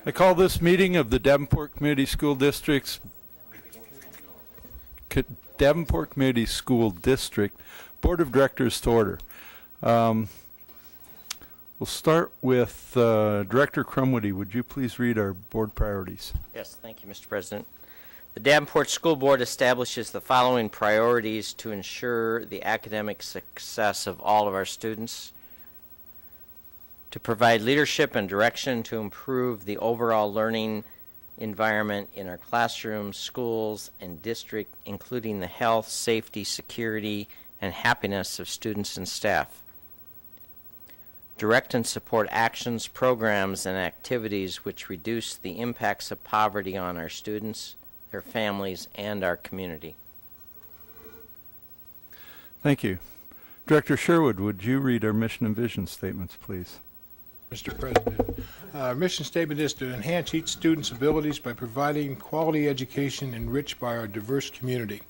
I call this meeting of the Davenport Community School Davenport Community School District Board of Directors to order. We'll start with Director Crumwoody. Would you please read our board priorities? Yes, thank you, Mr. President. The Davenport School Board establishes the following priorities to ensure the academic success of all of our students: to provide leadership and direction to improve the overall learning environment in our classrooms, schools, and district, including the health, safety, security, and happiness of students and staff. Direct and support actions, programs, and activities which reduce the impacts of poverty on our students, their families, and our community. Thank you. Director Sherwood, would you read our mission and vision statements, please? Mr. President, our mission statement is to enhance each student's abilities by providing quality education enriched by our diverse community.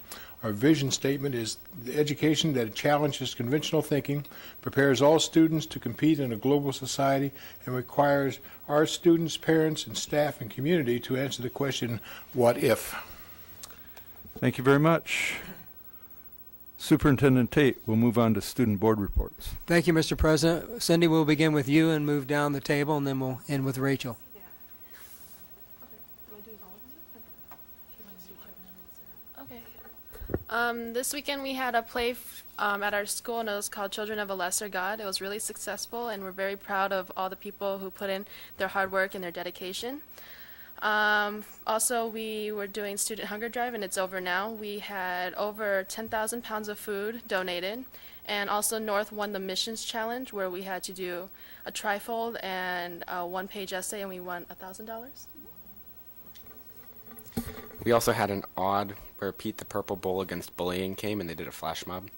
Our vision statement is the education that challenges conventional thinking, prepares all students to compete in a global society, and requires our students, parents, and staff and community to answer the question, what if? Thank you very much. Superintendent Tate, we'll move on to student board reports. Thank you, Mr. President. Cindy, we'll begin with you and move down the table, and then we'll end with Rachel. Okay. This weekend we had a play at our school, and it was called Children of a Lesser God. It was really successful, and we're very proud of all the people who put in their hard work and their dedication. Also, we were doing Student Hunger Drive, and it's over now. We had over 10,000 pounds of food donated, and also North won the Missions Challenge, where we had to do a trifold and a one-page essay, and we won $1,000. We also had an odd where Pete the Purple Bull against bullying came, and they did a flash mob.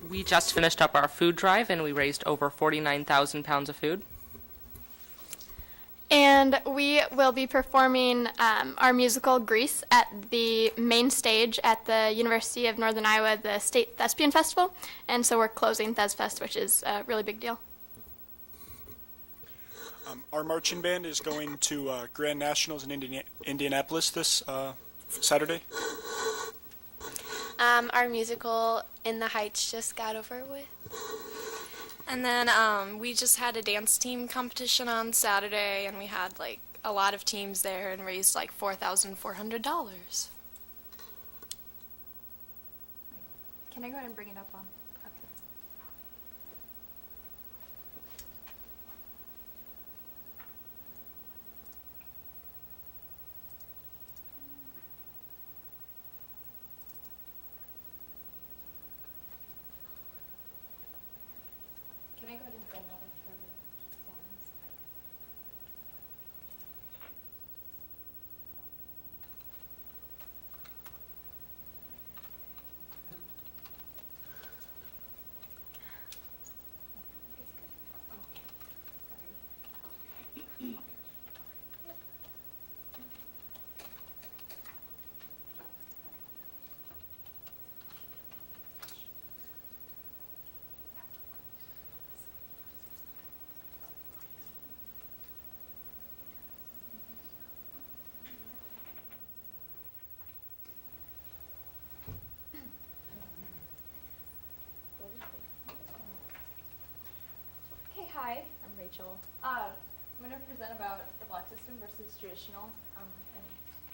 We just finished up our food drive, and we raised over 49,000 pounds of food. And we will be performing our musical Grease at the main stage at the University of Northern Iowa, the State Thespian Festival. And so we're closing ThesFest, which is a really big deal. Our marching band is going to Grand Nationals in Indianapolis this Saturday. Our musical In the Heights just got over with. And then we just had a dance team competition on Saturday, and we had like a lot of teams there and raised like $4,400. Can I go ahead and bring it up on? Okay. Can I go ahead and send that to the songs? Okay, hi, I'm Rachel. I'm going to present about the block system versus traditional and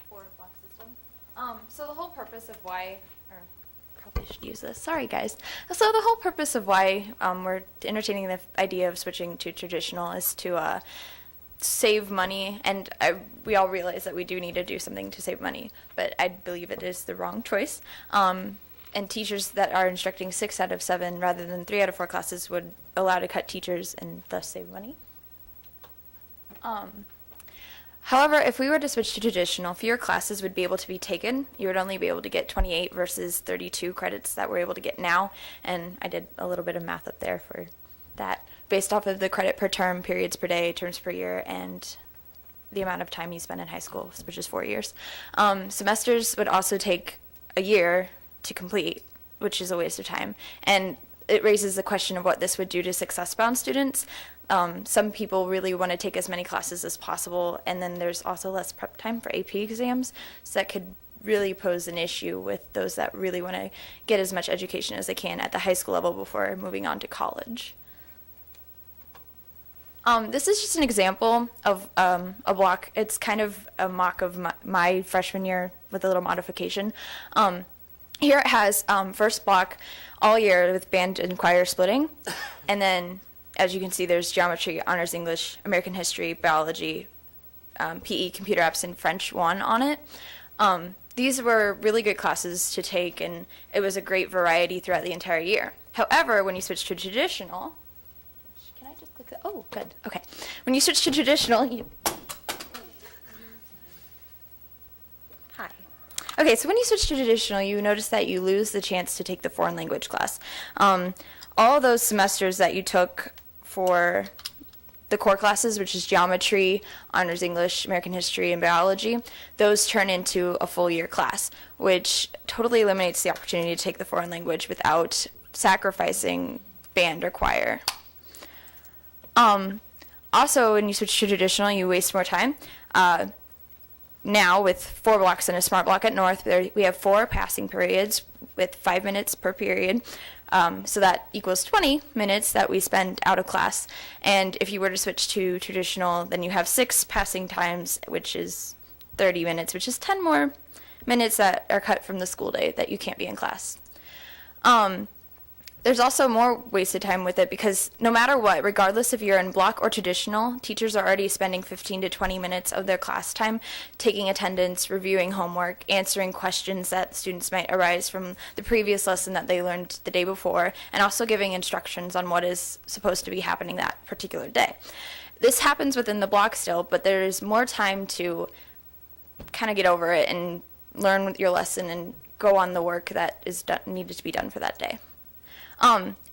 for block system. So the whole purpose of why, or probably should use this, sorry guys. So the whole purpose of why we're entertaining the idea of switching to traditional is to save money, and we all realize that we do need to do something to save money, but I believe it is the wrong choice. And teachers that are instructing 6 out of 7 rather than 3 out of 4 classes would allow to cut teachers and thus save money. However, if we were to switch to traditional, fewer classes would be able to be taken. You would only be able to get 28 versus 32 credits that we're able to get now, and I did a little bit of math up there for that, based off of the credit per term, periods per day, terms per year, and the amount of time you spend in high school, which is 4 years. Semesters would also take a year to complete, which is a waste of time. And it raises the question of what this would do to success-bound students. Some people really want to take as many classes as possible, and then there's also less prep time for AP exams, so that could really pose an issue with those that really want to get as much education as they can at the high school level before moving on to college. This is just an example of a block. It's kind of a mock of my freshman year with a little modification. Here it has first block all year with band and choir splitting. And then, as you can see, there's geometry, honors English, American history, biology, PE, computer apps, and French 1 on it. These were really good classes to take, and it was a great variety throughout the entire year. However, when you switch to traditional, can I just click that? Oh, good. Okay. When you switch to traditional, Hi. Okay, so when you switch to traditional, you notice that you lose the chance to take the foreign language class. All those semesters that you took for the core classes, which is geometry, honors English, American history, and biology, those turn into a full year class, which totally eliminates the opportunity to take the foreign language without sacrificing band or choir. Also, when you switch to traditional, you waste more time. Now, with 4 blocks and a smart block at North, we have 4 passing periods with 5 minutes per period. So that equals 20 minutes that we spend out of class. And if you were to switch to traditional, then you have 6 passing times, which is 30 minutes, which is 10 more minutes that are cut from the school day that you can't be in class. There's also more wasted time with it because no matter what, regardless if you're in block or traditional, teachers are already spending 15 to 20 minutes of their class time taking attendance, reviewing homework, answering questions that students might arise from the previous lesson that they learned the day before, and also giving instructions on what is supposed to be happening that particular day. This happens within the block still, but there's more time to kind of get over it and learn your lesson and go on the work that is needed to be done for that day.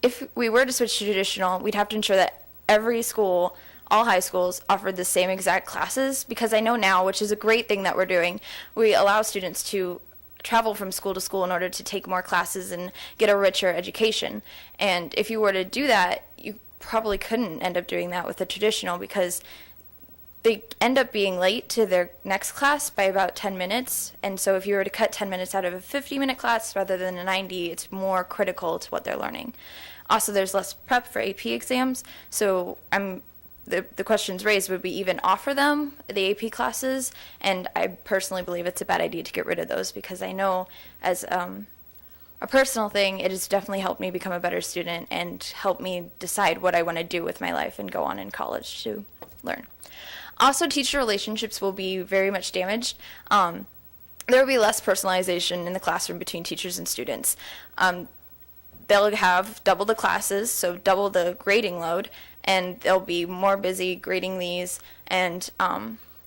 If we were to switch to traditional, we'd have to ensure that every school, all high schools, offered the same exact classes, because I know now, which is a great thing that we're doing, we allow students to travel from school to school in order to take more classes and get a richer education. And if you were to do that, you probably couldn't end up doing that with the traditional, because they end up being late to their next class by about 10 minutes. And so if you were to cut 10 minutes out of a 50-minute class rather than a 90, it's more critical to what they're learning. Also, there's less prep for AP exams. So the questions raised, would we even offer them the AP classes? And I personally believe it's a bad idea to get rid of those, because I know as a personal thing, it has definitely helped me become a better student and helped me decide what I want to do with my life and go on in college to learn. Also, teacher relationships will be very much damaged. There will be less personalization in the classroom between teachers and students. They'll have double the classes, so double the grading load, and they'll be more busy grading these, and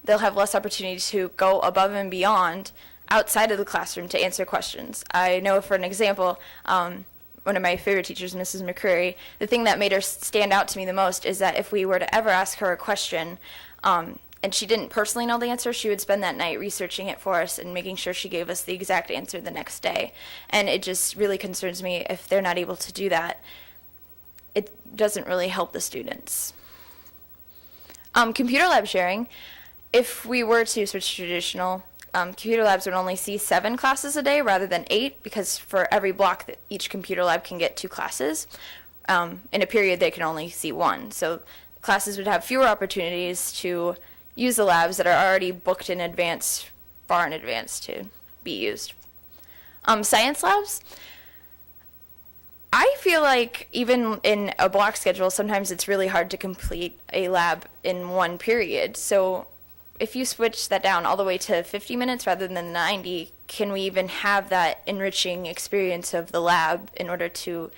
they'll have less opportunity to go above and beyond outside of the classroom to answer questions. I know, for an example, one of my favorite teachers, Mrs. McCreary, the thing that made her stand out to me the most is that if we were to ever ask her a question, and she didn't personally know the answer, she would spend that night researching it for us and making sure she gave us the exact answer the next day. And it just really concerns me if they're not able to do that. It doesn't really help the students. Computer lab sharing, if we were to switch to traditional, computer labs would only see 7 classes a day rather than 8, because for every block, that each computer lab can get 2 classes. In a period, they can only see 1. So classes would have fewer opportunities to use the labs that are already booked in advance, far in advance, to be used. Science labs, I feel like even in a block schedule, sometimes it's really hard to complete a lab in one period. So if you switch that down all the way to 50 minutes rather than 90, can we even have that enriching experience of the lab in order to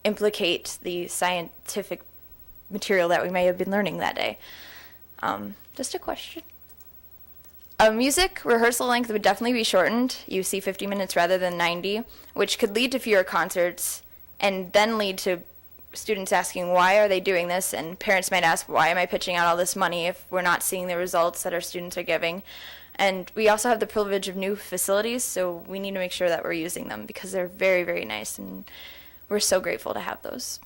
implicate the scientific material that we may have been learning that day? Just a question. Music rehearsal length would definitely be shortened. You see 50 minutes rather than 90, which could lead to fewer concerts and then lead to students asking why are they doing this, and parents might ask, why am I pitching out all this money if we're not seeing the results that our students are giving? And we also have the privilege of new facilities, so we need to make sure that we're using them, because they're very, very nice, and we're so grateful to have those.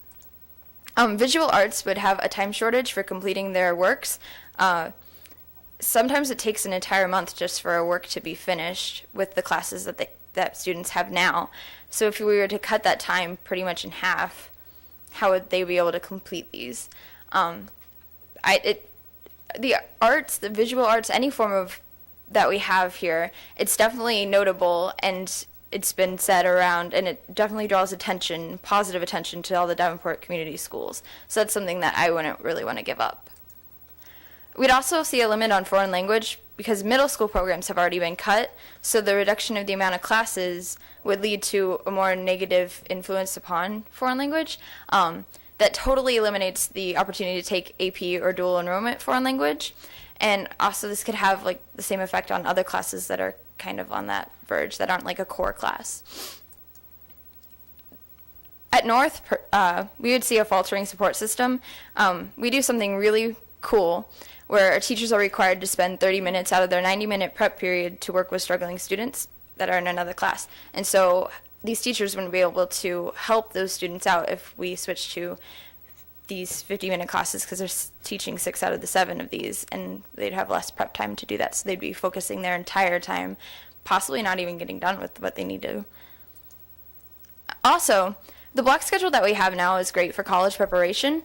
Visual arts would have a time shortage for completing their works. Sometimes it takes an entire month just for a work to be finished with the classes that students have now. So if we were to cut that time pretty much in half, how would they be able to complete these? The arts, the visual arts, any form of that we have here, it's definitely notable, and it's been said around, and it definitely draws attention, positive attention, to all the Davenport community schools. So that's something that I wouldn't really want to give up. We'd also see a limit on foreign language because middle school programs have already been cut, so the reduction of the amount of classes would lead to a more negative influence upon foreign language. That totally eliminates the opportunity to take AP or dual enrollment foreign language. And also this could have like the same effect on other classes that are kind of on that verge, that aren't like a core class. At North, we would see a faltering support system. We do something really cool where our teachers are required to spend 30 minutes out of their 90-minute prep period to work with struggling students that are in another class. And so these teachers wouldn't be able to help those students out if we switch to these 50-minute classes, because they're teaching 6 out of the 7 of these, and they'd have less prep time to do that. So they'd be focusing their entire time, possibly not even getting done with what they need to. Also, the block schedule that we have now is great for college preparation.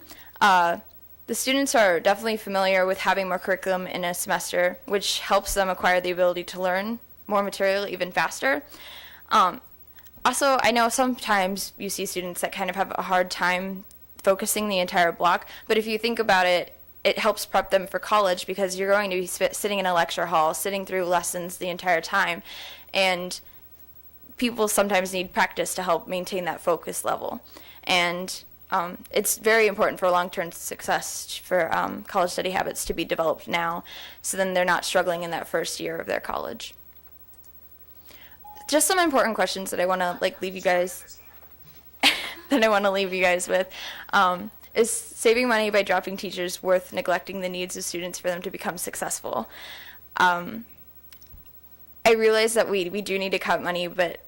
The students are definitely familiar with having more curriculum in a semester, which helps them acquire the ability to learn more material even faster. Also, I know sometimes you see students that kind of have a hard time focusing the entire block, but if you think about it, it helps prep them for college because you're going to be sitting in a lecture hall, sitting through lessons the entire time, and people sometimes need practice to help maintain that focus level. And it's very important for long-term success for college study habits to be developed now, so then they're not struggling in that first year of their college. Just some important questions that I want to leave you guys with. Is saving money by dropping teachers worth neglecting the needs of students for them to become successful? I realize that we do need to cut money, but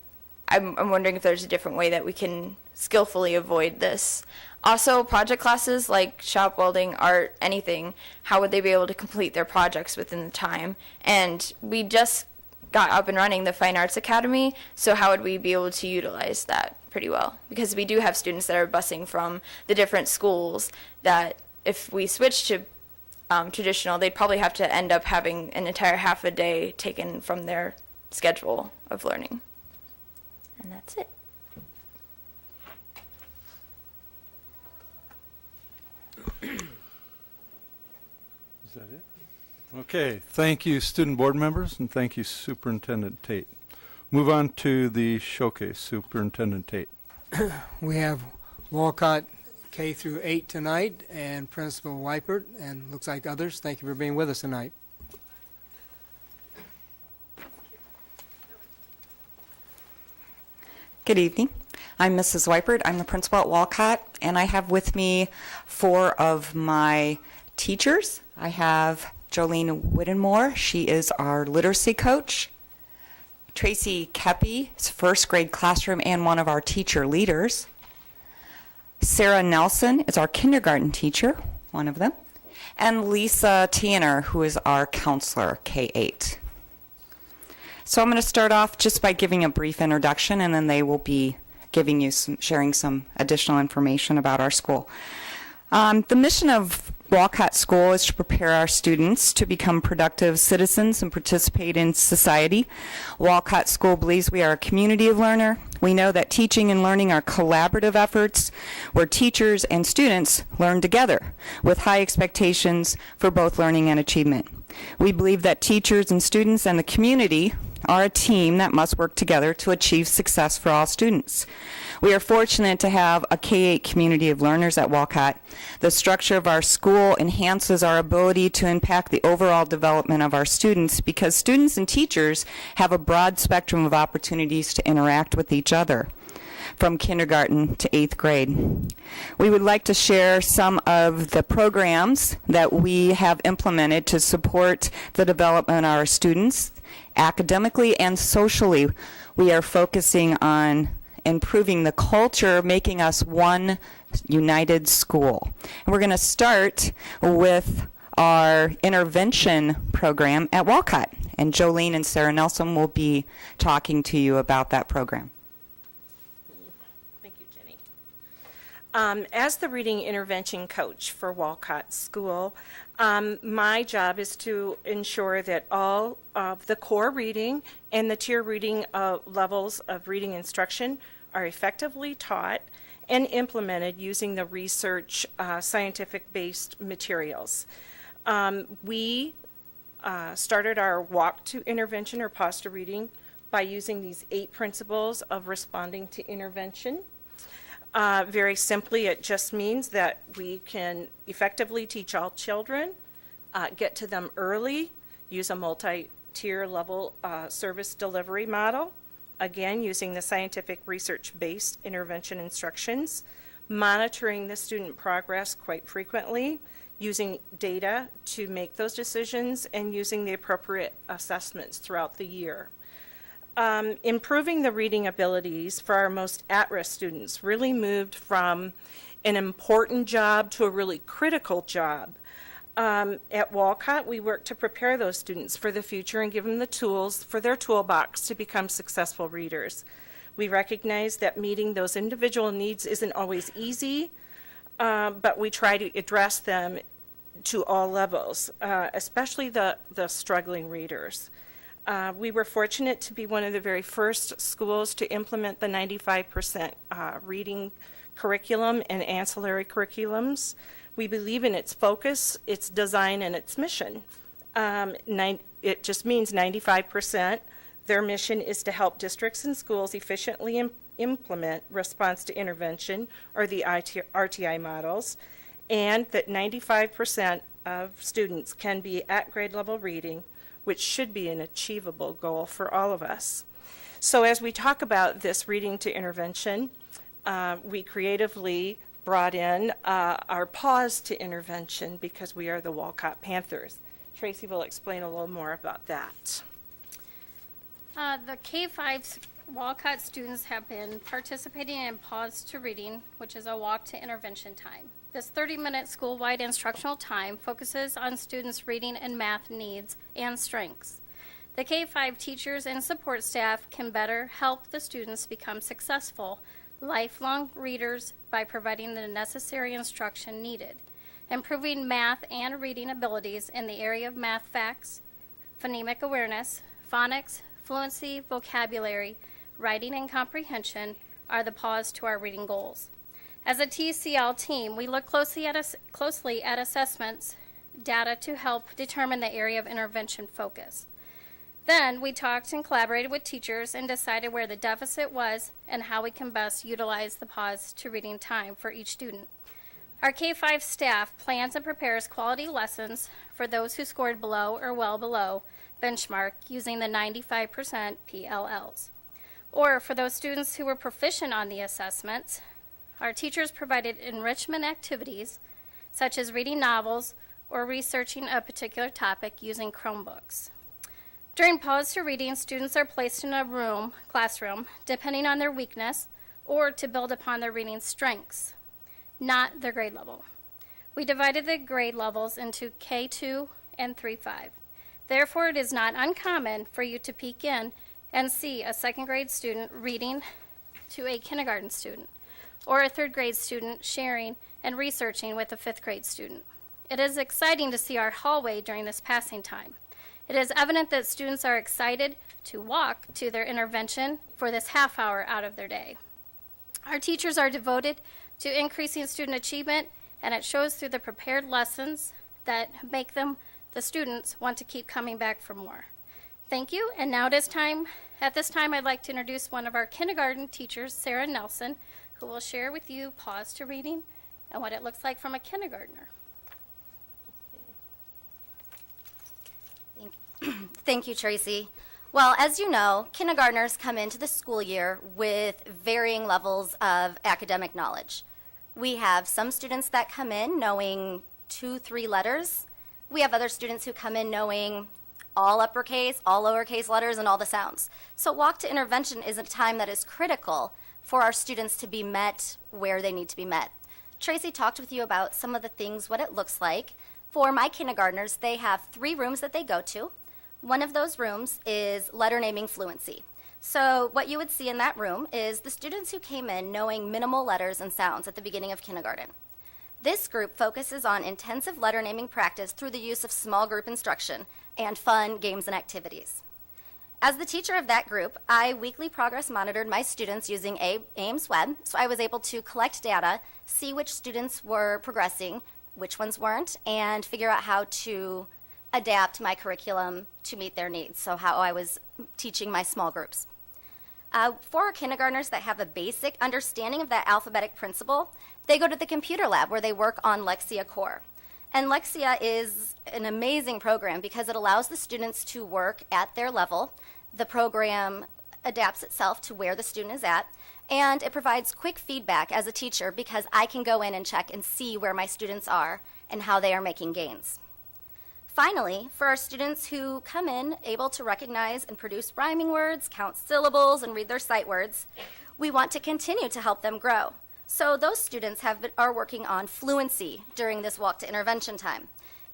I'm wondering if there's a different way that we can skillfully avoid this. Also, project classes like shop, welding, art, anything, how would they be able to complete their projects within the time? And we just got up and running the Fine Arts Academy, so how would we be able to utilize that pretty well? Because we do have students that are busing from the different schools that if we switch to traditional, they'd probably have to end up having an entire half a day taken from their schedule of learning. And that's it. Is that it? Okay, thank you, student board members, and thank you, Superintendent Tate. Move on to the showcase, Superintendent Tate. We have Walcott K through 8 tonight, and Principal Weipert, and looks like others. Thank you for being with us tonight. Good evening. I'm Mrs. Weipert. I'm the principal at Walcott, and I have with me 4 of my teachers. I have Jolene Whittenmore. She is our literacy coach. Tracy Kepi is first grade classroom and one of our teacher leaders. Sarah Nelson is our kindergarten teacher, one of them. And Lisa Tanner, who is our counselor, K-8. So I'm going to start off just by giving a brief introduction, and then they will be giving you sharing some additional information about our school. The mission of Walcott School is to prepare our students to become productive citizens and participate in society. Walcott School believes we are a community of learner. We know that teaching and learning are collaborative efforts where teachers and students learn together with high expectations for both learning and achievement. We believe that teachers and students and the community are a team that must work together to achieve success for all students. We are fortunate to have a K-8 community of learners at Walcott. The structure of our school enhances our ability to impact the overall development of our students because students and teachers have a broad spectrum of opportunities to interact with each other from kindergarten to 8th grade. We would like to share some of the programs that we have implemented to support the development of our students academically and socially. We are focusing on improving the culture, making us one united school. And we're going to start with our intervention program at Walcott. And Jolene and Sarah Nelson will be talking to you about that program. Thank you, Jenny. As the reading intervention coach for Walcott School, my job is to ensure that all of the core reading and the tier reading levels of reading instruction are effectively taught and implemented using the research scientific-based materials. We started our walk to intervention or pause to reading by using these 8 principles of responding to intervention. Very simply, it just means that we can effectively teach all children, get to them early, use a multi-tier level service delivery model, again, using the scientific research-based intervention instructions, monitoring the student progress quite frequently, using data to make those decisions, and using the appropriate assessments throughout the year. Improving the reading abilities for our most at-risk students really moved from an important job to a really critical job. At Walcott, we work to prepare those students for the future and give them the tools for their toolbox to become successful readers. We recognize that meeting those individual needs isn't always easy, but we try to address them to all levels, especially the struggling readers. We were fortunate to be one of the very first schools to implement the 95% reading curriculum and ancillary curriculums. We believe in its focus, its design, and its mission. It just means 95%. Their mission is to help districts and schools efficiently implement response to intervention, or the RTI models, and that 95% of students can be at grade level reading, which should be an achievable goal for all of us. So as we talk about this reading to intervention, we creatively brought in our pause to intervention because we are the Walcott Panthers. Tracy will explain a little more about that. The K-5 Walcott students have been participating in Pause to Reading, which is a walk to intervention time. This 30-minute school-wide instructional time focuses on students' reading and math needs and strengths. The K-5 teachers and support staff can better help the students become successful, lifelong readers by providing the necessary instruction needed, improving math and reading abilities in the area of math facts, phonemic awareness, phonics, fluency, vocabulary, writing, and comprehension are the pause to our reading goals. As a TCL team, we look closely at assessments data to help determine the area of intervention focus. Then we talked and collaborated with teachers and decided where the deficit was and how we can best utilize the pause to reading time for each student. Our K-5 staff plans and prepares quality lessons for those who scored below or well below benchmark using the 95% PLLs. Or for those students who were proficient on the assessments, our teachers provided enrichment activities such as reading novels or researching a particular topic using Chromebooks. During pause to reading, students are placed in a classroom, depending on their weakness or to build upon their reading strengths, not their grade level. We divided the grade levels into K2 and 3-5. Therefore, it is not uncommon for you to peek in and see a second grade student reading to a kindergarten student, or a third grade student sharing and researching with a fifth grade student. It is exciting to see our hallway during this passing time. It is evident that students are excited to walk to their intervention for this half hour out of their day. Our teachers are devoted to increasing student achievement, and it shows through the prepared lessons that make the students want to keep coming back for more. Thank you, and now at this time, I'd like to introduce one of our kindergarten teachers, Sarah Nelson, who will share with you Pause to Reading and what it looks like from a kindergartner. Thank you, Tracy. Well, as you know, kindergartners come into the school year with varying levels of academic knowledge. We have some students that come in knowing 2-3 letters. We have other students who come in knowing all uppercase, all lowercase letters, and all the sounds. So walk to intervention is a time that is critical for our students to be met where they need to be met. Tracy talked with you about some of the things, what it looks like. For my kindergartners, they have 3 rooms that they go to. One of those rooms is letter naming fluency. So what you would see in that room is the students who came in knowing minimal letters and sounds at the beginning of kindergarten. This group focuses on intensive letter naming practice through the use of small group instruction and fun games and activities. As the teacher of that group, I weekly progress monitored my students using Ames Web, so I was able to collect data, see which students were progressing, which ones weren't, and figure out how to adapt my curriculum to meet their needs, so how I was teaching my small groups. For our kindergartners that have a basic understanding of that alphabetic principle, they go to the computer lab where they work on Lexia Core. And Lexia is an amazing program because it allows the students to work at their level. The program adapts itself to where the student is at, and it provides quick feedback as a teacher because I can go in and check and see where my students are and how they are making gains. Finally, for our students who come in able to recognize and produce rhyming words, count syllables, and read their sight words, we want to continue to help them grow. So those students are working on fluency during this walk to intervention time.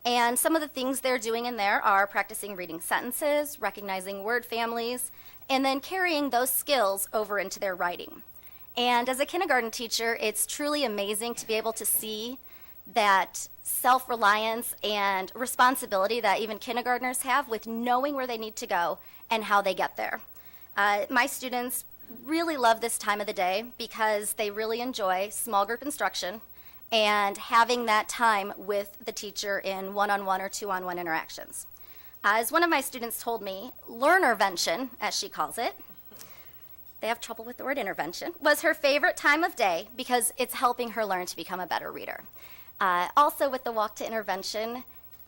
And some of the things they're doing in there are practicing reading sentences, recognizing word families, and then carrying those skills over into their writing. And as a kindergarten teacher, it's truly amazing to be able to see that self-reliance and responsibility that even kindergartners have with knowing where they need to go and how they get there. My students really love this time of the day because they really enjoy small group instruction and having that time with the teacher in one-on-one or two-on-one interactions. As one of my students told me, learnervention, as she calls it, they have trouble with the word intervention, was her favorite time of day because it's helping her learn to become a better reader. Also with the walk to intervention,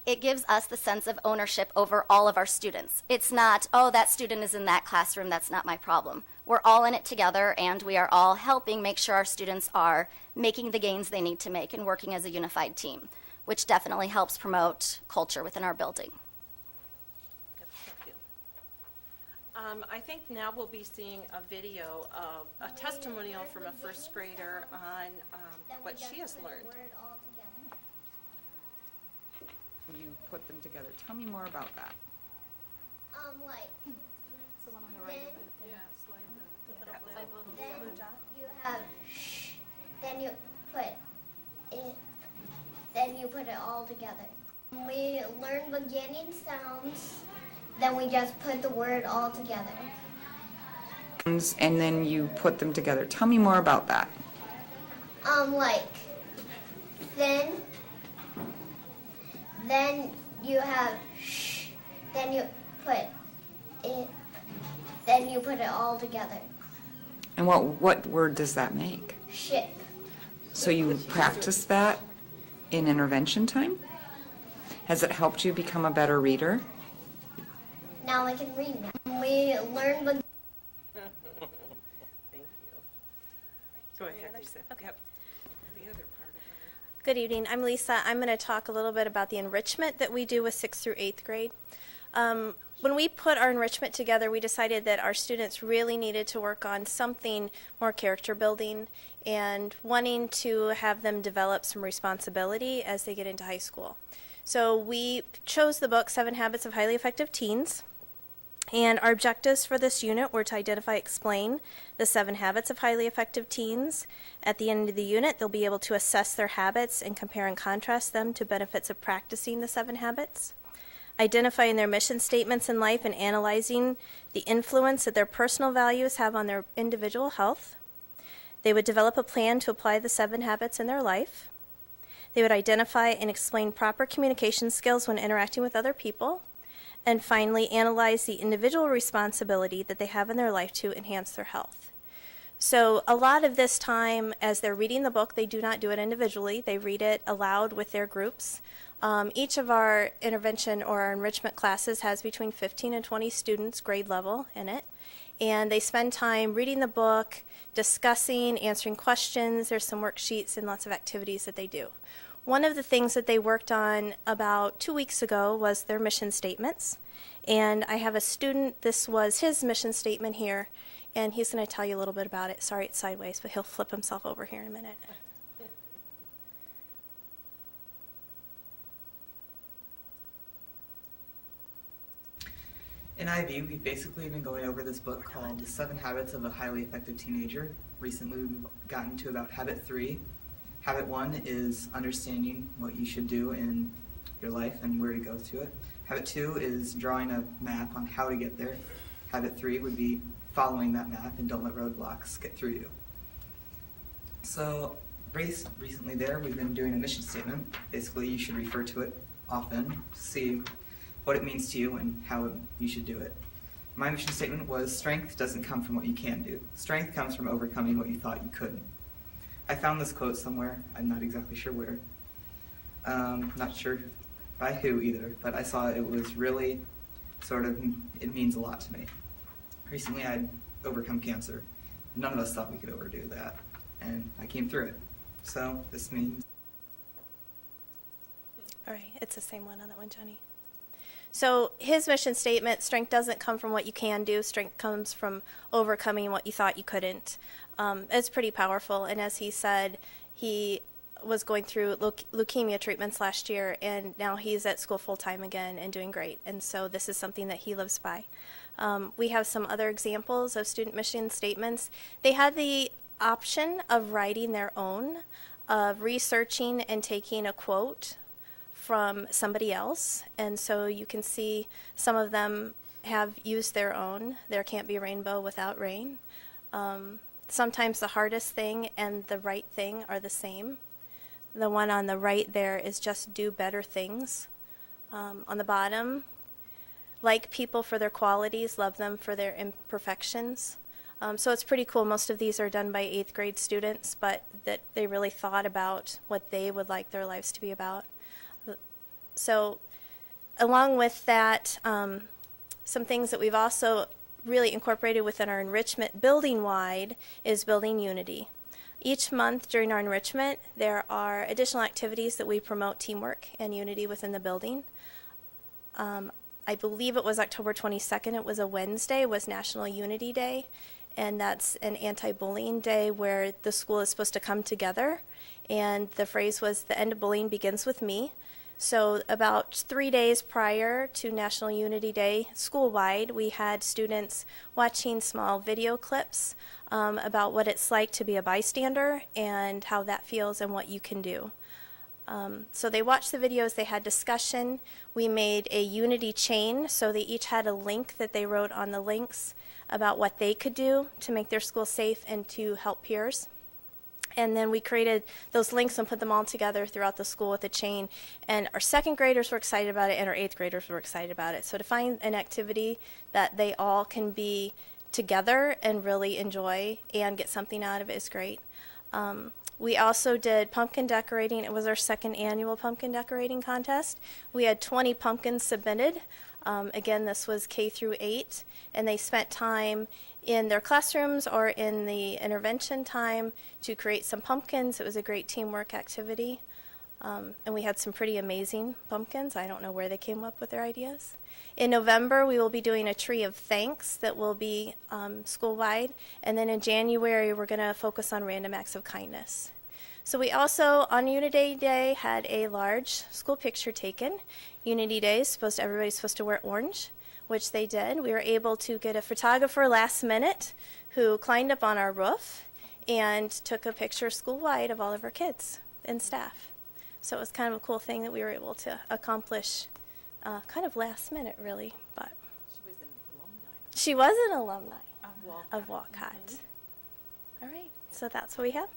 it gives us the sense of ownership over all of our students. It's not, oh, that student is in that classroom, that's not my problem. We're all in it together, and we are all helping make sure our students are making the gains they need to make and working as a unified team, which definitely helps promote culture within our building. Thank you. I think now we'll be seeing a video of a testimonial from a first grader on what she has learned. You put them together. Tell me more about that. Like, It's the one on the right. Then- Yeah, slide the little then blue dot. you have shh, then you put it, then you put it all together. We learn beginning sounds, then we just put the word all together. And then you put them together. Tell me more about that. Like, then you have shh, then you put it all together. And what word does that make? Ship. So you practice that in intervention time? Has it helped you become a better reader? Now I can read now. We learn the Thank you. Go ahead, Lisa. Okay. Yep. The other part of it. Good evening. I'm Lisa. I'm going to talk a little bit about the enrichment that we do with 6th through 8th grade. When we put our enrichment together, we decided that our students really needed to work on something more character building and wanting to have them develop some responsibility as they get into high school. So we chose the book 7 Habits of Highly Effective Teens. And our objectives for this unit were to identify, explain the 7 habits of highly effective teens. At the end of the unit, they'll be able to assess their habits and compare and contrast them to benefits of practicing the 7 habits. Identifying their mission statements in life and analyzing the influence that their personal values have on their individual health. They would develop a plan to apply the 7 habits in their life. They would identify and explain proper communication skills when interacting with other people. And finally, analyze the individual responsibility that they have in their life to enhance their health. So a lot of this time, as they're reading the book, they do not do it individually. They read it aloud with their groups. Each of our intervention or our enrichment classes has between 15 and 20 students, grade level, in it. And they spend time reading the book, discussing, answering questions. There's some worksheets and lots of activities that they do. One of the things that they worked on about 2 weeks ago was their mission statements. And I have a student, this was his mission statement here, and he's going to tell you a little bit about it. Sorry, it's sideways, but he'll flip himself over here in a minute. In IB, we've basically been going over this book called The 7 Habits of a Highly Effective Teenager. Recently, we've gotten to about habit 3. Habit 1 is understanding what you should do in your life and where to go to it. Habit 2 is drawing a map on how to get there. Habit 3 would be following that map and don't let roadblocks get through you. So, recently there, we've been doing a mission statement. Basically, you should refer to it often to see what it means to you and how you should do it. My mission statement was, strength doesn't come from what you can do. Strength comes from overcoming what you thought you couldn't. I found this quote somewhere. I'm not exactly sure where. Not sure by who either, but I saw it was really it means a lot to me. Recently I'd overcome cancer. None of us thought we could overdo that, and I came through it. So this means... All right, it's the same one on that one, Johnny. So his mission statement, strength doesn't come from what you can do, strength comes from overcoming what you thought you couldn't. It's pretty powerful, and as he said, he was going through leukemia treatments last year, and now he's at school full-time again and doing great, and so this is something that he lives by. We have some other examples of student mission statements. They had the option of writing their own, of researching and taking a quote from somebody else, and so you can see some of them have used their own. There can't be a rainbow without rain. Sometimes the hardest thing and the right thing are the same. The one on the right there is just do better things. On the bottom, like people for their qualities, love them for their imperfections. So it's pretty cool. Most of these are done by 8th grade students, but that they really thought about what they would like their lives to be about. So along with that, some things that we've also really incorporated within our enrichment building-wide is building unity. Each month during our enrichment, there are additional activities that we promote teamwork and unity within the building. I believe it was October 22nd, it was a Wednesday, it was National Unity Day, and that's an anti-bullying day where the school is supposed to come together, and the phrase was, the end of bullying begins with me. So about 3 days prior to National Unity Day, school-wide, we had students watching small video clips about what it's like to be a bystander and how that feels and what you can do. So they watched the videos, they had discussion. We made a unity chain, so they each had a link that they wrote on the links about what they could do to make their school safe and to help peers. And then we created those links and put them all together throughout the school with a chain. And our 2nd graders were excited about it, and our 8th graders were excited about it. So to find an activity that they all can be together and really enjoy and get something out of it is great. We also did pumpkin decorating. It was our 2nd annual pumpkin decorating contest. We had 20 pumpkins submitted. Again, this was K through 8, and they spent time in their classrooms or in the intervention time to create some pumpkins. It was a great teamwork activity. And we had some pretty amazing pumpkins. I don't know where they came up with their ideas. In November, we will be doing a tree of thanks that will be school-wide. And then in January, we're going to focus on random acts of kindness. So we also, on Unity Day, had a large school picture taken. Unity Day is everybody's supposed to wear orange, which they did. We were able to get a photographer last minute who climbed up on our roof and took a picture school-wide of all of our kids and staff. So it was kind of a cool thing that we were able to accomplish kind of last minute, really. But she was an alumni of Walcott. Mm-hmm. All right, so that's what we have.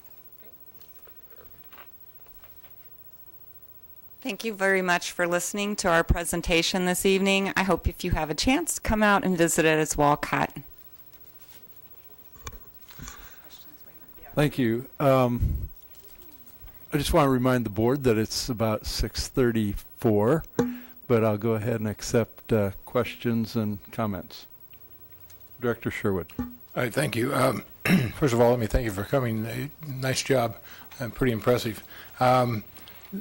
Thank you very much for listening to our presentation this evening. I hope if you have a chance, come out and visit it as Walcott. Thank you. I just want to remind the board that it's about 6:34, but I'll go ahead and accept questions and comments. Director Sherwood. All right, thank you. First of all, let me thank you for coming. Nice job. Pretty impressive.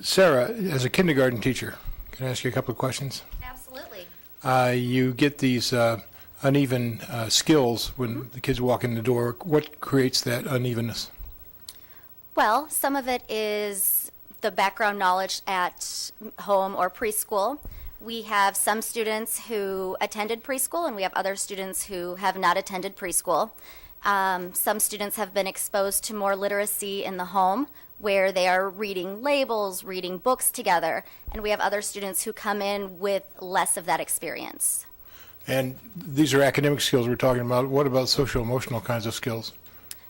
Sarah, as a kindergarten teacher, can I ask you a couple of questions? Absolutely. You get these uneven skills when the kids walk in the door. What creates that unevenness? Well, some of it is the background knowledge at home or preschool. We have some students who attended preschool, and we have other students who have not attended preschool. Some students have been exposed to more literacy in the home, where they are reading labels, reading books together, and we have other students who come in with less of that experience. And these are academic skills we're talking about. What about social emotional kinds of skills?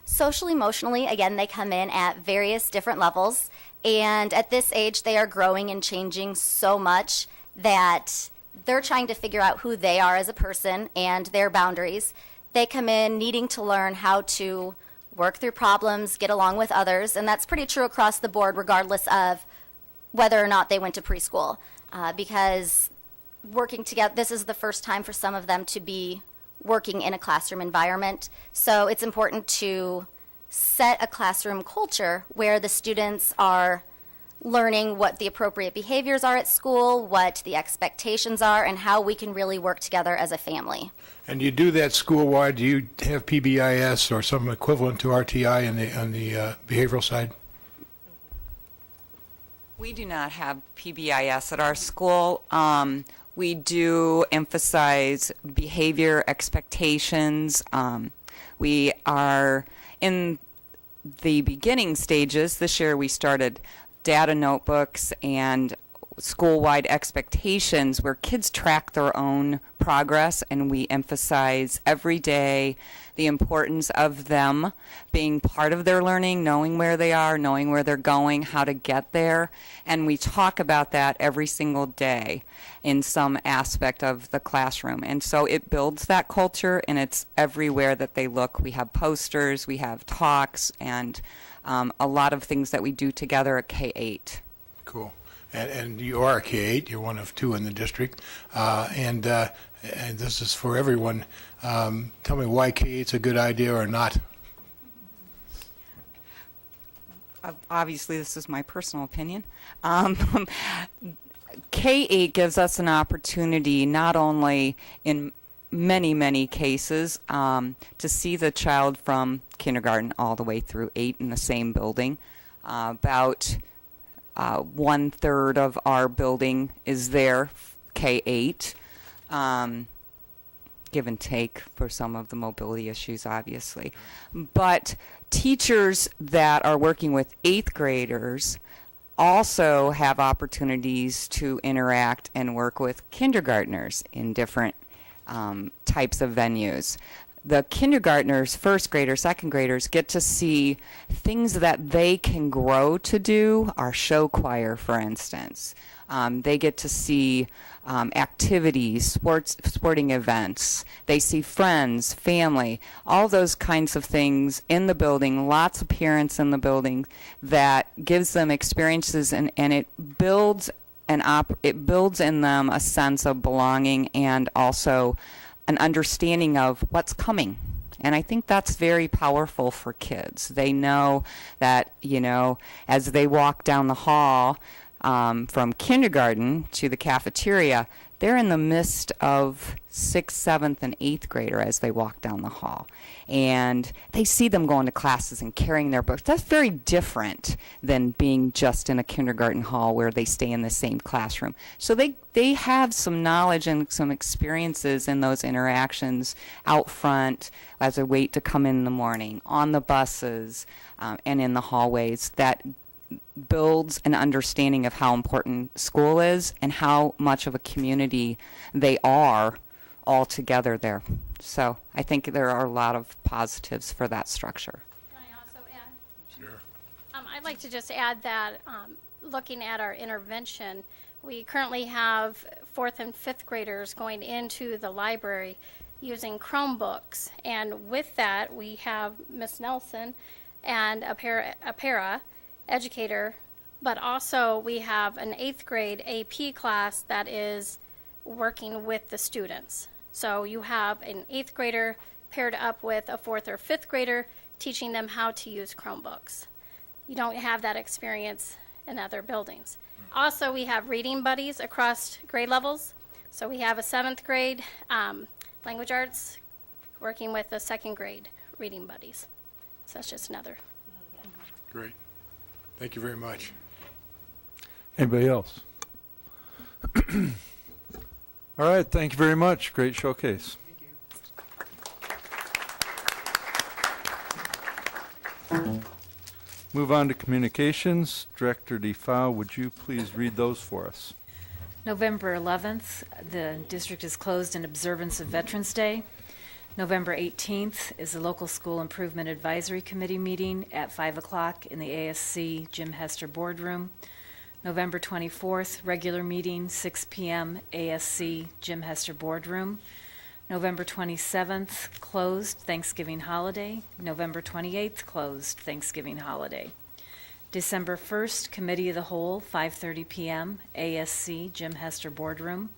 Social emotionally, again, they come in at various different levels, and at this age they are growing and changing so much that they're trying to figure out who they are as a person and their boundaries. They come in needing to learn how to work through problems, get along with others, and that's pretty true across the board regardless of whether or not they went to preschool, because working together, this is the first time for some of them to be working in a classroom environment. So it's important to set a classroom culture where the students are learning what the appropriate behaviors are at school, what the expectations are, and how we can really work together as a family. And you do that school-wide? Do you have PBIS or some equivalent to RTI on the behavioral side? We do not have PBIS at our school. We do emphasize behavior expectations. We are in the beginning stages. This year we started data notebooks and school-wide expectations where kids track their own progress, and we emphasize every day the importance of them being part of their learning, knowing where they are, knowing where they're going, how to get there, and we talk about that every single day in some aspect of the classroom. And so it builds that culture, and it's everywhere that they look. We have posters, we have talks, and a lot of things that we do together at K-8. Cool. And you are K-8. You're one of two in the district. And this is for everyone. Tell me why K-8's a good idea or not. Obviously, this is my personal opinion. K-8 gives us an opportunity not only in many cases to see the child from kindergarten all the way through 8 in the same building. About 1/3 of our building is there, K-8, give and take for some of the mobility issues, obviously. But teachers that are working with 8th graders also have opportunities to interact and work with kindergartners in different types of venues. The kindergartners, first graders, second graders get to see things that they can grow to do, our show choir, for instance. They get to see activities, sporting events. They see friends, family, all those kinds of things in the building, lots of parents in the building that gives them experiences, and it builds it builds in them a sense of belonging and also an understanding of what's coming. And I think that's very powerful for kids. They know that, as they walk down the hall from kindergarten to the cafeteria, they're in the midst of 6th, 7th, and 8th grader as they walk down the hall. And they see them going to classes and carrying their books. That's very different than being just in a kindergarten hall where they stay in the same classroom. So they have some knowledge and some experiences in those interactions out front as they wait to come in the morning, on the buses, and in the hallways that builds an understanding of how important school is and how much of a community they are all together there. So I think there are a lot of positives for that structure. Can I also add? Sure. I'd like to just add that looking at our intervention, we currently have 4th and 5th graders going into the library using Chromebooks. And with that, we have Miss Nelson and a para educator, but also we have an 8th grade AP class that is working with the students. So you have an 8th grader paired up with a 4th or 5th grader teaching them how to use Chromebooks. You don't have that experience and other buildings. Also, we have reading buddies across grade levels. So we have a 7th grade language arts working with the 2nd grade reading buddies. So that's just another. Great. Thank you very much. Anybody else? All right, thank you very much. Great showcase. Move on to communications. Director DeFau, would you please read those for us? November 11th, the district is closed in observance of Veterans Day. November 18th is the Local School Improvement Advisory Committee meeting at 5 o'clock in the ASC Jim Hester Boardroom. November 24th, regular meeting, 6 p.m., ASC Jim Hester Boardroom. November 27th, closed, Thanksgiving holiday. November 28th, closed, Thanksgiving holiday. December 1st, Committee of the Whole, 5:30 p.m., ASC Jim Hester Boardroom.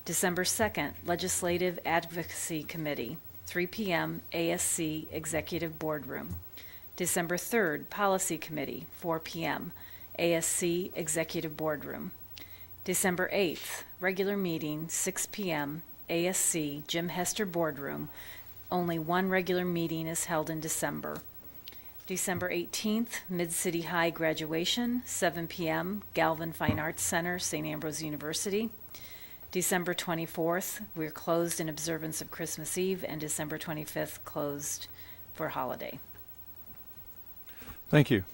December 2nd, Legislative Advocacy Committee, 3 p.m., ASC Executive Boardroom. December 3rd, Policy Committee, 4 p.m., ASC Executive Boardroom. December 8th, regular meeting, 6 p.m., ASC Jim Hester Boardroom. Only one regular meeting is held in December. December 18th, Mid-City High graduation, 7 p.m., Galvin Fine Arts Center, St. Ambrose University. December 24th, we're closed in observance of Christmas Eve, and December 25th, closed for holiday. Thank you.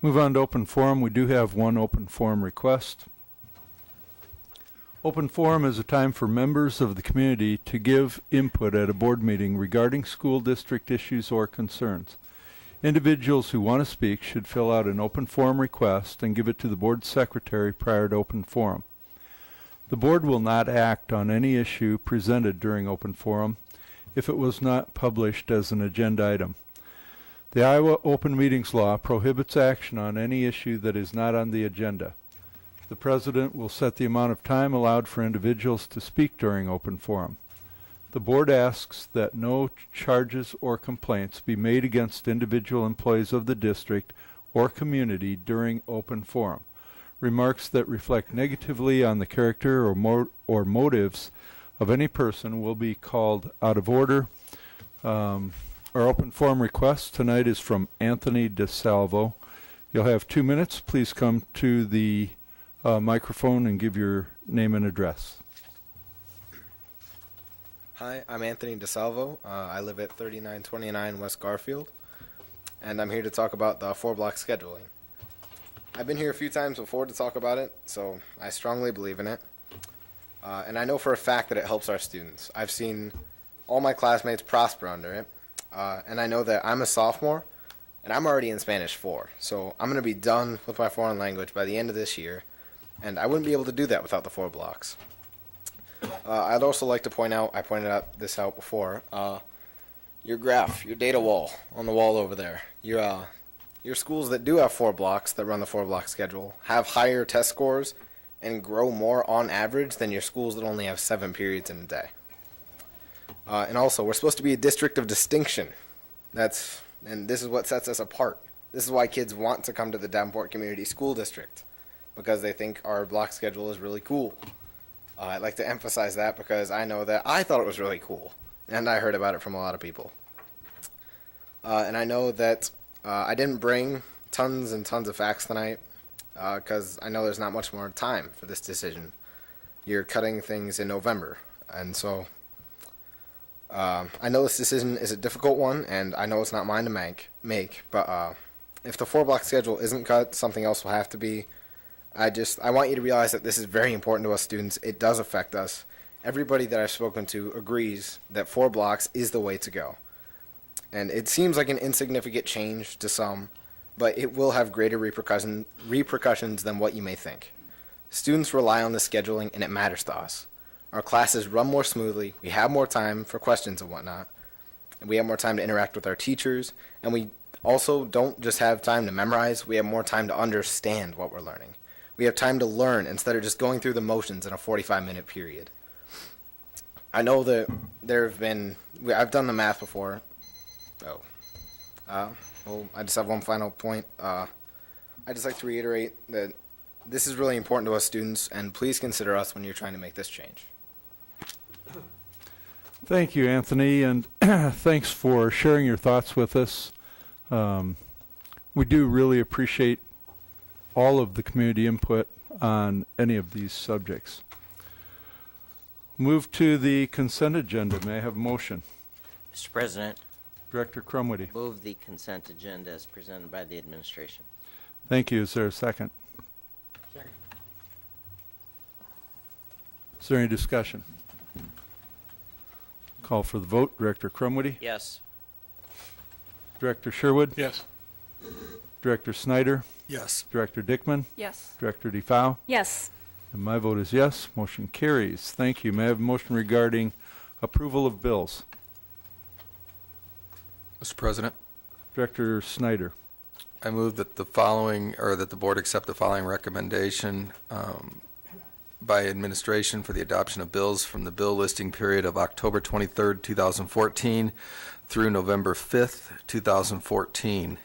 Move on to open forum. We do have one open forum request. Open forum is a time for members of the community to give input at a board meeting regarding school district issues or concerns. Individuals who want to speak should fill out an open forum request and give it to the board secretary prior to open forum. The board will not act on any issue presented during open forum if it was not published as an agenda item. The Iowa Open Meetings Law prohibits action on any issue that is not on the agenda. The president will set the amount of time allowed for individuals to speak during open forum. The board asks that no charges or complaints be made against individual employees of the district or community during open forum. Remarks that reflect negatively on the character or motives of any person will be called out of order. Our open forum request tonight is from Anthony DeSalvo. You'll have 2 minutes. Please come to the microphone and give your name and address. Hi, I'm Anthony DeSalvo. I live at 3929 West Garfield, and I'm here to talk about the 4-block scheduling. I've been here a few times before to talk about it, so I strongly believe in it. And I know for a fact that it helps our students. I've seen all my classmates prosper under it, and I know that I'm a sophomore, and I'm already in Spanish 4, so I'm going to be done with my foreign language by the end of this year, and I wouldn't be able to do that without the 4 blocks. I'd also like to point out, I pointed this out before, your graph, your data wall on the wall over there. Your schools that do have 4 blocks, that run the 4-block schedule, have higher test scores and grow more on average than your schools that only have 7 periods in a day. And also, we're supposed to be a district of distinction. And this is what sets us apart. This is why kids want to come to the Davenport Community School District, because they think our block schedule is really cool. I'd like to emphasize that because I know that I thought it was really cool, and I heard about it from a lot of people. And I know that I didn't bring tons and tons of facts tonight because I know there's not much more time for this decision. You're cutting things in November, and so I know this decision is a difficult one, and I know it's not mine to make, but if the 4-block schedule isn't cut, something else will have to be. I want you to realize that this is very important to us students. It does affect us. Everybody that I've spoken to agrees that 4 blocks is the way to go. And it seems like an insignificant change to some, but it will have greater repercussions than what you may think. Students rely on the scheduling, and it matters to us. Our classes run more smoothly, we have more time for questions and whatnot, and we have more time to interact with our teachers, and we also don't just have time to memorize, we have more time to understand what we're learning. We have time to learn instead of just going through the motions in a 45-minute period. I know that I've done the math before. Well, I just have one final point. I I'd just like to reiterate that this is really important to us students, and please consider us when you're trying to make this change. Thank you, Anthony, and thanks for sharing your thoughts with us. We do really appreciate all of the community input on any of these subjects. Move to the consent agenda. May I have a motion? Mr. President, Director Crumwitty. move the consent agenda as presented by the administration. Thank you. Is there a second? Second. Is there any discussion? Call for the vote. Director Crumwitty. Yes. Director Sherwood. Yes. Director Snyder. Yes. Director Dickman. Yes. Director DeFau. Yes. And my vote is yes. Motion carries. Thank you. May I have a motion regarding approval of bills? Mr. President, Director Snyder. I move that the following, or that the board accept the following recommendation by administration for the adoption of bills from the bill listing period of October 23rd, 2014 through November 5th, 2014.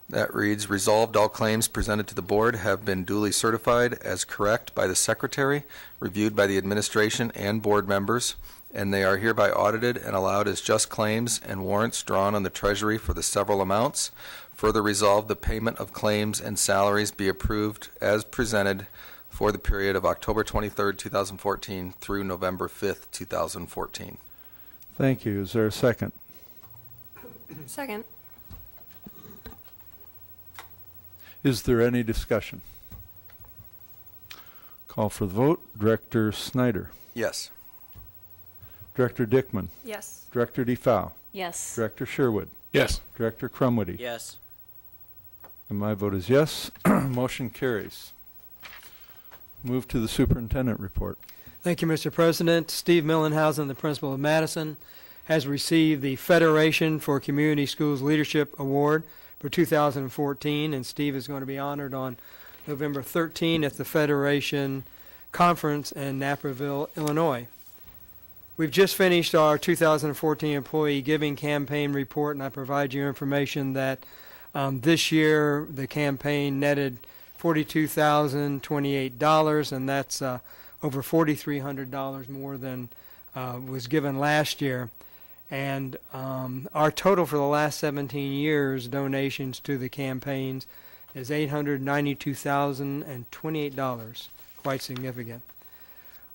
That reads, resolved, all claims presented to the board have been duly certified as correct by the secretary, reviewed by the administration and board members, and they are hereby audited and allowed as just claims and warrants drawn on the treasury for the several amounts. Further resolved, the payment of claims and salaries be approved as presented for the period of October 23rd, 2014 through November 5th, 2014. Thank you. Is there a second? Second. Is there any discussion? Call for the vote. Director Snyder. Yes. Director Dickman. Yes. Director DeFau. Yes. Director Sherwood. Yes. Director Crumwitty. Yes. And my vote is yes. Motion carries. Move to the superintendent report. Thank you, Mr. President. Steve Millenhausen, the principal of Madison, has received the Federation for Community Schools Leadership Award for 2014, and Steve is going to be honored on November 13 at the Federation Conference in Naperville, Illinois. We've just finished our 2014 Employee Giving Campaign report, and I provide you information that this year the campaign netted $42,028, and that's over $4,300 more than was given last year. And our total for the last 17 years donations to the campaigns is $892,028, quite significant.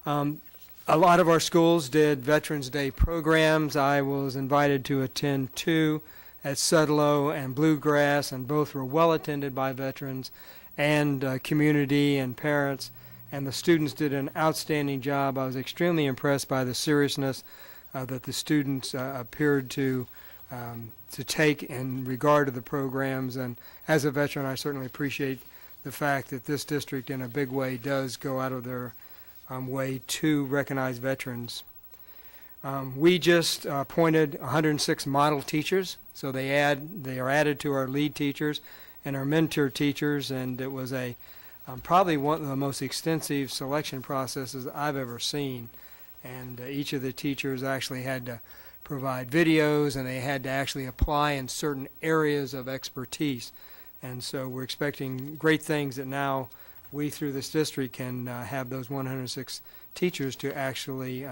A lot of our schools did Veterans Day programs. I was invited to attend two at Sudlow and Bluegrass, and both were well attended by veterans and community and parents, and the students did an outstanding job. I was extremely impressed by the seriousness that the students appeared to take in regard to the programs, and as a veteran I certainly appreciate the fact that this district in a big way does go out of their way to recognize veterans. We just appointed 106 model teachers, so they are added to our lead teachers and our mentor teachers, and it was a probably one of the most extensive selection processes I've ever seen. And each of the teachers actually had to provide videos, and they had to actually apply in certain areas of expertise. And so we're expecting great things that now we through this district can have those 106 teachers to actually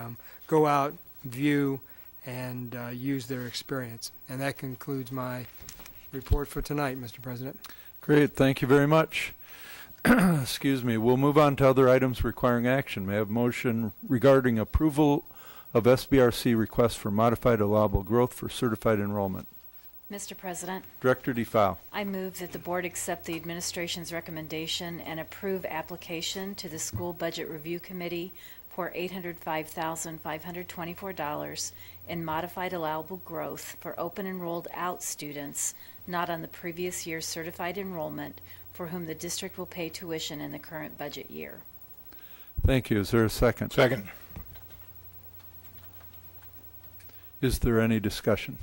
go out, view, and use their experience. And that concludes my report for tonight, Mr. President. Great. Thank you very much. Excuse me. We'll move on to other items requiring action. May I have a motion regarding approval of SBRC request for modified allowable growth for certified enrollment? Mr. President, Director DeFau. I move that the board accept the administration's recommendation and approve application to the School Budget Review Committee for $805,524 in modified allowable growth for open enrolled out students not on the previous year's certified enrollment for whom the district will pay tuition in the current budget year. Thank you. Is there a second? Second. Is there any discussion?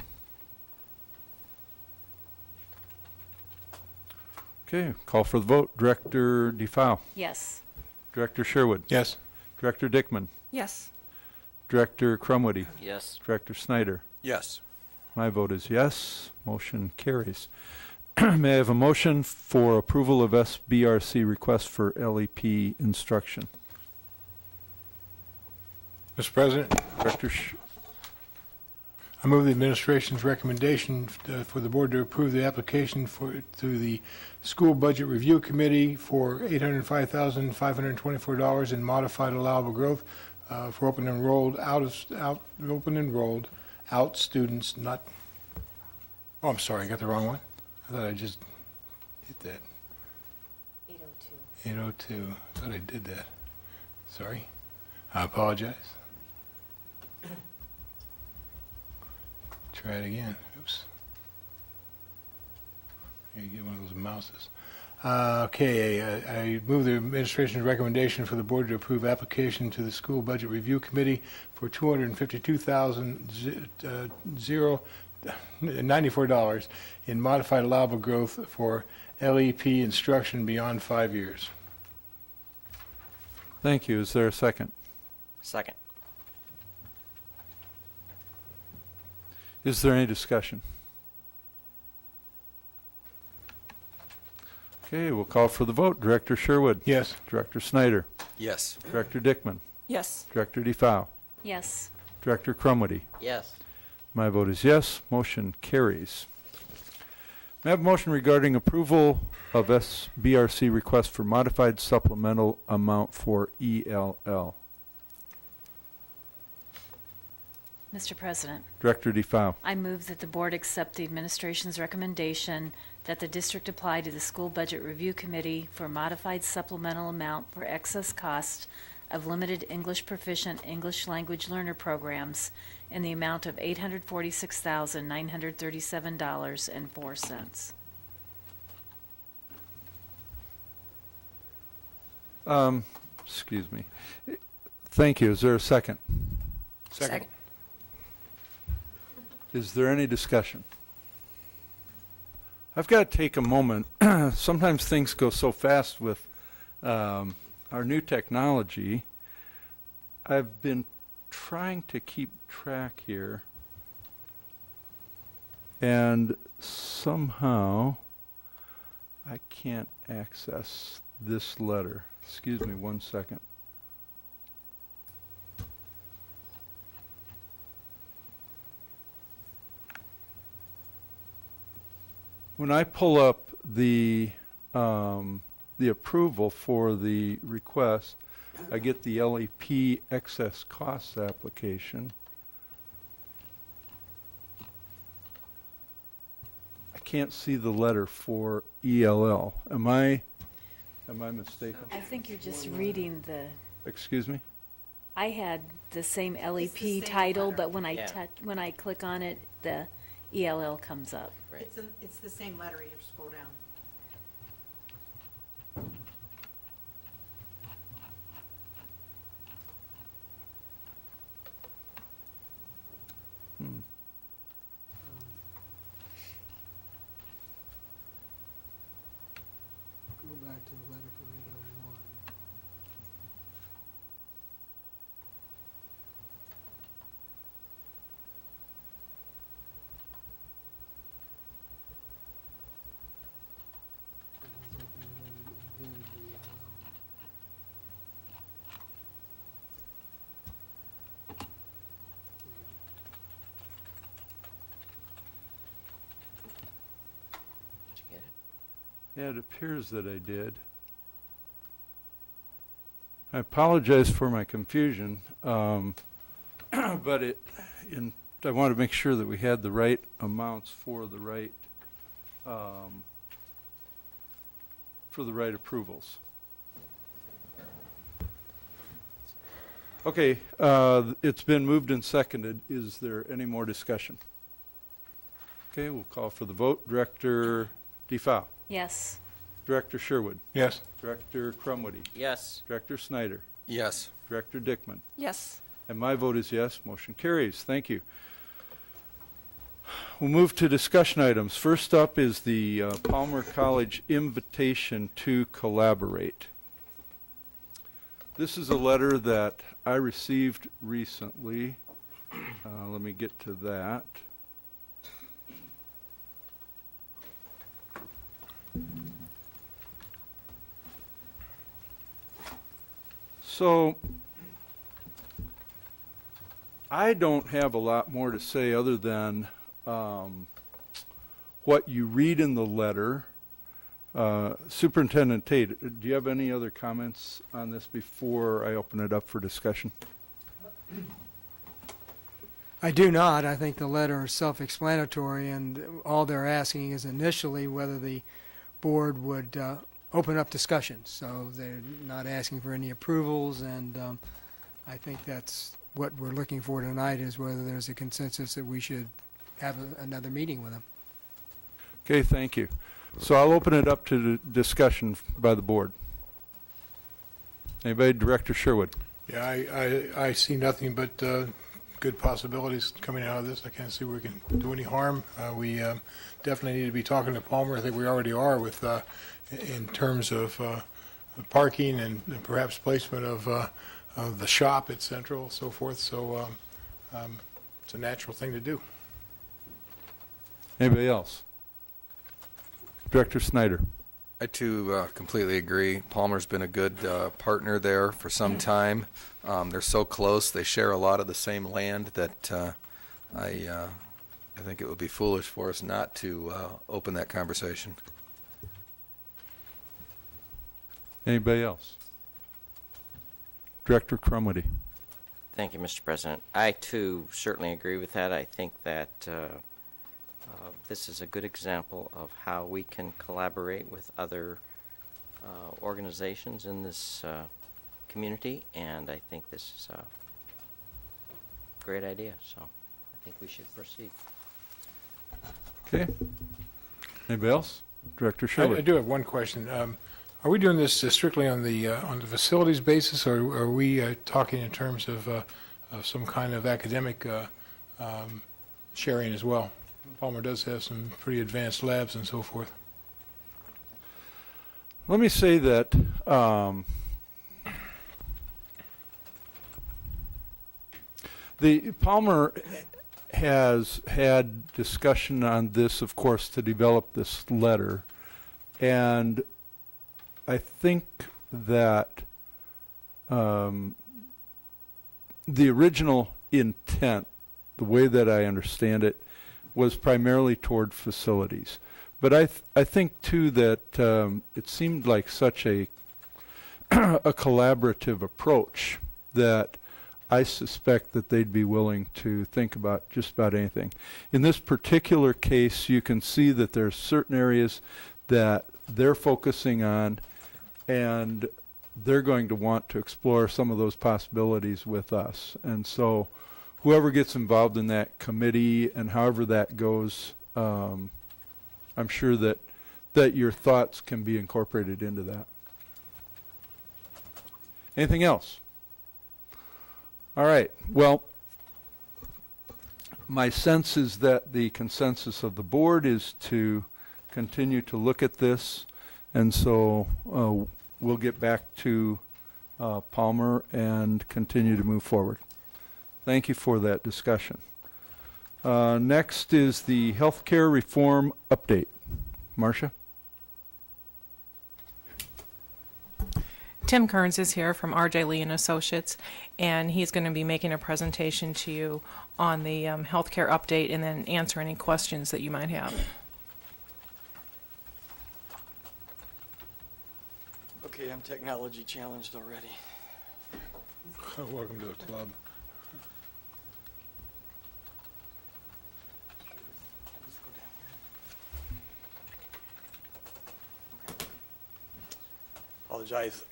Okay, call for the vote. Director DeFau. Yes. Director Sherwood. Yes. Director Dickman. Yes. Director Crumwitty. Yes. Director Snyder. Yes. My vote is yes. Motion carries. May I have a motion for approval of SBRC request for LEP instruction? Mr. President, Director I move the administration's recommendation for the board to approve the application through the School Budget Review Committee for $805,524 in modified allowable growth for open enrolled out students not. Oh, I'm sorry, I got the wrong one. I thought I just hit that. 802. 802. I thought I did that. Sorry. I apologize. Try it again. Oops. You get one of those mouses. Okay, I move the administration's recommendation for the board to approve application to the School Budget Review Committee for $252,094 in modified allowable growth for LEP instruction beyond 5 years. Thank you. Is there a second? Second. Is there any discussion? Okay, we'll call for the vote. Director Sherwood? Yes. Director Snyder? Yes. Director Dickman? Yes. Director DeFau? Yes. Director Crumwitty? Yes. My vote is yes. Motion carries. May I have a motion regarding approval of SBRC request for modified supplemental amount for ELL? Mr. President, Director DeFau? I move that the board accept the administration's recommendation that the district apply to the School Budget Review Committee for modified supplemental amount for excess cost of limited English proficient English language learner programs in the amount of $846,937.04. Excuse me. Thank you. Is there a second? Second. Is there any discussion? I've got to take a moment. Sometimes things go so fast with our new technology. I've been trying to keep track here, and somehow I can't access this letter. Excuse me 1 second. When I pull up the approval for the request, I get the LEP excess costs application. I can't see the letter for ELL. Am I mistaken? I think you're just reading the, Excuse me? I had the same LEP same title, letter. but when Yeah. when I click on it, the ELL comes up. Right. It's the same letter, you have to scroll down. Hmm. Go back to the letter for 801. Did you get it? Yeah, it appears that I did. I apologize for my confusion, but I want to make sure that we had the right amounts for the right approvals. Okay, it's been moved and seconded. Is there any more discussion? Okay, we'll call for the vote. Director DeFau? Yes. Director Sherwood? Yes. Director Crumwitty? Yes. Director Snyder? Yes. Director Dickman? Yes. And my vote is yes. Motion carries. Thank you. We'll move to discussion items. First up is the Palmer College invitation to collaborate. This is a letter that I received recently. Let me get to that. So I don't have a lot more to say other than what you read in the letter. Superintendent Tate, do you have any other comments on this before I open it up for discussion? I do not. I think the letter is self-explanatory, and all they're asking is initially whether the board would open up discussions. So they're not asking for any approvals, and I think that's what we're looking for tonight, is whether there's a consensus that we should have another meeting with them. Okay, thank you. So I'll open it up to discussion by the board. Anybody? Director Sherwood. Yeah, I see nothing but good possibilities coming out of this. I can't see where we can do any harm. We definitely need to be talking to Palmer. I think we already are with in terms of parking and perhaps placement of the shop at Central, so forth. So it's a natural thing to do. Anybody else? Director Snyder. I too completely agree. Palmer's been a good partner there for some time. They're so close. They share a lot of the same land that I think it would be foolish for us not to open that conversation. Anybody else? Director Crumwitty. Thank you, Mr. President. I, too, certainly agree with that. I think that this is a good example of how we can collaborate with other organizations in this community, and I think this is a great idea, so I think we should proceed. Okay. Anybody else? Director Sherwood. I do have one question. Are we doing this strictly on the facilities basis, or are we talking in terms of some kind of academic sharing as well? Palmer does have some pretty advanced labs and so forth. Let me say that the Palmer has had discussion on this, of course, to develop this letter, and I think that the original intent, the way that I understand it, was primarily toward facilities. But I think, too, that it seemed like such a a collaborative approach that I suspect that they'd be willing to think about just about anything. In this particular case, you can see that there's certain areas that they're focusing on, and they're going to want to explore some of those possibilities with us. And so whoever gets involved in that committee and however that goes, I'm sure that your thoughts can be incorporated into that. Anything else? All right. Well, my sense is that the consensus of the board is to continue to look at this, and so we'll get back to Palmer and continue to move forward. Thank you for that discussion. Next is the healthcare reform update. Marcia? Tim Kearns is here from R.J. Lee and Associates, and he's going to be making a presentation to you on the healthcare update and then answer any questions that you might have. Okay, I'm technology challenged already. Welcome to the club. Apologize,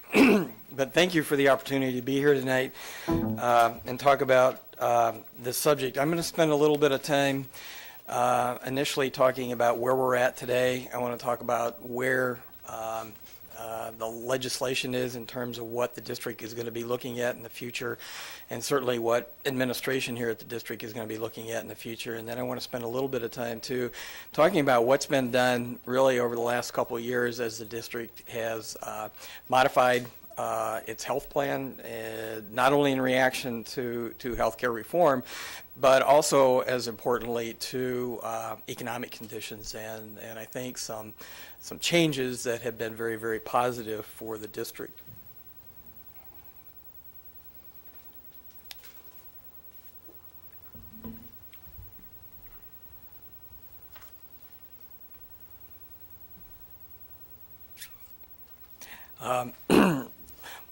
but thank you for the opportunity to be here tonight and talk about this subject. I'm going to spend a little bit of time initially talking about where we're at today. I want to talk about where the legislation is in terms of what the district is going to be looking at in the future, and certainly what administration here at the district is going to be looking at in the future. And then I want to spend a little bit of time too talking about what's been done really over the last couple of years as the district has modified its health plan, not only in reaction to healthcare reform, but also, as importantly, to economic conditions and I think some changes that have been very, very positive for the district.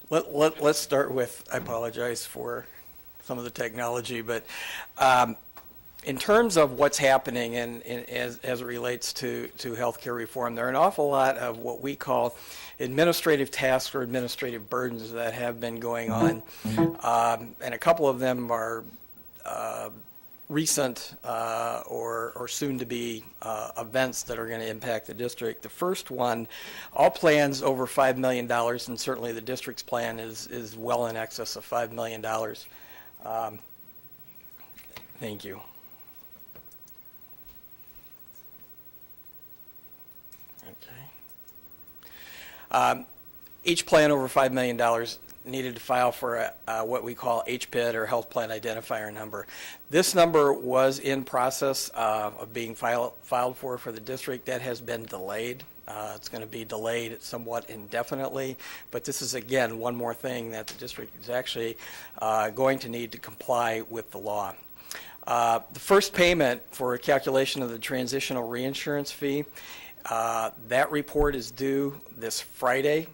Let's start with, I apologize for some of the technology, but in terms of what's happening and as it relates to healthcare reform, there are an awful lot of what we call administrative tasks or administrative burdens that have been going on, and a couple of them are recent or soon-to-be events that are going to impact the district. The first one, all plans over $5 million, and certainly the district's plan is well in excess of $5 million. Thank you. Okay. Each plan over $5 million needed to file for what we call HPID, or Health Plan Identifier Number. This number was in process of being filed for the district. That has been delayed. It's going to be delayed somewhat indefinitely, but this is, again, one more thing that the district is actually going to need to comply with the law. The first payment for a calculation of the transitional reinsurance fee, that report is due this Friday.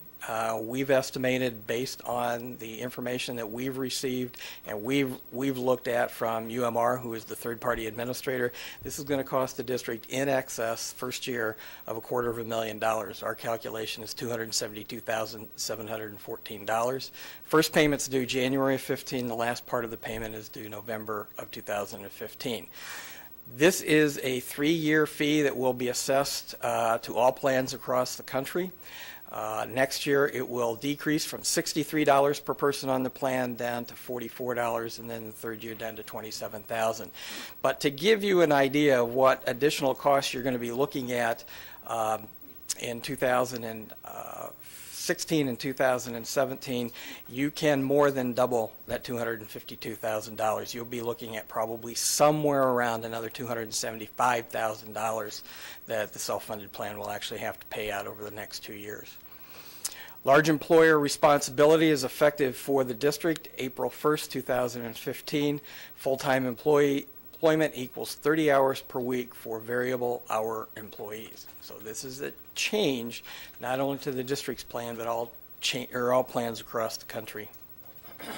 We've estimated, based on the information that we've received and we've looked at from UMR, who is the third-party administrator, this is going to cost the district in excess, first year, of $250,000. Our calculation is $272,714. First payment's due January of 15. The last part of the payment is due November of 2015. This is a 3-year fee that will be assessed to all plans across the country. Next year, it will decrease from $63 per person on the plan down to $44, and then the third year down to $27,000. But to give you an idea of what additional costs you're going to be looking at in 2016 and 2017, you can more than double that $252,000. You'll be looking at probably somewhere around another $275,000 that the self-funded plan will actually have to pay out over the next 2 years. Large employer responsibility is effective for the district April 1st, 2015. Full-time employment equals 30 hours per week for variable hour employees. So this is a change not only to the district's plan, but all plans across the country. Okay.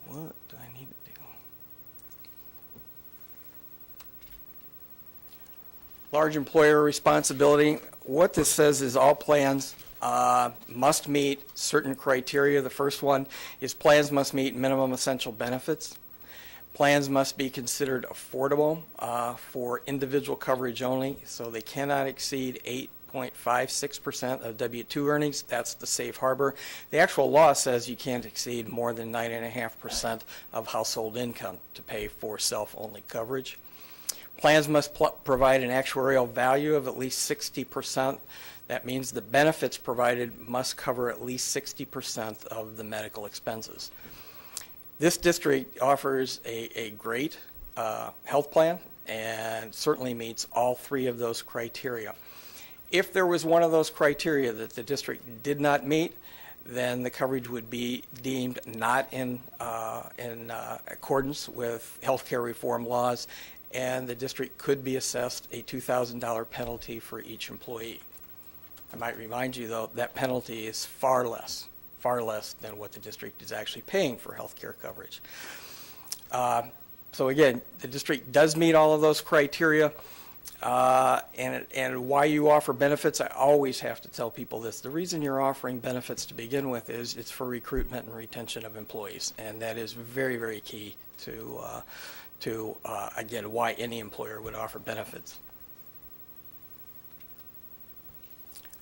What do I need to do? Large employer responsibility. What this says is all plans must meet certain criteria. The first one is plans must meet minimum essential benefits. Plans must be considered affordable for individual coverage only, so they cannot exceed 8.56% of W-2 earnings. That's the safe harbor. The actual law says you can't exceed more than 9.5% of household income to pay for self-only coverage. Plans must provide an actuarial value of at least 60%. That means the benefits provided must cover at least 60% of the medical expenses. This district offers a great health plan and certainly meets all 3 of those criteria. If there was one of those criteria that the district did not meet, then the coverage would be deemed not in accordance with healthcare reform laws, and the district could be assessed a $2,000 penalty for each employee. I might remind you, though, that penalty is far less than what the district is actually paying for health care coverage. So again, the district does meet all of those criteria, and why you offer benefits, I always have to tell people this. The reason you're offering benefits to begin with is it's for recruitment and retention of employees, and that is very, very key to again, why any employer would offer benefits.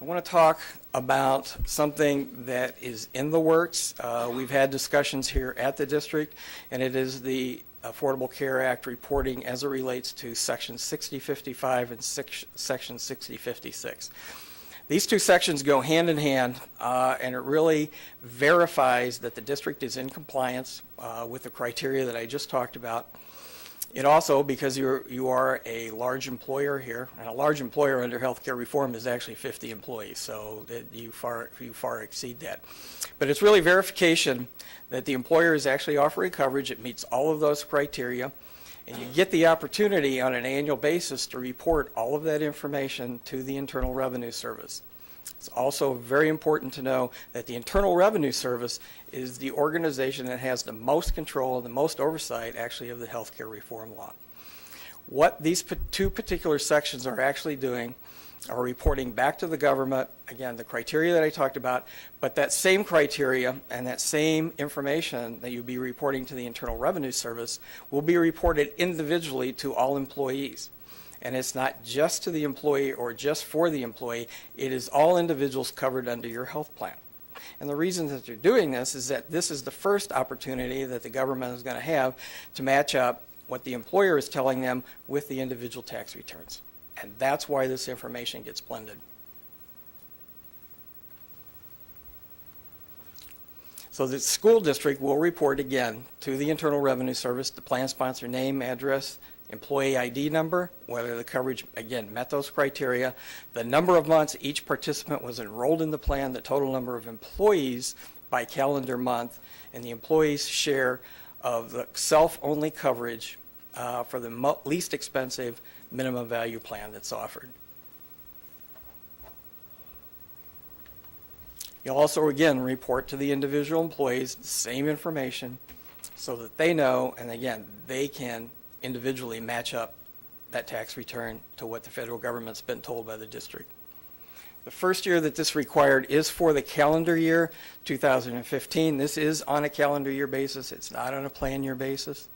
I want to talk about something that is in the works. We've had discussions here at the district, and it is the Affordable Care Act reporting as it relates to Section 6055 and Section 6056. These 2 sections go hand in hand, and it really verifies that the district is in compliance with the criteria that I just talked about. It also, because you are a large employer here, and a large employer under healthcare reform is actually 50 employees, so that you far exceed that. But it's really verification that the employer is actually offering coverage. It meets all of those criteria. And you get the opportunity on an annual basis to report all of that information to the Internal Revenue Service. It's also very important to know that the Internal Revenue Service is the organization that has the most control and the most oversight, actually, of the healthcare reform law. What these two particular sections are actually doing are reporting back to the government, again, the criteria that I talked about, but that same criteria and that same information that you'll be reporting to the Internal Revenue Service will be reported individually to all employees. And it's not just to the employee or just for the employee, it is all individuals covered under your health plan. And the reason that they're doing this is that this is the first opportunity that the government is going to have to match up what the employer is telling them with the individual tax returns. And that's why this information gets blended. So the school district will report again to the Internal Revenue Service the plan sponsor name, address, employee ID number, whether the coverage, again, met those criteria, the number of months each participant was enrolled in the plan, the total number of employees by calendar month, and the employee's share of the self-only coverage for the least expensive minimum value plan that's offered. You'll also, again, report to the individual employees the same information so that they know, and again, they can individually match up that tax return to what the federal government's been told by the district. The first year that this required is for the calendar year 2015. This is on a calendar year basis. It's not on a plan year basis.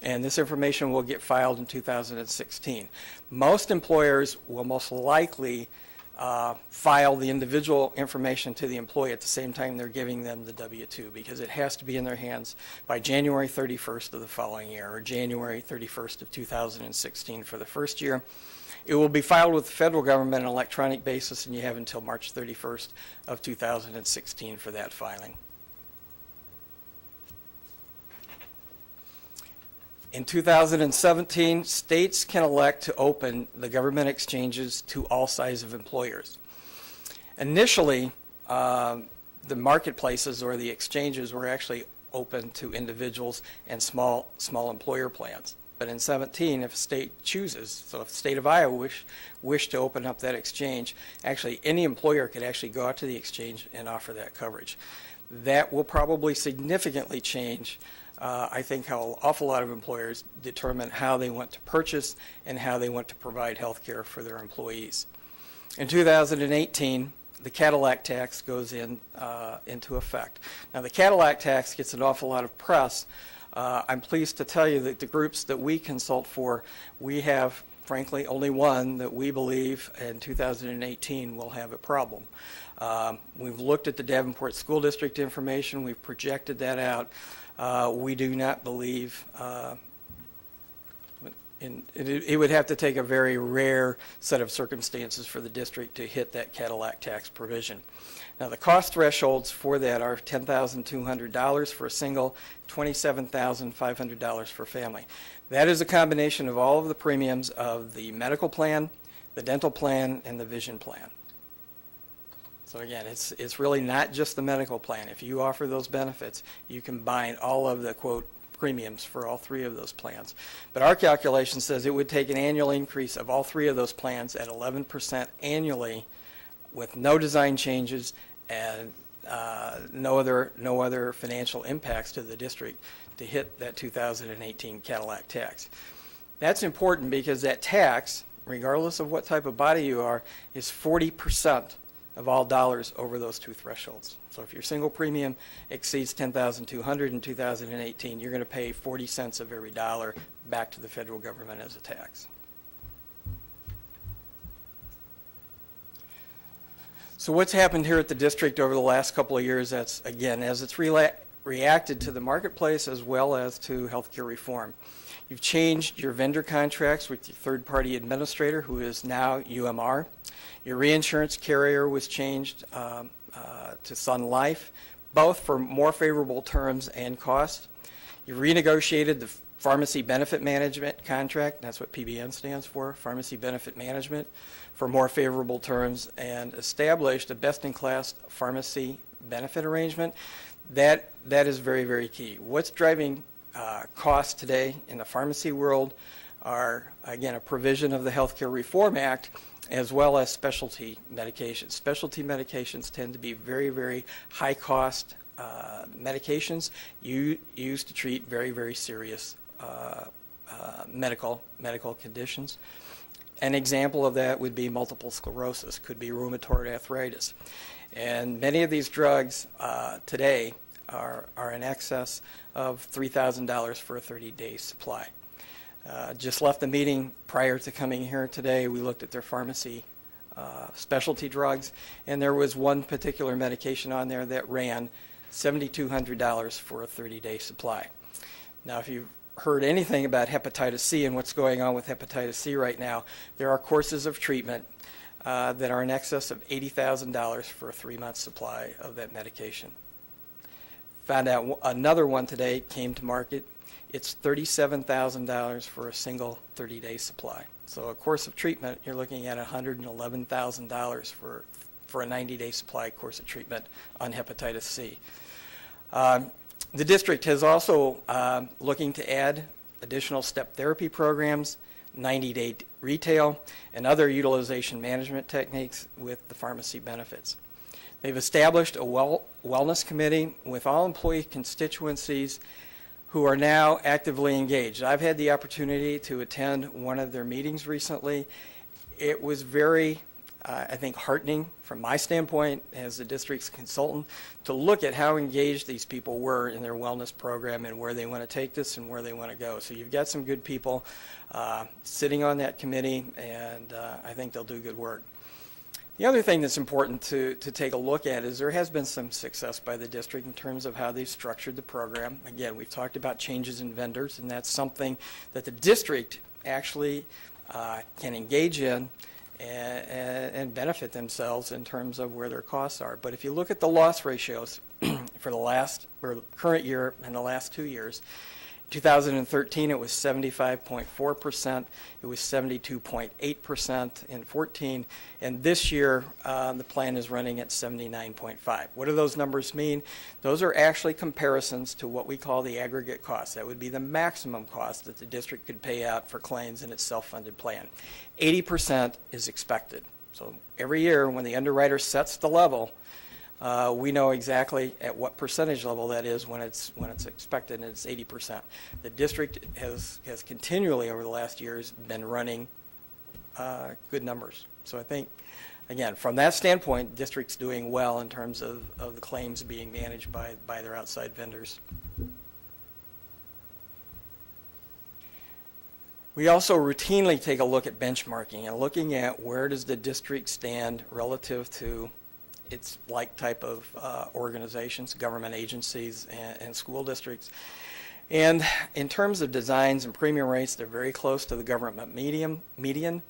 And this information will get filed in 2016. Most employers will most likely file the individual information to the employee at the same time they're giving them the W-2, because it has to be in their hands by January 31st of the following year, or January 31st of 2016 for the first year. It will be filed with the federal government on an electronic basis, and you have until March 31st of 2016 for that filing. In 2017, states can elect to open the government exchanges to all sizes of employers. Initially, the marketplaces or the exchanges were actually open to individuals and small employer plans. But in 17, if a state chooses, so if the state of Iowa wish to open up that exchange, actually any employer could actually go out to the exchange and offer that coverage. That will probably significantly change I think how an awful lot of employers determine how they want to purchase and how they want to provide health care for their employees. In 2018, the Cadillac tax goes into effect. Now, the Cadillac tax gets an awful lot of press. I'm pleased to tell you that the groups that we consult for, we have, frankly, only one that we believe in 2018 will have a problem. We've looked at the Davenport School District information. We've projected that out. We do not believe, it would have to take a very rare set of circumstances for the district to hit that Cadillac tax provision. Now, the cost thresholds for that are $10,200 for a single, $27,500 for family. That is a combination of all of the premiums of the medical plan, the dental plan, and the vision plan. So again, it's really not just the medical plan. If you offer those benefits, you combine all of the, quote, premiums for all three of those plans. But our calculation says it would take an annual increase of all three of those plans at 11% annually with no design changes and no other financial impacts to the district to hit that 2018 Cadillac tax. That's important because that tax, regardless of what type of body you are, is 40% of all dollars over those two thresholds. So if your single premium exceeds $10,200 in 2018, you're going to pay 40 cents of every dollar back to the federal government as a tax. So what's happened here at the district over the last couple of years, that's, again, as it's reacted to the marketplace as well as to healthcare reform. You've changed your vendor contracts with your third-party administrator, who is now UMR. Your reinsurance carrier was changed to Sun Life, both for more favorable terms and cost. You renegotiated the pharmacy benefit management contract, that's what PBM stands for, pharmacy benefit management, for more favorable terms, and established a best-in-class pharmacy benefit arrangement. That is very, very key. What's driving costs today in the pharmacy world are, again, a provision of the Healthcare Reform Act, as well as specialty medications. Specialty medications tend to be very, very high-cost medications used to treat very, very serious medical conditions. An example of that would be multiple sclerosis, could be rheumatoid arthritis. And many of these drugs today are in excess of $3,000 for a 30-day supply. Just left the meeting prior to coming here today. We looked at their pharmacy specialty drugs, and there was one particular medication on there that ran $7,200 for a 30-day supply. Now, if you've heard anything about hepatitis C and what's going on with hepatitis C right now, there are courses of treatment that are in excess of $80,000 for a 3-month supply of that medication. Found out another one today came to market. It's $37,000 for a single 30-day supply. So a course of treatment, you're looking at $111,000 for a 90-day supply course of treatment on hepatitis C. The district has also looking to add additional step therapy programs, 90-day retail, and other utilization management techniques with the pharmacy benefits. They've established a wellness committee with all employee constituencies who are now actively engaged. I've had the opportunity to attend one of their meetings recently. It was very, I think, heartening from my standpoint as the district's consultant to look at how engaged these people were in their wellness program and where they want to take this and where they want to go. So you've got some good people sitting on that committee, and I think they'll do good work. The other thing that's important to take a look at is there has been some success by the district in terms of how they've structured the program. Again, we've talked about changes in vendors, and that's something that the district actually can engage in and benefit themselves in terms of where their costs are. But if you look at the loss ratios for the current year and the last 2 years, 2013 it was 75.4%, it was 72.8% in 14, and this year the plan is running at 79.5. What do those numbers mean? Those are actually comparisons to what we call the aggregate cost. That would be the maximum cost that the district could pay out for claims in its self-funded plan. 80% is expected. So every year when the underwriter sets the level, we know exactly at what percentage level that is when it's expected, and it's 80%. The district has continually over the last years been running good numbers. So I think, again, from that standpoint, the district's doing well in terms of the claims being managed by their outside vendors. We also routinely take a look at benchmarking and looking at where does the district stand relative to its like type of organizations, government agencies, and school districts. And in terms of designs and premium rates, they're very close to the government median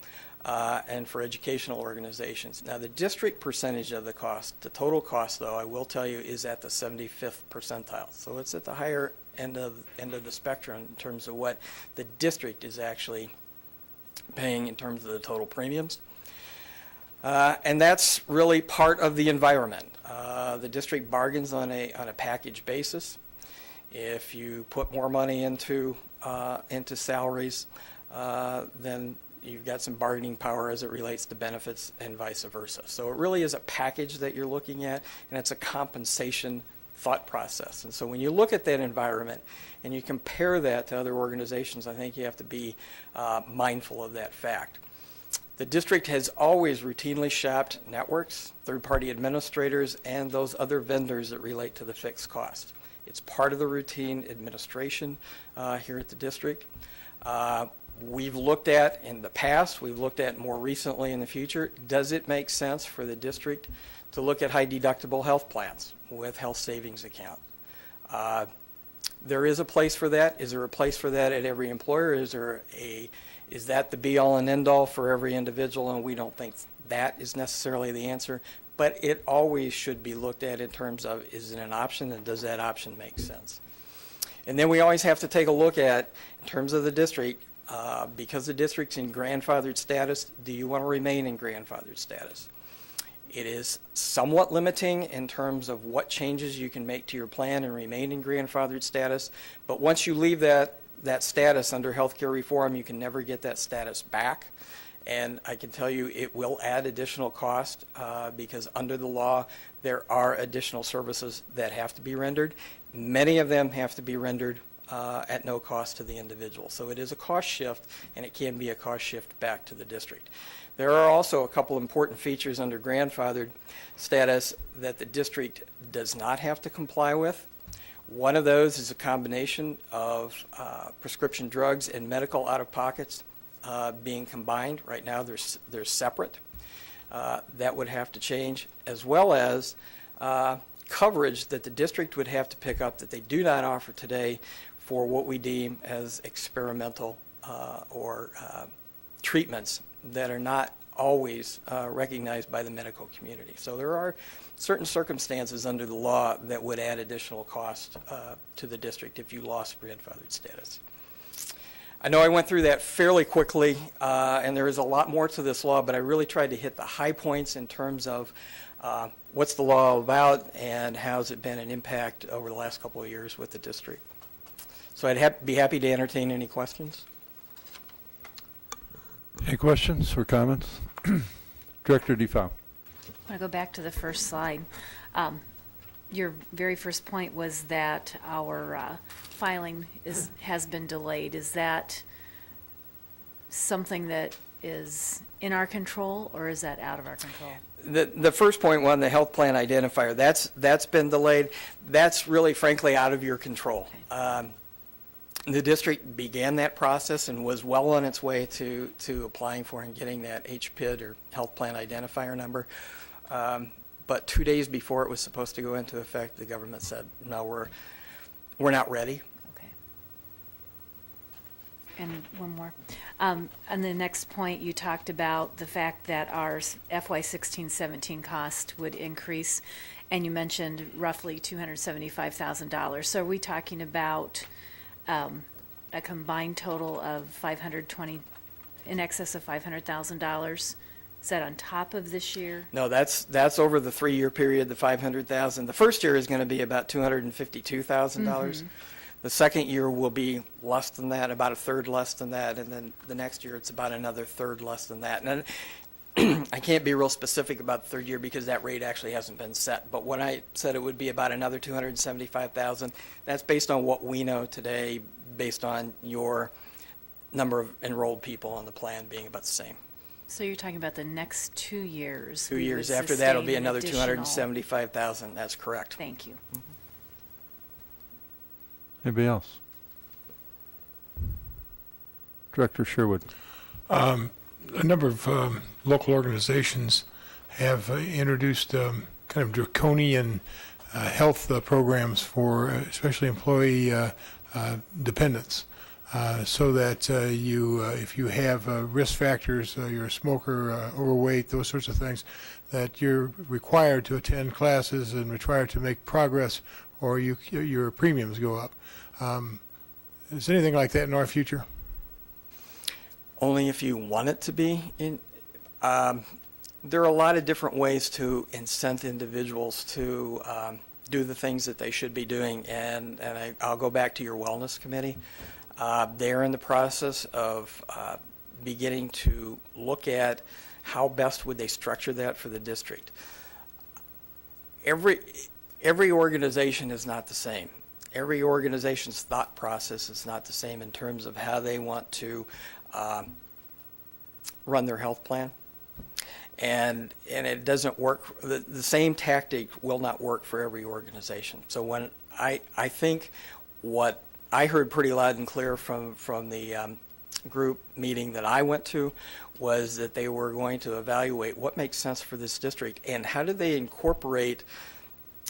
and for educational organizations. Now, the district percentage of the cost, the total cost, though, I will tell you, is at the 75th percentile. So it's at the higher end of the spectrum in terms of what the district is actually paying in terms of the total premiums. And that's really part of the environment. The district bargains on a package basis. If you put more money into salaries, then you've got some bargaining power as it relates to benefits and vice versa. So it really is a package that you're looking at, and it's a compensation thought process. And so when you look at that environment and you compare that to other organizations, I think you have to be mindful of that fact. The district has always routinely shopped networks, third-party administrators, and those other vendors that relate to the fixed cost. It's part of the routine administration here at the district. We've looked at in the past, we've looked at more recently in the future, does it make sense for the district to look at high deductible health plans with health savings account? There is a place for that. Is there a place for that at every employer? Is that the be-all and end-all for every individual? And we don't think that is necessarily the answer. But it always should be looked at in terms of, is it an option, and does that option make sense? And then we always have to take a look at, in terms of the district, because the district's in grandfathered status, do you want to remain in grandfathered status? It is somewhat limiting in terms of what changes you can make to your plan and remain in grandfathered status. But once you leave that status under healthcare reform, you can never get that status back. And I can tell you it will add additional cost because under the law, there are additional services that have to be rendered. Many of them have to be rendered at no cost to the individual. So it is a cost shift, and it can be a cost shift back to the district. There are also a couple important features under grandfathered status that the district does not have to comply with. One of those is a combination of prescription drugs and medical out-of-pockets being combined. Right now they're separate. That would have to change, as well as coverage that the district would have to pick up that they do not offer today for what we deem as experimental or treatments that are not always recognized by the medical community. So there are certain circumstances under the law that would add additional cost to the district if you lost grandfathered status. I know I went through that fairly quickly, and there is a lot more to this law, but I really tried to hit the high points in terms of what's the law all about and how's it been an impact over the last couple of years with the district. So I'd be happy to entertain any questions. Any questions or comments? Director DeFau. I want to go back to the first slide. Your very first point was that our filing has been delayed. Is that something that is in our control, or is that out of our control? The first point one, the health plan identifier, that's been delayed. That's really, frankly, out of your control. Okay. The district began that process and was well on its way to applying for and getting that HPID or health plan identifier number. But 2 days before it was supposed to go into effect, the government said, no, we're not ready. Okay. And one more. On the next point, you talked about the fact that our FY16-17 cost would increase, and you mentioned roughly $275,000. So are we talking about a combined total of in excess of $500,000? Is that on top of this year? No, that's over the 3-year period, the $500,000. The first year is going to be about $252,000. Mm-hmm. The second year will be less than that, about a third less than that, and then the next year it's about another third less than that. And I can't be real specific about the third year because that rate actually hasn't been set. But when I said it would be about another $275,000, that's based on what we know today, based on your number of enrolled people on the plan being about the same. So you're talking about the next 2 years. 2 years after that will be another $275,000. That's correct. Thank you. Mm-hmm. Anybody else? Director Sherwood. A number of local organizations have introduced kind of draconian health programs for especially employee dependents. So that if you have risk factors, you're a smoker, overweight, those sorts of things, that you're required to attend classes and required to make progress, or your premiums go up. Is anything like that in our future? Only if you want it to be. There are a lot of different ways to incent individuals to do the things that they should be doing, and I'll go back to your wellness committee. They're in the process of beginning to look at how best would they structure that for the district. Every organization is not the same. Every organization's thought process is not the same in terms of how they want to run their health plan. And it doesn't work. The same tactic will not work for every organization. So when I think what I heard pretty loud and clear from the group meeting that I went to was that they were going to evaluate what makes sense for this district and how do they incorporate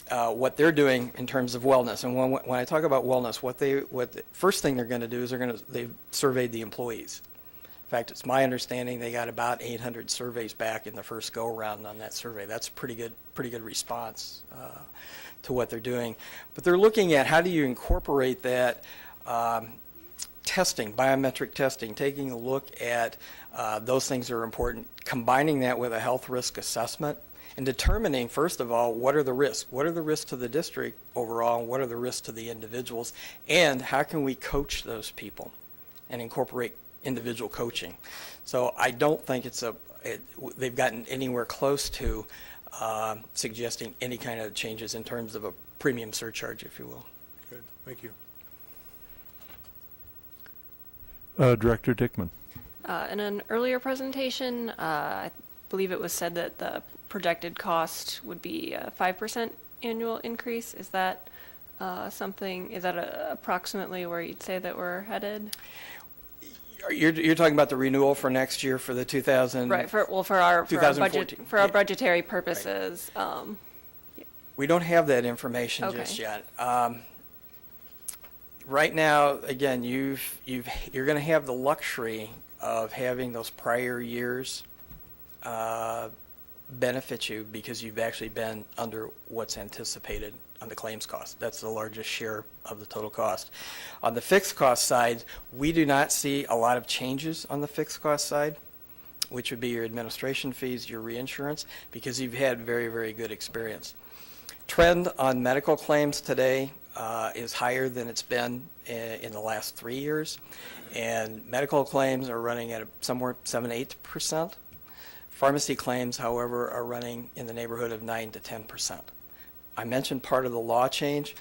what they're doing in terms of wellness. And when I talk about wellness, what the first thing they're going to do is they've surveyed the employees. In fact, it's my understanding they got about 800 surveys back in the first go-around on that survey. That's a pretty good response to what they're doing. But they're looking at how do you incorporate that testing, biometric testing, taking a look at those things that are important, combining that with a health risk assessment, and determining, first of all, what are the risks? What are the risks to the district overall, and what are the risks to the individuals? And how can we coach those people and incorporate individual coaching? So I don't think they've gotten anywhere close to suggesting any kind of changes in terms of a premium surcharge, if you will. Good, thank you. Director Dickman. In an earlier presentation, I believe it was said that the projected cost would be a 5% annual increase. Is that approximately where you'd say that we're headed? You're talking about the renewal for next year for the 2000? Right, for our budgetary purposes. Right. We don't have that information Okay. just yet. Right now, again, you're going to have the luxury of having those prior years benefit you because you've actually been under what's anticipated on the claims cost. That's the largest share of the total cost. On the fixed cost side, we do not see a lot of changes on the fixed cost side, which would be your administration fees, your reinsurance, because you've had very, very good experience. Trend on medical claims today is higher than it's been in the last 3 years, and medical claims are running at somewhere 7-8%. Pharmacy claims, however, are running in the neighborhood of 9 to 10%. I mentioned part of the law change.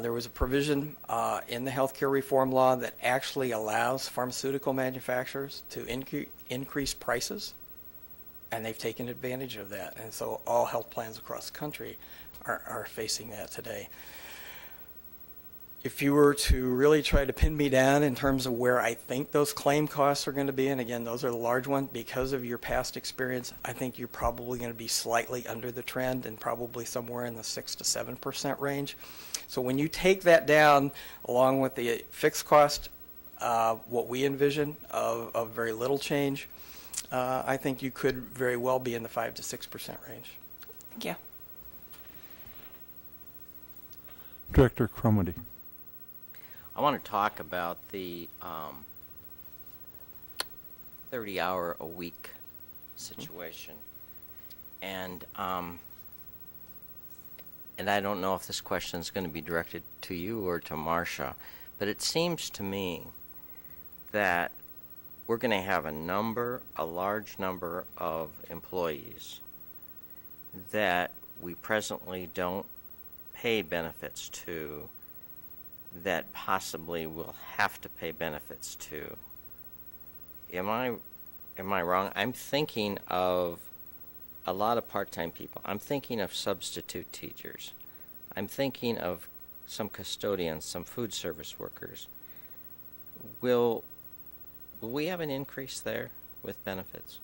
There was a provision in the healthcare reform law that actually allows pharmaceutical manufacturers to increase prices, and they've taken advantage of that. And so all health plans across the country are facing that today. If you were to really try to pin me down in terms of where I think those claim costs are going to be, and again, those are the large ones, because of your past experience, I think you're probably going to be slightly under the trend and probably somewhere in the 6 to 7% range. So when you take that down along with the fixed cost, what we envision of very little change, I think you could very well be in the 5 to 6% range. Thank you. Director Cromedy. I want to talk about the 30-hour-a-week situation. And I don't know if this question is going to be directed to you or to Marcia, but it seems to me that we're going to have a large number of employees that we presently don't pay benefits to, that possibly will have to pay benefits to. Am I wrong? I'm thinking of a lot of part-time people. I'm thinking of substitute teachers. I'm thinking of some custodians, some food service workers. Will we have an increase there with benefits?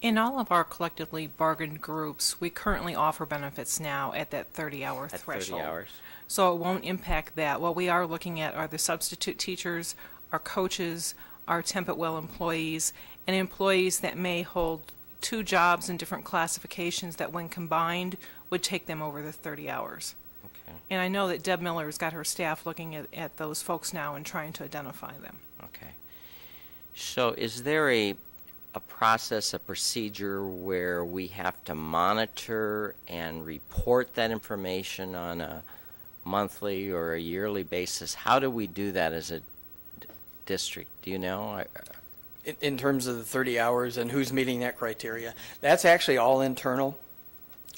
In all of our collectively bargained groups, we currently offer benefits now at that 30-hour threshold. 30 hours. So it won't impact that. What we are looking at are the substitute teachers, our coaches, our temp at will employees, and employees that may hold 2 jobs in different classifications that when combined would take them over the 30 hours. Okay. And I know that Deb Miller's got her staff looking at those folks now and trying to identify them. Okay. So is there a process, a procedure where we have to monitor and report that information on a monthly or a yearly basis? How do we do that as a district? Do you know? In terms of the 30 hours and who's meeting that criteria, that's actually all internal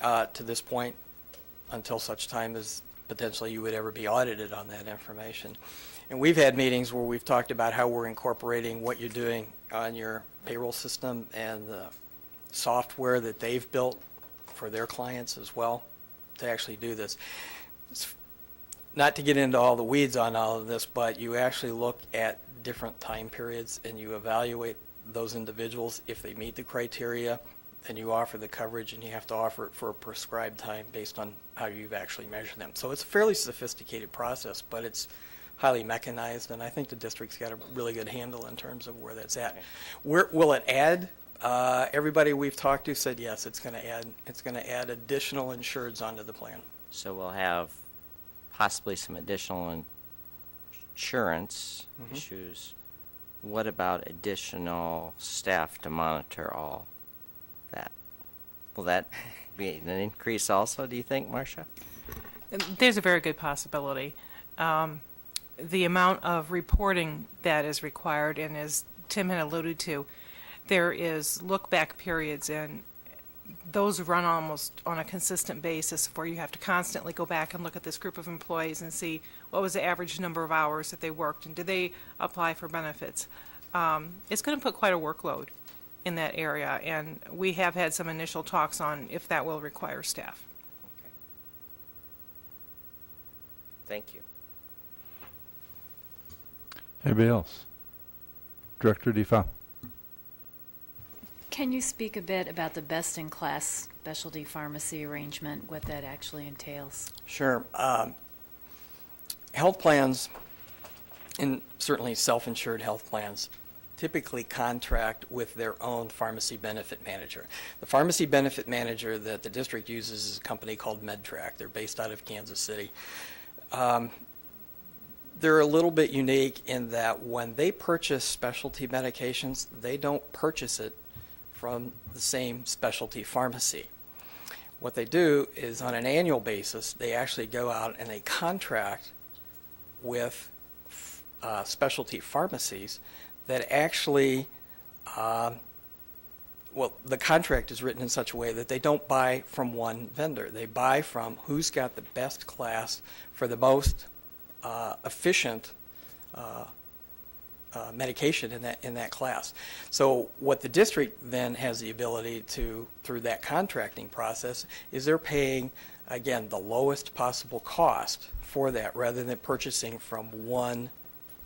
to this point until such time as potentially you would ever be audited on that information. And we've had meetings where we've talked about how we're incorporating what you're doing on your payroll system and the software that they've built for their clients as well to actually do this. It's not to get into all the weeds on all of this, but you actually look at different time periods and you evaluate those individuals. If they meet the criteria, then you offer the coverage, and you have to offer it for a prescribed time based on how you've actually measured them. So it's a fairly sophisticated process, but it's highly mechanized, and I think the district's got a really good handle in terms of where that's at. Will it add? Everybody we've talked to said yes, it's going to add. It's going to add additional insureds onto the plan. So we'll have possibly some additional insurance issues. What about additional staff to monitor all that? Will that be an increase also, do you think, Marcia? There's a very good possibility. The amount of reporting that is required, and as Tim had alluded to, there is look-back periods, and those run almost on a consistent basis where you have to constantly go back and look at this group of employees and see what was the average number of hours that they worked and did they apply for benefits. It's going to put quite a workload in that area, and we have had some initial talks on if that will require staff. Okay. Thank you. Anybody else? Director Defa. Can you speak a bit about the best-in-class specialty pharmacy arrangement, what that actually entails? Sure. Health plans, and certainly self-insured health plans, typically contract with their own pharmacy benefit manager. The pharmacy benefit manager that the district uses is a company called MedTrack. They're based out of Kansas City. They're a little bit unique in that when they purchase specialty medications, they don't purchase it from the same specialty pharmacy. What they do is on an annual basis, they actually go out and they contract with specialty pharmacies that actually, well, the contract is written in such a way that they don't buy from one vendor. They buy from who's got the best class for the most efficient medication in that class. So what the district then has the ability to, through that contracting process, is they're paying, again, the lowest possible cost for that rather than purchasing from one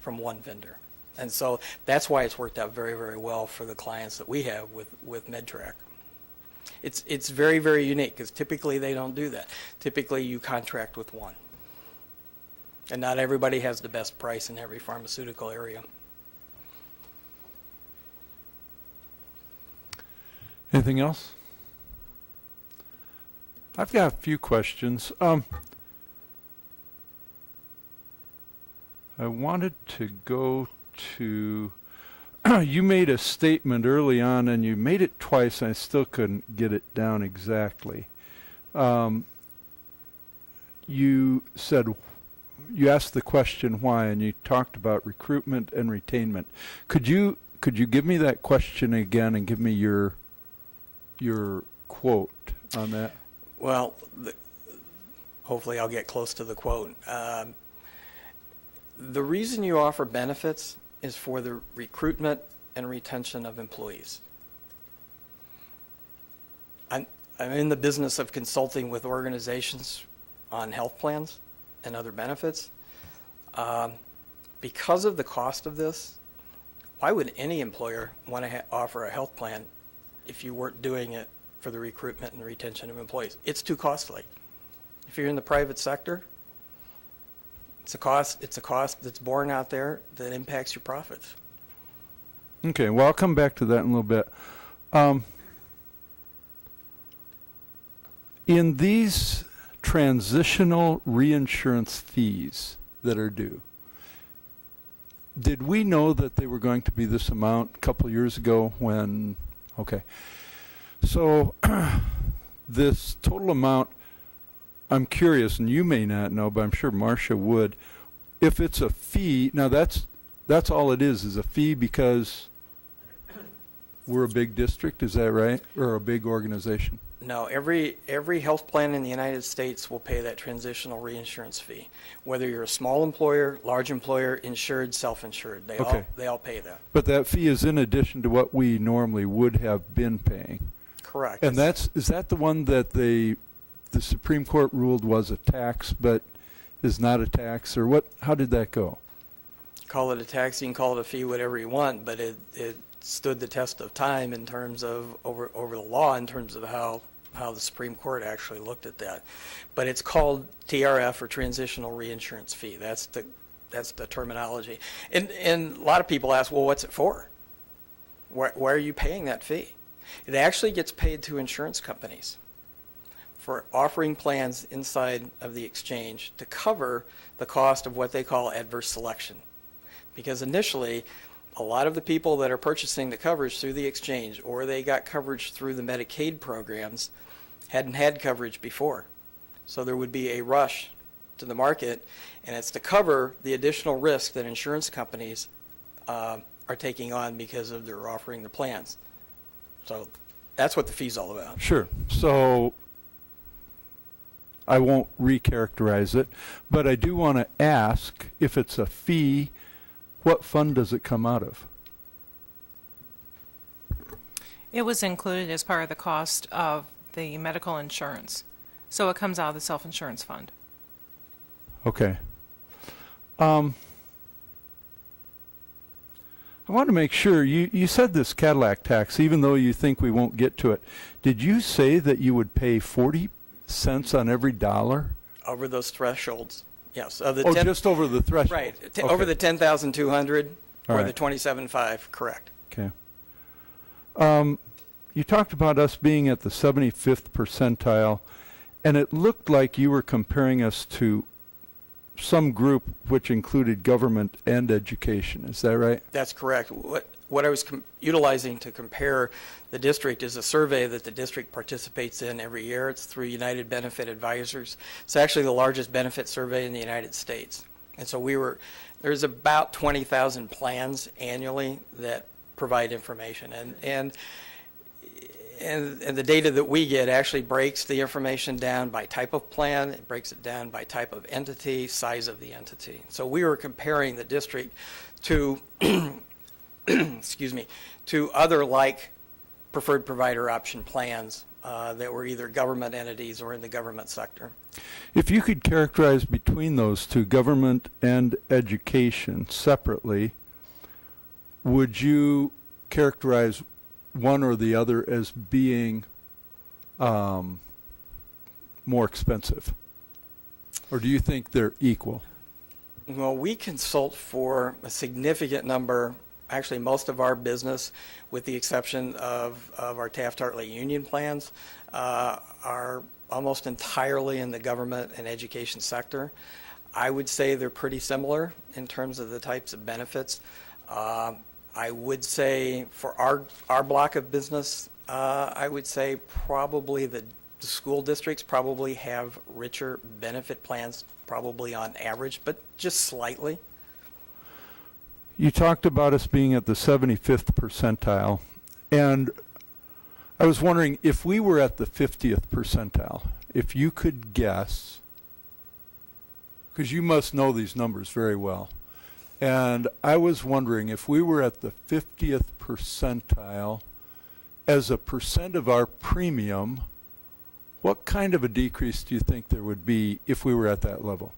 vendor. And so that's why it's worked out very, very well for the clients that we have with MedTrack. It's very, very unique because typically they don't do that. Typically you contract with one. And not everybody has the best price in every pharmaceutical area. Anything else? I've got a few questions. I wanted to go to, you made a statement early on, and you made it twice, and I still couldn't get it down exactly. You said, you asked the question why, and you talked about recruitment and retainment. Could you give me that question again and give me your quote on that? Well, hopefully I'll get close to the quote. The reason you offer benefits is for the recruitment and retention of employees. I'm in the business of consulting with organizations on health plans and other benefits. Because of the cost of this, why would any employer want to offer a health plan if you weren't doing it for the recruitment and retention of employees? It's too costly. If you're in the private sector, it's a cost that's borne out there that impacts your profits. Okay, well, I'll come back to that in a little bit. In these transitional reinsurance fees that are due, did we know that they were going to be this amount a couple of years ago when, okay. So this total amount, I'm curious, and you may not know, but I'm sure Marcia would. If it's a fee, now that's all it is a fee because we're a big district, is that right? Or a big organization? No, every health plan in the United States will pay that transitional reinsurance fee. Whether you're a small employer, large employer, insured, self-insured, they all pay that. But that fee is in addition to what we normally would have been paying. Correct. And is that the one that the Supreme Court ruled was a tax but is not a tax, or what? How did that go? Call it a tax, you can call it a fee, whatever you want, but it stood the test of time in terms of over the law, in terms of how the Supreme Court actually looked at that. But it's called TRF, or transitional reinsurance fee. That's the terminology. And a lot of people ask, well, what's it for? Why are you paying that fee? It actually gets paid to insurance companies for offering plans inside of the exchange to cover the cost of what they call adverse selection. Because initially, a lot of the people that are purchasing the coverage through the exchange, or they got coverage through the Medicaid programs, hadn't had coverage before. So there would be a rush to the market, and it's to cover the additional risk that insurance companies are taking on because of their offering the plans. So that's what the fee's all about. Sure. So I won't recharacterize it, but I do want to ask, if it's a fee, what fund does it come out of? It was included as part of the cost of the medical insurance. So it comes out of the self-insurance fund. Okay. I want to make sure, you said this Cadillac tax, even though you think we won't get to it. Did you say that you would pay 40 cents on every dollar? Over those thresholds, yes. Just over the threshold. Right. Okay. Over the 10,200 All or right. the 27.5, correct. Okay. You talked about us being at the 75th percentile, and it looked like you were comparing us to some group which included government and education. Is that right? That's correct. What I was utilizing to compare the district is a survey that the district participates in every year. It's through United Benefit Advisors. It's actually the largest benefit survey in the United States. And so there's about 20,000 plans annually that provide information. And the data that we get actually breaks the information down by type of plan. It breaks it down by type of entity, size of the entity. So we were comparing the district to, excuse me, to other like preferred provider option plans that were either government entities or in the government sector. If you could characterize between those two, government and education, separately, would you characterize one or the other as being more expensive? Or do you think they're equal? Well, we consult for a significant number, actually most of our business, with the exception of our Taft-Hartley union plans, are almost entirely in the government and education sector. I would say they're pretty similar in terms of the types of benefits. I would say for our block of business, I would say probably the school districts probably have richer benefit plans, probably on average, but just slightly. You talked about us being at the 75th percentile, and I was wondering if we were at the 50th percentile, if you could guess, because you must know these numbers very well. And I was wondering if we were at the 50th percentile, as a percent of our premium, what kind of a decrease do you think there would be if we were at that level?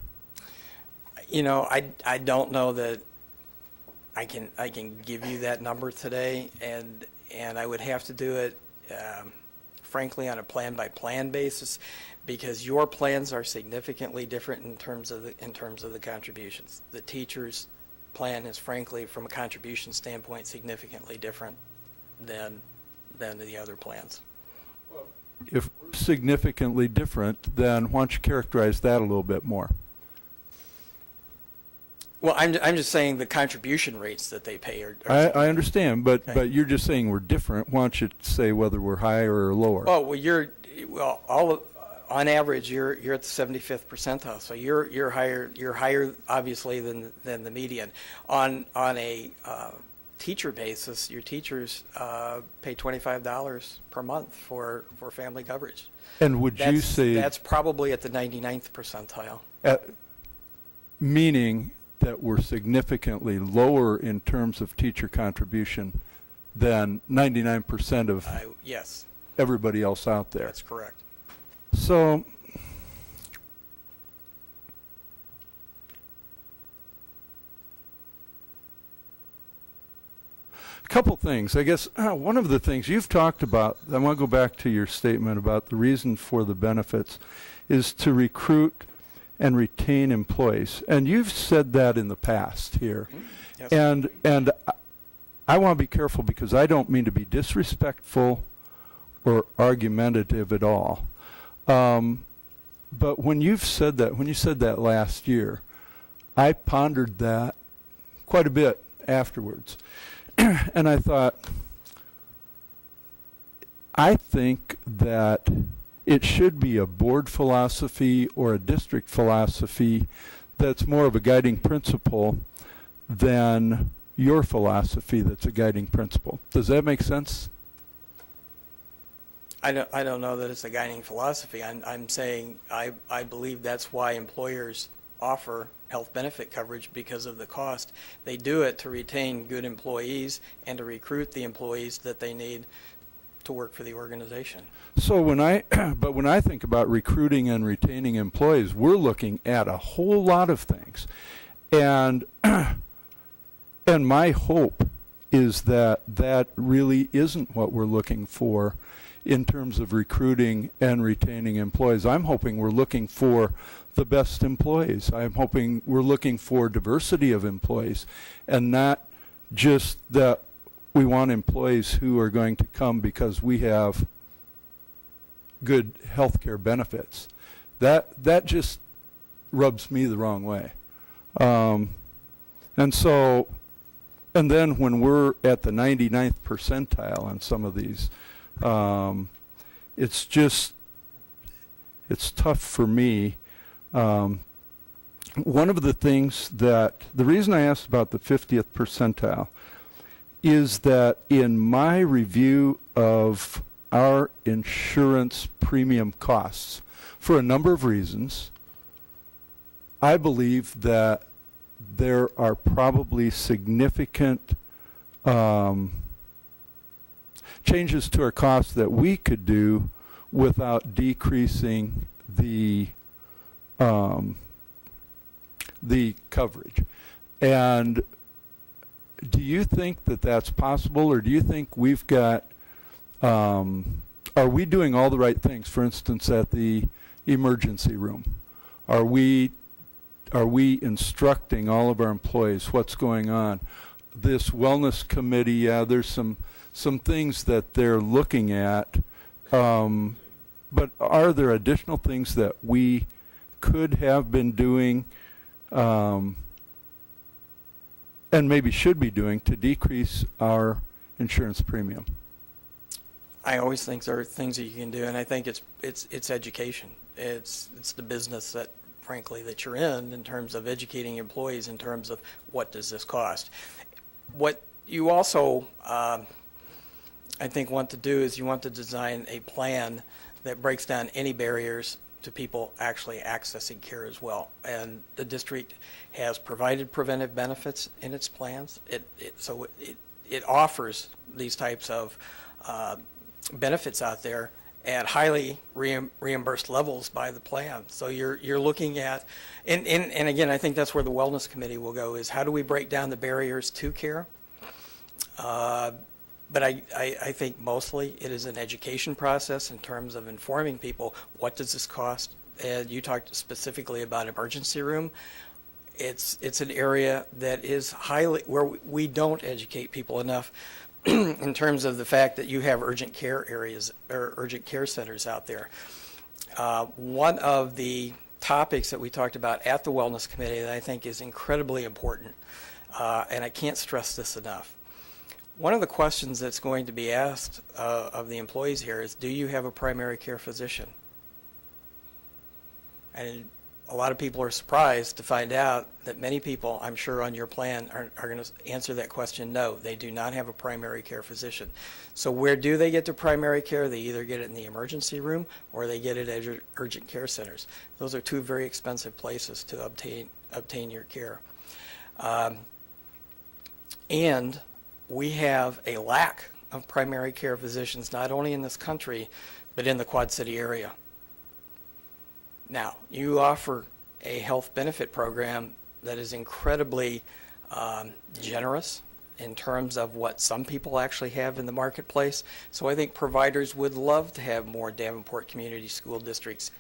You know, I don't know that I can give you that number today, and I would have to do it, frankly, on a plan-by-plan basis, because your plans are significantly different in terms of the contributions. The teachers' plan is, frankly, from a contribution standpoint, significantly different than the other plans. If significantly different, then why don't you characterize that a little bit more? Well, I'm just saying the contribution rates that they pay are I understand, but you're just saying we're different. Why don't you say whether we're higher or lower? Oh, well, on average, you're at the 75th percentile, so you're higher obviously than the median. On a teacher basis, your teachers pay $25 per month for family coverage. And would you say that's probably at the 99th percentile? Meaning that we're significantly lower in terms of teacher contribution than 99% of yes, everybody else out there. That's correct. So a couple things. I guess one of the things you've talked about, I want to go back to your statement about the reason for the benefits, is to recruit and retain employees. And you've said that in the past here. Yes. And I want to be careful because I don't mean to be disrespectful or argumentative at all. But when you said that last year, I pondered that quite a bit afterwards. And I thought, I think that it should be a board philosophy or a district philosophy that's more of a guiding principle than your philosophy that's a guiding principle. Does that make sense? I don't know that it's a guiding philosophy. I'm saying I believe that's why employers offer health benefit coverage, because of the cost. They do it to retain good employees and to recruit the employees that they need to work for the organization. So when I think about recruiting and retaining employees, we're looking at a whole lot of things. And and my hope is that that really isn't what we're looking for in terms of recruiting and retaining employees. I'm hoping we're looking for the best employees. I'm hoping we're looking for diversity of employees, and not just that we want employees who are going to come because we have good health care benefits. That just rubs me the wrong way. And then when we're at the 99th percentile on some of these, it's tough for me. One of the things the reason I asked about the 50th percentile is that in my review of our insurance premium costs, for a number of reasons, I believe that there are probably significant changes to our costs that we could do without decreasing the coverage. And do you think that that's possible, or do you think we've got, are we doing all the right things? For instance, at the emergency room, are we instructing all of our employees what's going on? This wellness committee, there's some things that they're looking at, but are there additional things that we could have been doing and maybe should be doing to decrease our insurance premium? I always think there are things that you can do, and I think it's education. It's the business that, frankly, that you're in terms of educating employees in terms of what does this cost. What you also, I think, want to do is you want to design a plan that breaks down any barriers to people actually accessing care as well. And the district has provided preventive benefits in its plans. It offers these types of benefits out there at highly reimbursed levels by the plan. So you're looking at, and again, I think that's where the wellness committee will go, is how do we break down the barriers to care? But I think mostly it is an education process in terms of informing people, what does this cost? And you talked specifically about emergency room. It's an area that is where we don't educate people enough in terms of the fact that you have urgent care areas or urgent care centers out there. One of the topics that we talked about at the Wellness Committee that I think is incredibly important, and I can't stress this enough. One of the questions that's going to be asked of the employees here is, do you have a primary care physician? And a lot of people are surprised to find out that many people, I'm sure on your plan, are going to answer that question, no, they do not have a primary care physician. So where do they get their primary care? They either get it in the emergency room or they get it at urgent care centers. Those are two very expensive places to obtain your care. And we have a lack of primary care physicians, not only in this country, but in the Quad City area. Now, you offer a health benefit program that is incredibly generous in terms of what some people actually have in the marketplace. So I think providers would love to have more Davenport Community School District's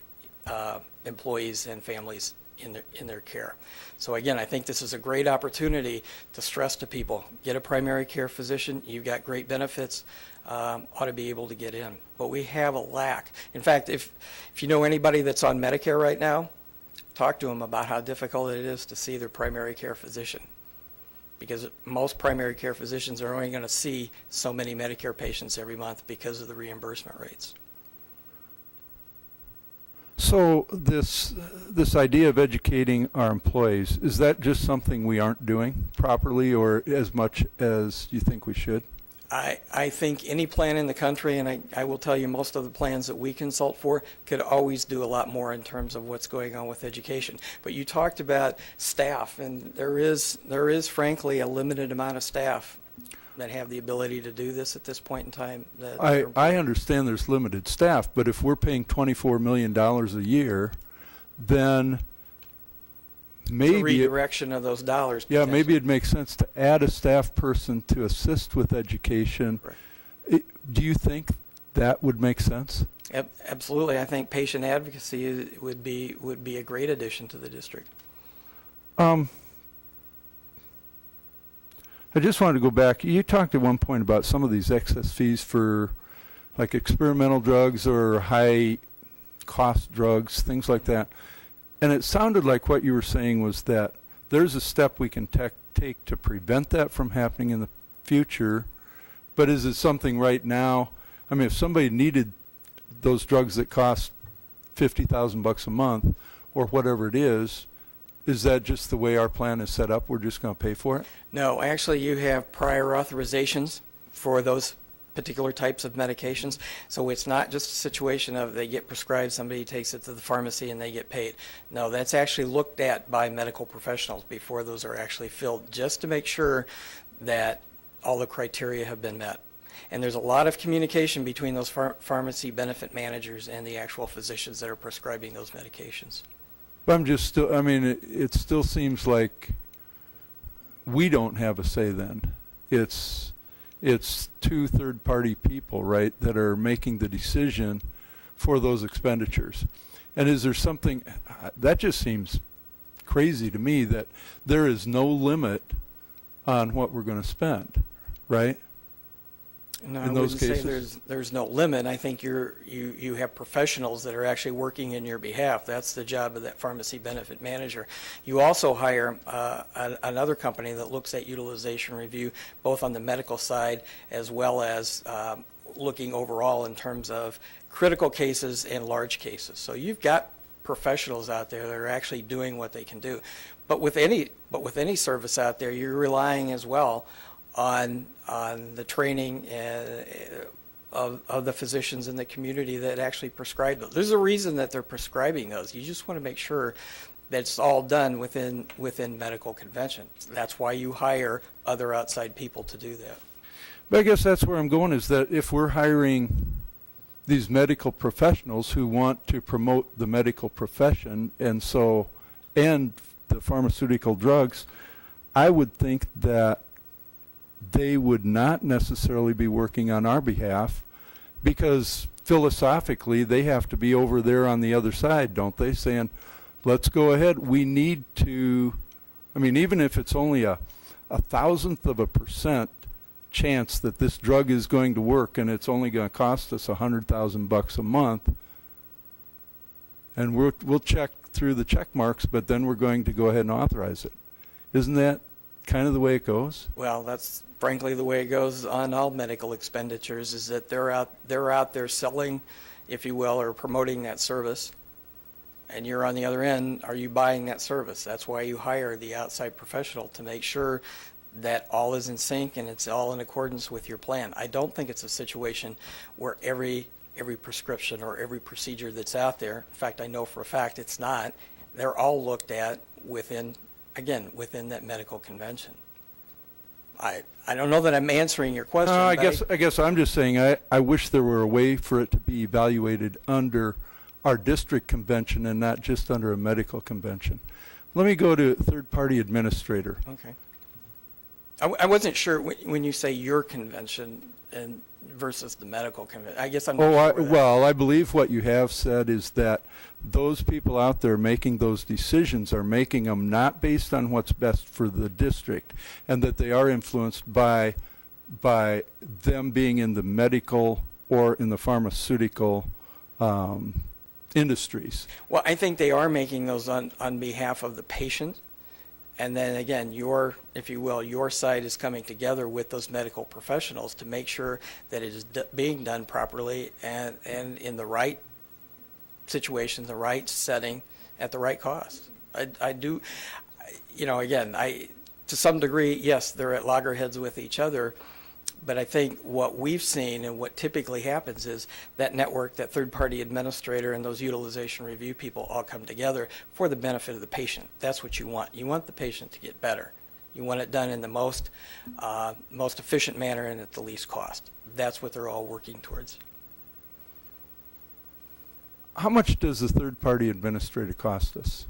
employees and families in their care. So again, I think this is a great opportunity to stress to people, get a primary care physician, you've got great benefits, ought to be able to get in. But we have a lack. In fact, if you know anybody that's on Medicare right now, talk to them about how difficult it is to see their primary care physician. Because most primary care physicians are only going to see so many Medicare patients every month because of the reimbursement rates. So this idea of educating our employees, is that just something we aren't doing properly or as much as you think we should? I think any plan in the country, and I will tell you most of the plans that we consult for, could always do a lot more in terms of what's going on with education. But you talked about staff, and there is frankly a limited amount of staff that have the ability to do this at this point in time. I understand there's limited staff, but if we're paying $24 million a year, then maybe redirection of those dollars. Yeah, maybe it makes sense to add a staff person to assist with education. Right. Do you think that would make sense? Absolutely. I think patient advocacy would be a great addition to the district. I just wanted to go back. You talked at one point about some of these excess fees for like experimental drugs or high cost drugs, things like that. And it sounded like what you were saying was that there's a step we can take to prevent that from happening in the future. But is it something right now? I mean, if somebody needed those drugs that cost $50,000 a month or whatever it is that just the way our plan is set up? We're just going to pay for it? No, actually, you have prior authorizations for those particular types of medications. So it's not just a situation of they get prescribed, somebody takes it to the pharmacy and they get paid. No, that's actually looked at by medical professionals before those are actually filled, just to make sure that all the criteria have been met. And there's a lot of communication between those pharmacy benefit managers and the actual physicians that are prescribing those medications. But I'm just still, I mean, it still seems like we don't have a say then. It's two third-party people, right, that are making the decision for those expenditures. And is there something, that just seems crazy to me, that there is no limit on what we're going to spend, right? No, in I those wouldn't cases? say there's no limit. I think you have professionals that are actually working in your behalf. That's the job of that pharmacy benefit manager. You also hire another company that looks at utilization review, both on the medical side as well as looking overall in terms of critical cases and large cases. So you've got professionals out there that are actually doing what they can do. But with any service out there, you're relying as well on the training of the physicians in the community that actually prescribe those. There's a reason that they're prescribing those. You just want to make sure that it's all done within medical convention. That's why you hire other outside people to do that. But I guess that's where I'm going, is that if we're hiring these medical professionals who want to promote the medical profession and the pharmaceutical drugs, I would think that they would not necessarily be working on our behalf, because philosophically they have to be over there on the other side, don't they, saying, let's go ahead, we need to, I mean, even if it's only a 1,000% chance that this drug is going to work and it's only going to cost us $100,000 a month, and we'll check through the check marks, but then we're going to go ahead and authorize it. Isn't that kind of the way it goes? Well, that's frankly the way it goes on all medical expenditures, is that they're out there selling, if you will, or promoting that service, and you're on the other end. Are you buying that service? That's why you hire the outside professional, to make sure that all is in sync and it's all in accordance with your plan. I don't think it's a situation where every prescription or every procedure that's out there, in fact, I know for a fact it's not, they're all looked at within that medical convention. I don't know that I'm answering your question. I guess I'm just saying I wish there were a way for it to be evaluated under our district convention and not just under a medical convention. Let me go to third-party administrator. Okay. I wasn't sure when you say your convention and versus the medical convention. I guess I'm not sure. I believe what you have said is that those people out there making those decisions are making them not based on what's best for the district, and that they are influenced by them being in the medical or in the pharmaceutical industries. Well, I think they are making those on behalf of the patient. And then again, your side is coming together with those medical professionals to make sure that it is being done properly and in the right situation, the right setting, at the right cost. I do, again, to some degree, yes, they're at loggerheads with each other, but I think what we've seen and what typically happens is that network, that third-party administrator, and those utilization review people all come together for the benefit of the patient. That's what you want. You want the patient to get better. You want it done in the most efficient manner and at the least cost. That's what they're all working towards. How much does the third-party administrator cost us?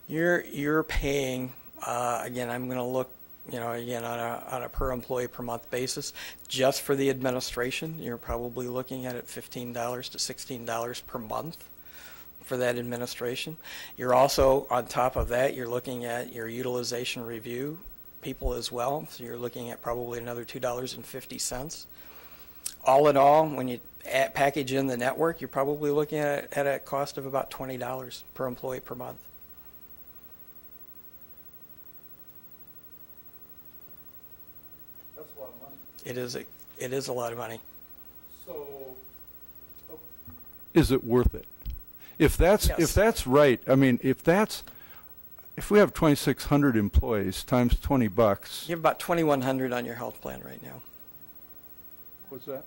You're paying, again, I'm going to look, again, on a per employee per month basis. Just for the administration, you're probably looking at it $15 to $16 per month for that administration. You're also, on top of that, you're looking at your utilization review people as well. So you're looking at probably another $2.50. All in all, when you package in the network, you're probably looking at a cost of about $20 per employee per month. That's a lot of money. It is a lot of money. So, is it worth it? If that's right, I mean, if we have 2,600 employees times $20, You have about 2,100 on your health plan right now. What's that?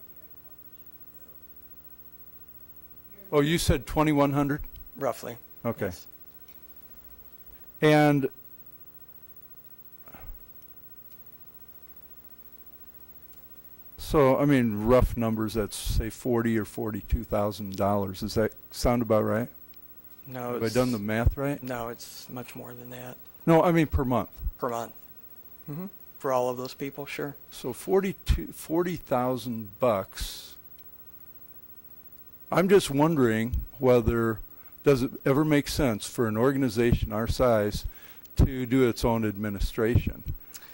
Oh, you said 2,100? Roughly. Okay. Yes. And so, I mean, rough numbers, that's say $40,000 or $42,000. Does that sound about right? No. Have I done the math right? No, it's much more than that. No, I mean per month. Per month. For all of those people, sure. So $40,000. I'm just wondering whether, does it ever make sense for an organization our size to do its own administration?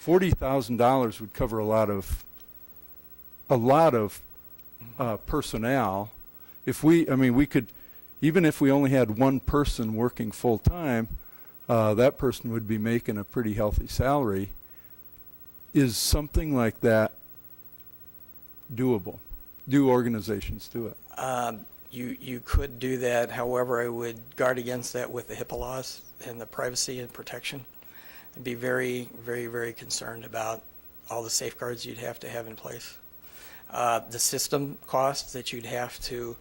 $40,000 would cover a lot of personnel. If we could, even if we only had one person working full time, that person would be making a pretty healthy salary. Is something like that doable? Do organizations do it? You could do that. However, I would guard against that with the HIPAA laws and the privacy and protection. I'd be very, very, very concerned about all the safeguards you'd have to have in place. The system costs that you'd have to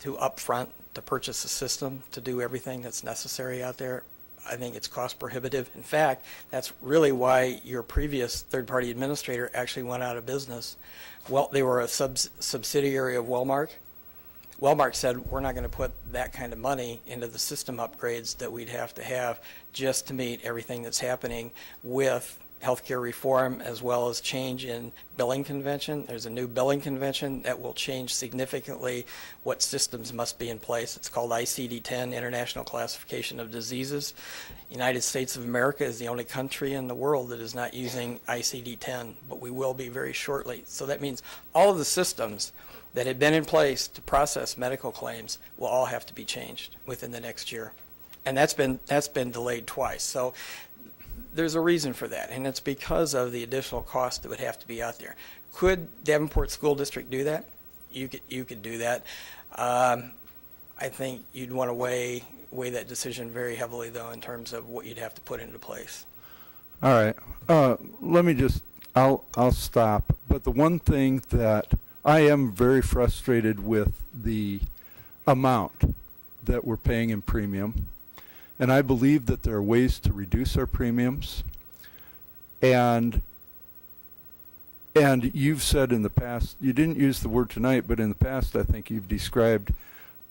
upfront to purchase a system to do everything that's necessary out there, I think it's cost prohibitive. In fact, that's really why your previous third-party administrator actually went out of business. Well, they were a subsidiary of Wellmark. Wellmark said, we're not going to put that kind of money into the system upgrades that we'd have to have just to meet everything that's happening with healthcare reform as well as change in billing convention. There's a new billing convention that will change significantly what systems must be in place. It's called ICD-10, International Classification of Diseases. United States of America is the only country in the world that is not using ICD-10, but we will be very shortly. So that means all of the systems that had been in place to process medical claims will all have to be changed within the next year. And that's been delayed twice. So there's a reason for that, and it's because of the additional cost that would have to be out there. Could Davenport School District do that? You could do that. I think you'd want to weigh that decision very heavily, though, in terms of what you'd have to put into place. All right. Let me just, I'll stop. But the one thing that I am very frustrated with the amount that we're paying in premium. And I believe that there are ways to reduce our premiums. And you've said in the past, you didn't use the word tonight, but in the past I think you've described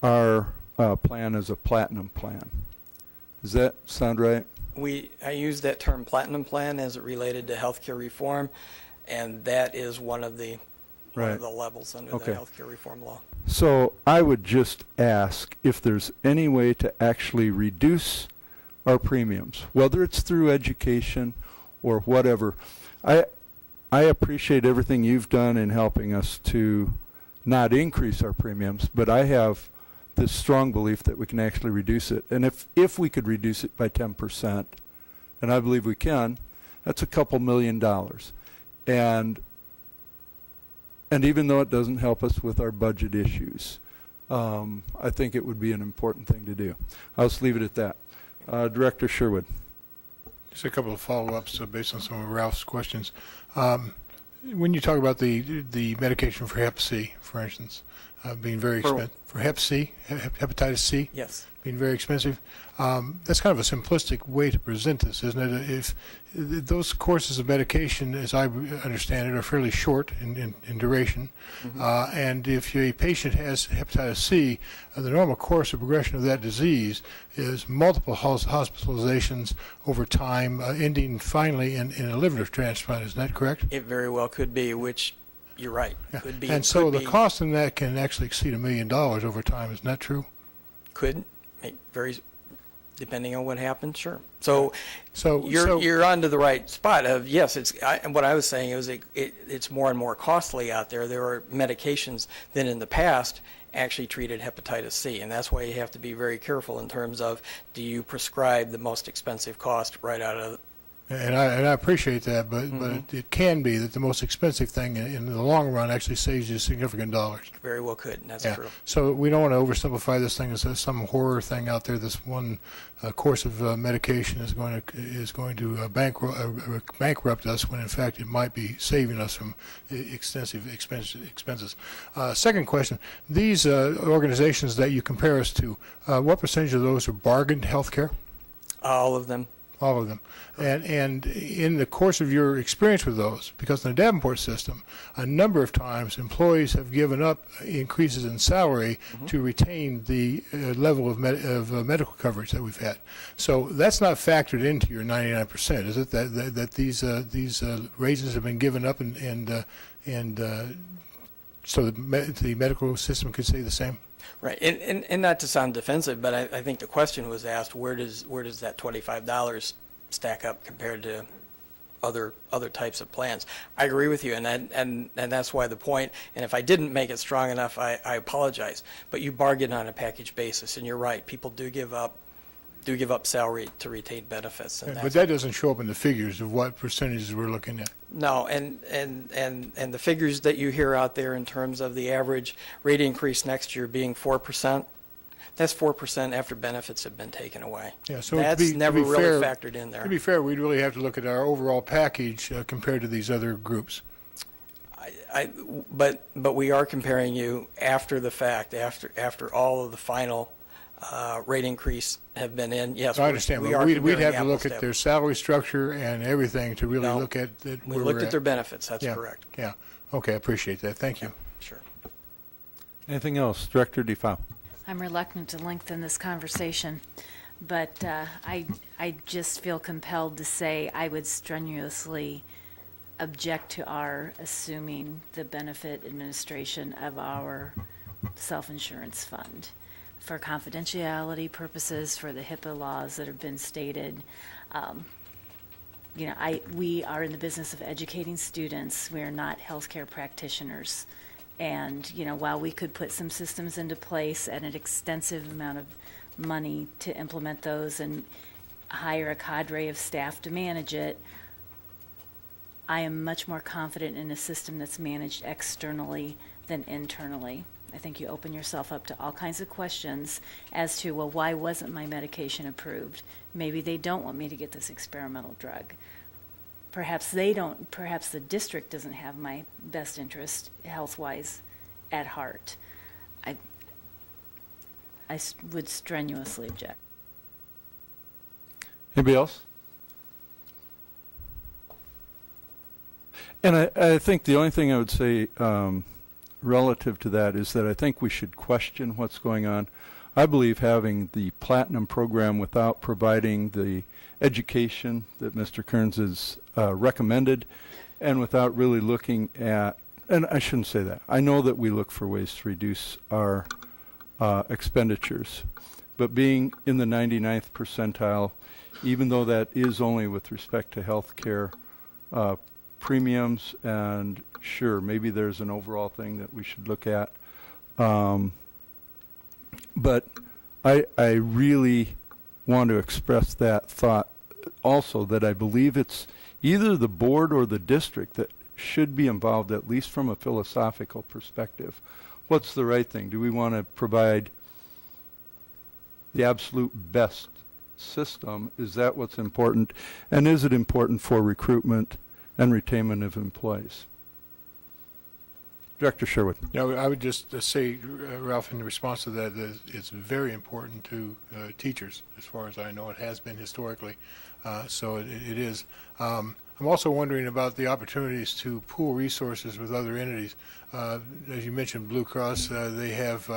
our plan as a platinum plan. Does that sound right? I used that term platinum plan as it related to healthcare reform, and that is one of the levels under the healthcare reform law. So I would just ask if there's any way to actually reduce our premiums, whether it's through education or whatever. I appreciate everything you've done in helping us to not increase our premiums, but I have this strong belief that we can actually reduce it. And if we could reduce it by 10%, and I believe we can, that's a couple $2 million. And even though it doesn't help us with our budget issues, I think it would be an important thing to do. I'll just leave it at that. Director Sherwood. Just a couple of follow-ups based on some of Ralph's questions. When you talk about the medication for Hep C, for instance, being very expensive, for Hep C, hepatitis C, Yes. being very expensive, that's kind of a simplistic way to present this, isn't it? If those courses of medication, as I understand it, are fairly short in duration, and if a patient has hepatitis C, the normal course of progression of that disease is multiple hospitalizations over time, ending finally in a liver transplant. Isn't that correct? It very well could be, which you're right. Yeah. Could be. And so the cost in that can actually exceed $1 million over time. Isn't that true? Could make very, depending on what happens, sure. So you're you're onto the right spot of, yes, what I was saying is it's more and more costly out there. There are medications that in the past actually treated hepatitis C, and that's why you have to be very careful in terms of, do you prescribe the most expensive cost right out of And I appreciate that, but it can be that the most expensive thing in the long run actually saves you significant dollars. Very well could, and that's Yeah. true. So we don't want to oversimplify this thing as some horror thing out there. This one course of medication is going to bankrupt us, when in fact it might be saving us from extensive expenses. Second question: these organizations that you compare us to, what percentage of those are bargained health care? All of them. All of them. And in the course of your experience with those, because in the Davenport system, a number of times employees have given up increases in salary to retain the level of medical coverage that we've had. So that's not factored into your 99%, is it? That these raises have been given up, and so the medical system could say the same? Right, and not to sound defensive, but I think the question was asked, where does that $25 stack up compared to other types of plans? I agree with you, and that's why the point, and if I didn't make it strong enough, I apologize. But you bargain on a package basis, and you're right, people do give up salary to retain benefits. And but that doesn't show up in the figures of what percentages we're looking at. No, and the figures that you hear out there in terms of the average rate increase next year being 4%, that's 4% after benefits have been taken away. Yeah, so that's never really factored in there. To be fair, we'd really have to look at our overall package compared to these other groups. But we are comparing you after the fact, after all of the final rate increase have been in. Yes, I understand, but we'd have to look at their salary structure and everything to really look at it. We looked at their benefits, that's correct. Yeah, okay, I appreciate that. Thank you. Sure. Anything else? Director Defoe. I'm reluctant to lengthen this conversation, but I just feel compelled to say I would strenuously object to our assuming the benefit administration of our self-insurance fund. For confidentiality purposes, for the HIPAA laws that have been stated, we are in the business of educating students. We are not healthcare practitioners. And, while we could put some systems into place at an extensive amount of money to implement those and hire a cadre of staff to manage it, I am much more confident in a system that's managed externally than internally. I think you open yourself up to all kinds of questions as to, well, why wasn't my medication approved? Maybe they don't want me to get this experimental drug. Perhaps they don't, perhaps the district doesn't have my best interest health-wise at heart. I would strenuously object. Anybody else? And I think the only thing I would say relative to that is that I think we should question what's going on. I believe having the Platinum program without providing the education that Mr. Kearns has recommended, and without really looking at, and I shouldn't say that. I know that we look for ways to reduce our expenditures, but being in the 99th percentile, even though that is only with respect to health care premiums, and sure, maybe there's an overall thing that we should look at. But I really want to express that thought also, that I believe it's either the board or the district that should be involved, at least from a philosophical perspective. what's the right thing? Do we want to provide the absolute best system? Is that what's important? And is it important for recruitment and retainment of employees? Director Sherwood. No, I would just say, Ralph, in response to that, that it's very important to teachers, as far as I know. It has been historically, so it is. I'm also wondering about the opportunities to pool resources with other entities. As you mentioned, Blue Cross, they have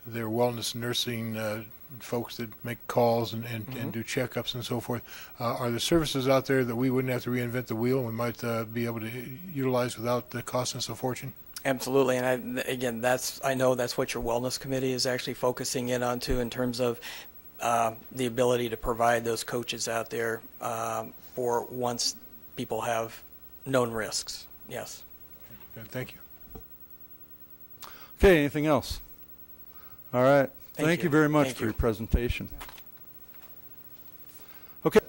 their wellness nursing folks that make calls and do checkups and so forth. Are there services out there that we wouldn't have to reinvent the wheel and we might be able to utilize without costing us a fortune? Absolutely, and again, I know that's what your wellness committee is actually focusing in on too, in terms of the ability to provide those coaches out there for once people have known risks. Yes. Good, thank you. Okay, anything else? All right. Thank you very much Thank for you. your presentation. Okay.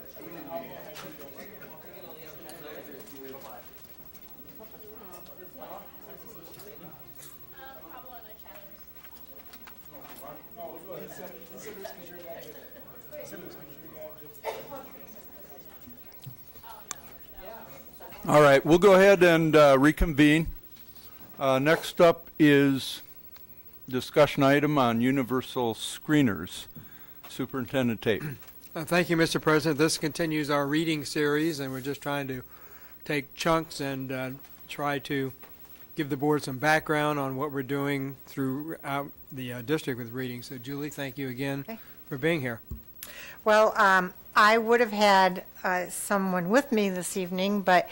All right, we'll go ahead and reconvene. Next up is discussion item on universal screeners. Superintendent Tate. Thank you, Mr. President. This continues our reading series, and we're just trying to take chunks and try to give the board some background on what we're doing throughout the district with reading. So, Julie, thank you again for being here. Well, I would have had someone with me this evening, but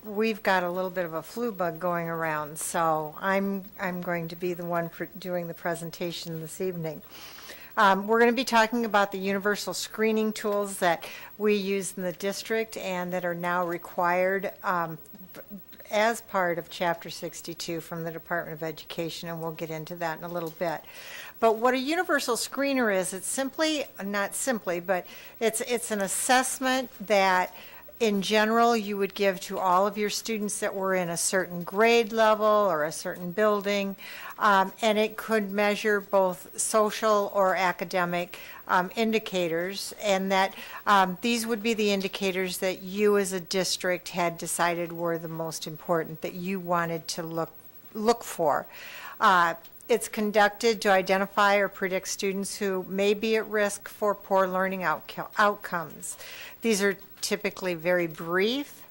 we've got a little bit of a flu bug going around, so I'm going to be the one doing the presentation this evening. We're going to be talking about the universal screening tools that we use in the district and that are now required as part of Chapter 62 from the Department of Education, and we'll get into that in a little bit. But what a universal screener is, it's simply, not simply, but it's an assessment that in general you would give to all of your students that were in a certain grade level or a certain building, and it could measure both social or academic indicators, and that these would be the indicators that you as a district had decided were the most important, that you wanted to look for. It's conducted to identify or predict students who may be at risk for poor learning outcomes. These are typically very brief.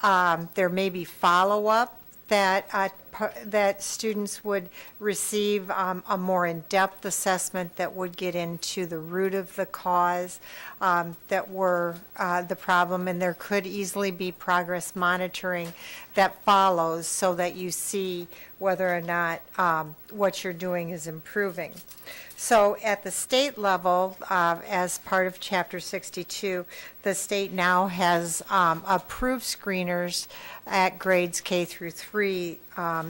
There may be follow-up that students would receive a more in-depth assessment that would get into the root of the cause that were the problem, and there could easily be progress monitoring that follows so that you see whether or not what you're doing is improving. So at the state level, as part of Chapter 62, the state now has approved screeners at grades K through 3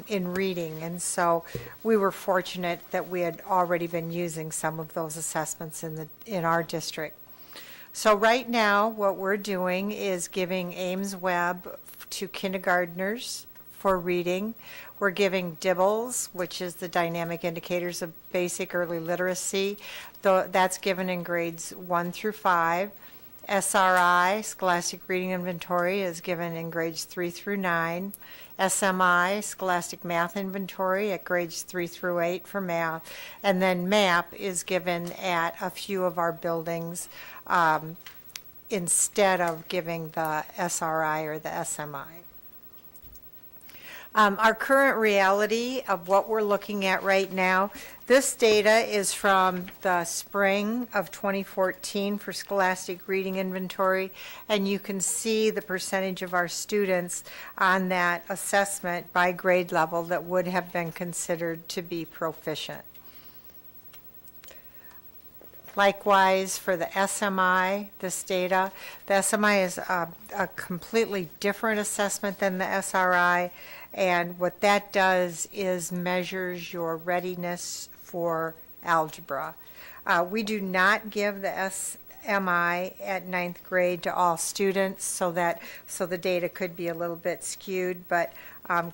in reading. And so we were fortunate that we had already been using some of those assessments in our district. So right now, what we're doing is giving Ames Web to kindergartners for reading. We're giving DIBELS, which is the Dynamic Indicators of Basic Early Literacy. That's given in grades 1 through 5. SRI, Scholastic Reading Inventory, is given in grades 3 through 9. SMI, Scholastic Math Inventory, at grades 3 through 8 for math. And then MAP is given at a few of our buildings instead of giving the SRI or the SMI. Our current reality of what we're looking at right now, this data is from the spring of 2014 for Scholastic Reading Inventory, and you can see the percentage of our students on that assessment by grade level that would have been considered to be proficient. Likewise, for the SMI, this data, the SMI is a completely different assessment than the SRI, and what that does is measures your readiness for algebra. We do not give the MI at ninth grade to all students, so the data could be a little bit skewed, but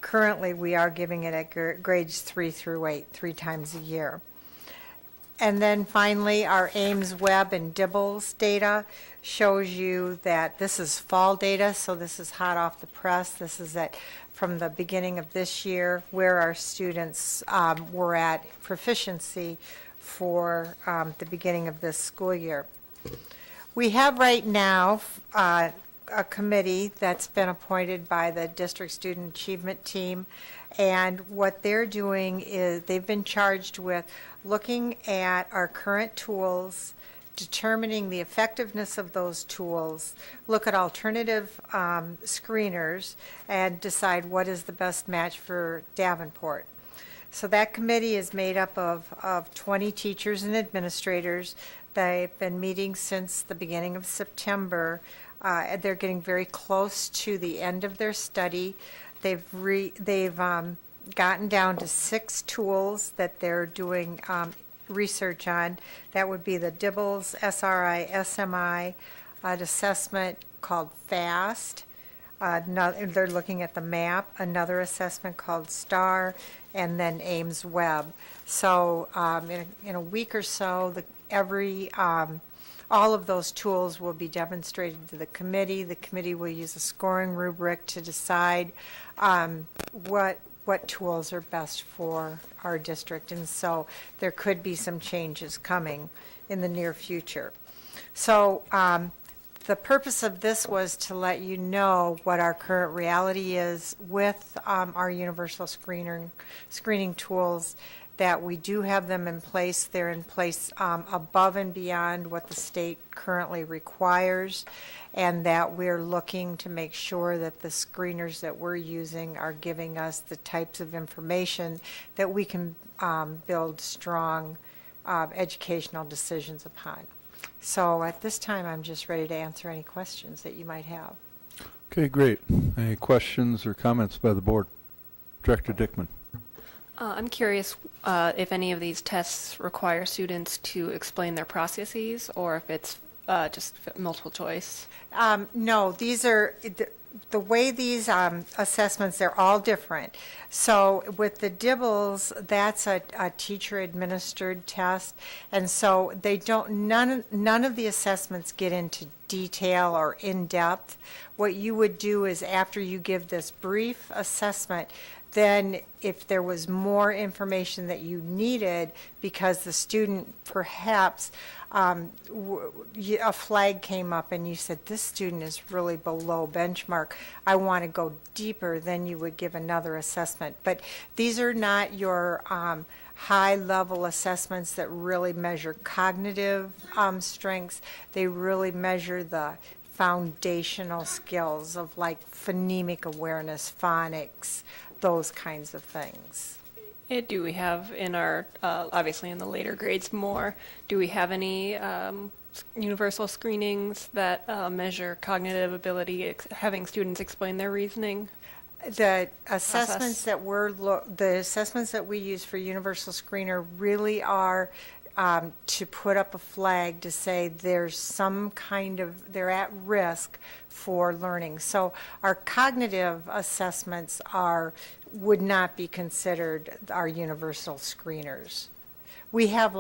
currently we are giving it at grades 3 through 8, 3 times a year. And then finally, our Ames Web and Dibbles data shows you that this is fall data, so this is hot off the press. This is from the beginning of this year, where our students were at proficiency for the beginning of this school year. We have right now a committee that's been appointed by the District Student Achievement Team, and what they're doing is they've been charged with looking at our current tools, determining the effectiveness of those tools, look at alternative screeners, and decide what is the best match for Davenport. So that committee is made up of 20 teachers and administrators. They've been meeting since the beginning of September. They're getting very close to the end of their study. They've gotten down to 6 tools that they're doing research on. That would be the Dibbles, SRI, SMI, an assessment called FAST. They're looking at the map, another assessment called STAR, and then Ames Web. So in a week or so, all of those tools will be demonstrated to the committee. The committee will use a scoring rubric to decide what tools are best for our district, and so there could be some changes coming in the near future. So the purpose of this was to let you know what our current reality is with our universal screening tools, that we do have them in place. They're in place above and beyond what the state currently requires, and that we're looking to make sure that the screeners that we're using are giving us the types of information that we can build strong educational decisions upon. So at this time, I'm just ready to answer any questions that you might have. Okay, great. Any questions or comments by the board? Director Dickman. I'm curious if any of these tests require students to explain their processes, or if it's just multiple choice. No, these are the way these assessments, they're all different. So with the Dibbles, that's a teacher administered test, and so they don't, none of the assessments get into detail or in depth. What you would do is, after you give this brief assessment, then if there was more information that you needed because the student perhaps a flag came up and you said, this student is really below benchmark, I want to go deeper, then you would give another assessment. But these are not your high-level assessments that really measure cognitive strengths. They really measure the foundational skills of like phonemic awareness, phonics, those kinds of things. Do we have in our, obviously in the later grades more, do we have any universal screenings that measure cognitive ability, having students explain their reasoning? The assessments that the assessments that we use for Universal Screener really are to put up a flag to say there's some kind of, they're at risk for learning. So our cognitive assessments would not be considered our universal screeners. We have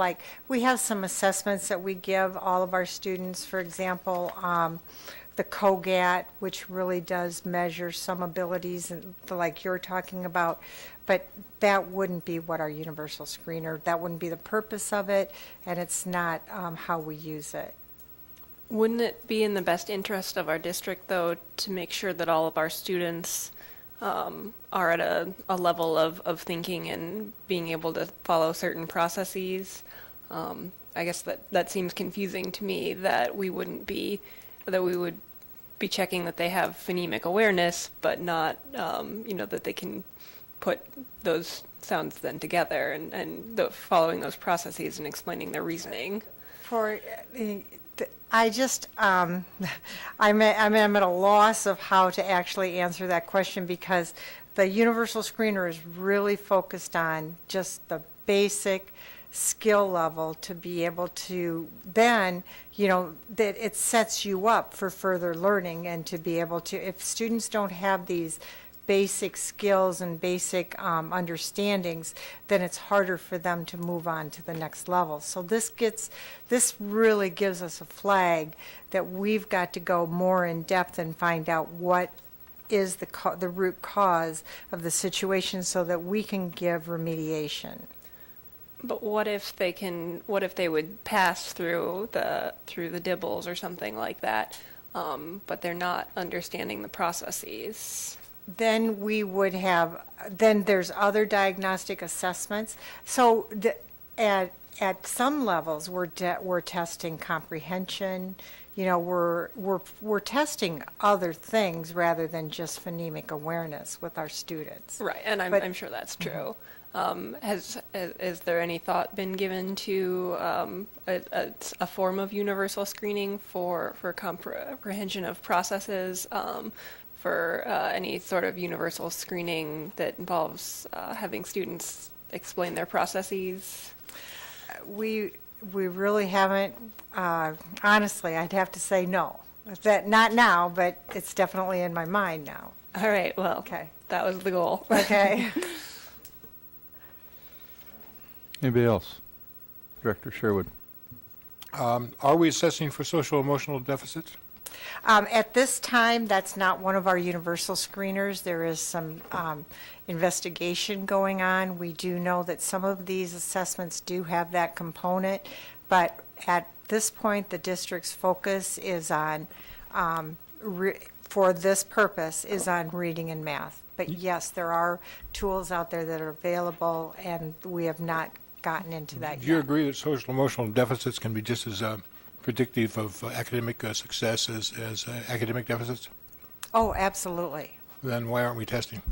some assessments that we give all of our students, for example, the COGAT, which really does measure some abilities and like you're talking about, but that wouldn't be what our universal screener, that wouldn't be the purpose of it, and it's not how we use it. Wouldn't it be in the best interest of our district, though, to make sure that all of our students are at a level of thinking and being able to follow certain processes? I guess that seems confusing to me, that we would be checking that they have phonemic awareness, but not, that they can put those sounds then together and following those processes and explaining their reasoning. I just, I'm at a loss of how to actually answer that question, because the universal screener is really focused on just the basic skill level to be able to then, that it sets you up for further learning and to be able to, if students don't have these basic skills and basic understandings, then it's harder for them to move on to the next level. So this really gives us a flag that we've got to go more in depth and find out what is the root cause of the situation so that we can give remediation. But what if they would pass through the dibbles or something like that, but they're not understanding the processes? Then then there's other diagnostic assessments. So at some levels, we're testing comprehension. We're testing other things rather than just phonemic awareness with our students. Right, and I'm sure that's true. Has there any thought been given to a form of universal screening for comprehension of processes, for any sort of universal screening that involves having students explain their processes? We really haven't. Honestly, I'd have to say no. Not now, but it's definitely in my mind now. All right, well, okay. That was the goal. Okay. Anybody else? Director Sherwood. Are we assessing for social emotional deficits? At this time, that's not one of our universal screeners. There is some investigation going on. We do know that some of these assessments do have that component, but at this point, the district's focus is on, for this purpose, is on reading and math. But yes, there are tools out there that are available, and we have not gotten into that yet. Do you agree that social emotional deficits can be just as predictive of academic success as academic deficits? Oh, absolutely. Then why aren't we testing?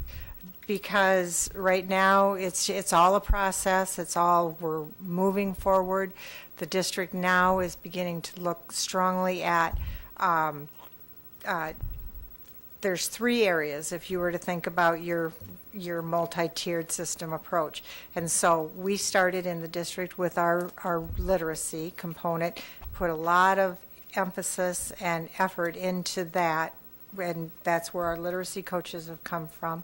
Because right now it's all a process. We're moving forward. The district now is beginning to look strongly at. There's 3 areas if you were to think about your multi-tiered system approach. And so we started in the district with our literacy component, put a lot of emphasis and effort into that, and that's where our literacy coaches have come from.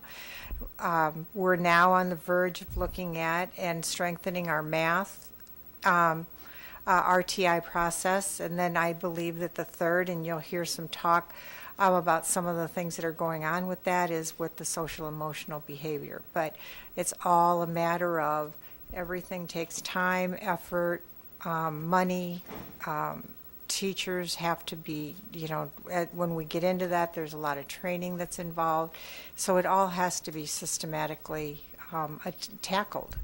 We're now on the verge of looking at and strengthening our math RTI process, and then I believe that the third, and you'll hear some talk about some of the things that are going on with that, is with the social emotional behavior. But it's all a matter of everything takes time, effort, money. Teachers have to be, when we get into that, there's a lot of training that's involved. So it all has to be systematically tackled.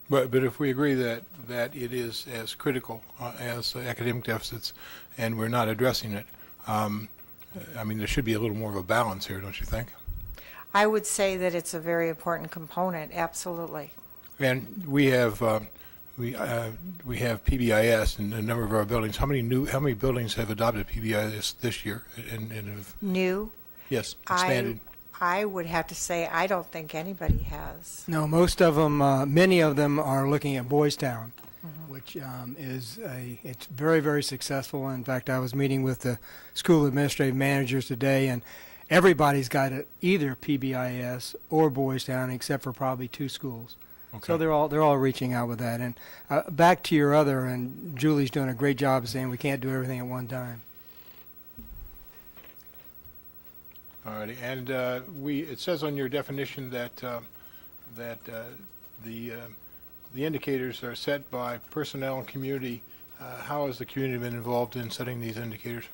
But if we agree that it is as critical as academic deficits, and we're not addressing it, there should be a little more of a balance here, don't you think? I would say that it's a very important component, absolutely. And we have PBIS in a number of our buildings. How many buildings have adopted PBIS this year? New? Yes, expanded. I would have to say I don't think anybody has. No, most of them, many of them are looking at Boys Town, which it's very, very successful. In fact, I was meeting with the school administrative managers today, and everybody's got either PBIS or Boys Town, except for probably 2 schools. Okay. So they're all reaching out with that. And back to your other, and Julie's doing a great job of saying we can't do everything at one time. All righty, and it says on your definition that the indicators are set by personnel and community. How has the community been involved in setting these indicators?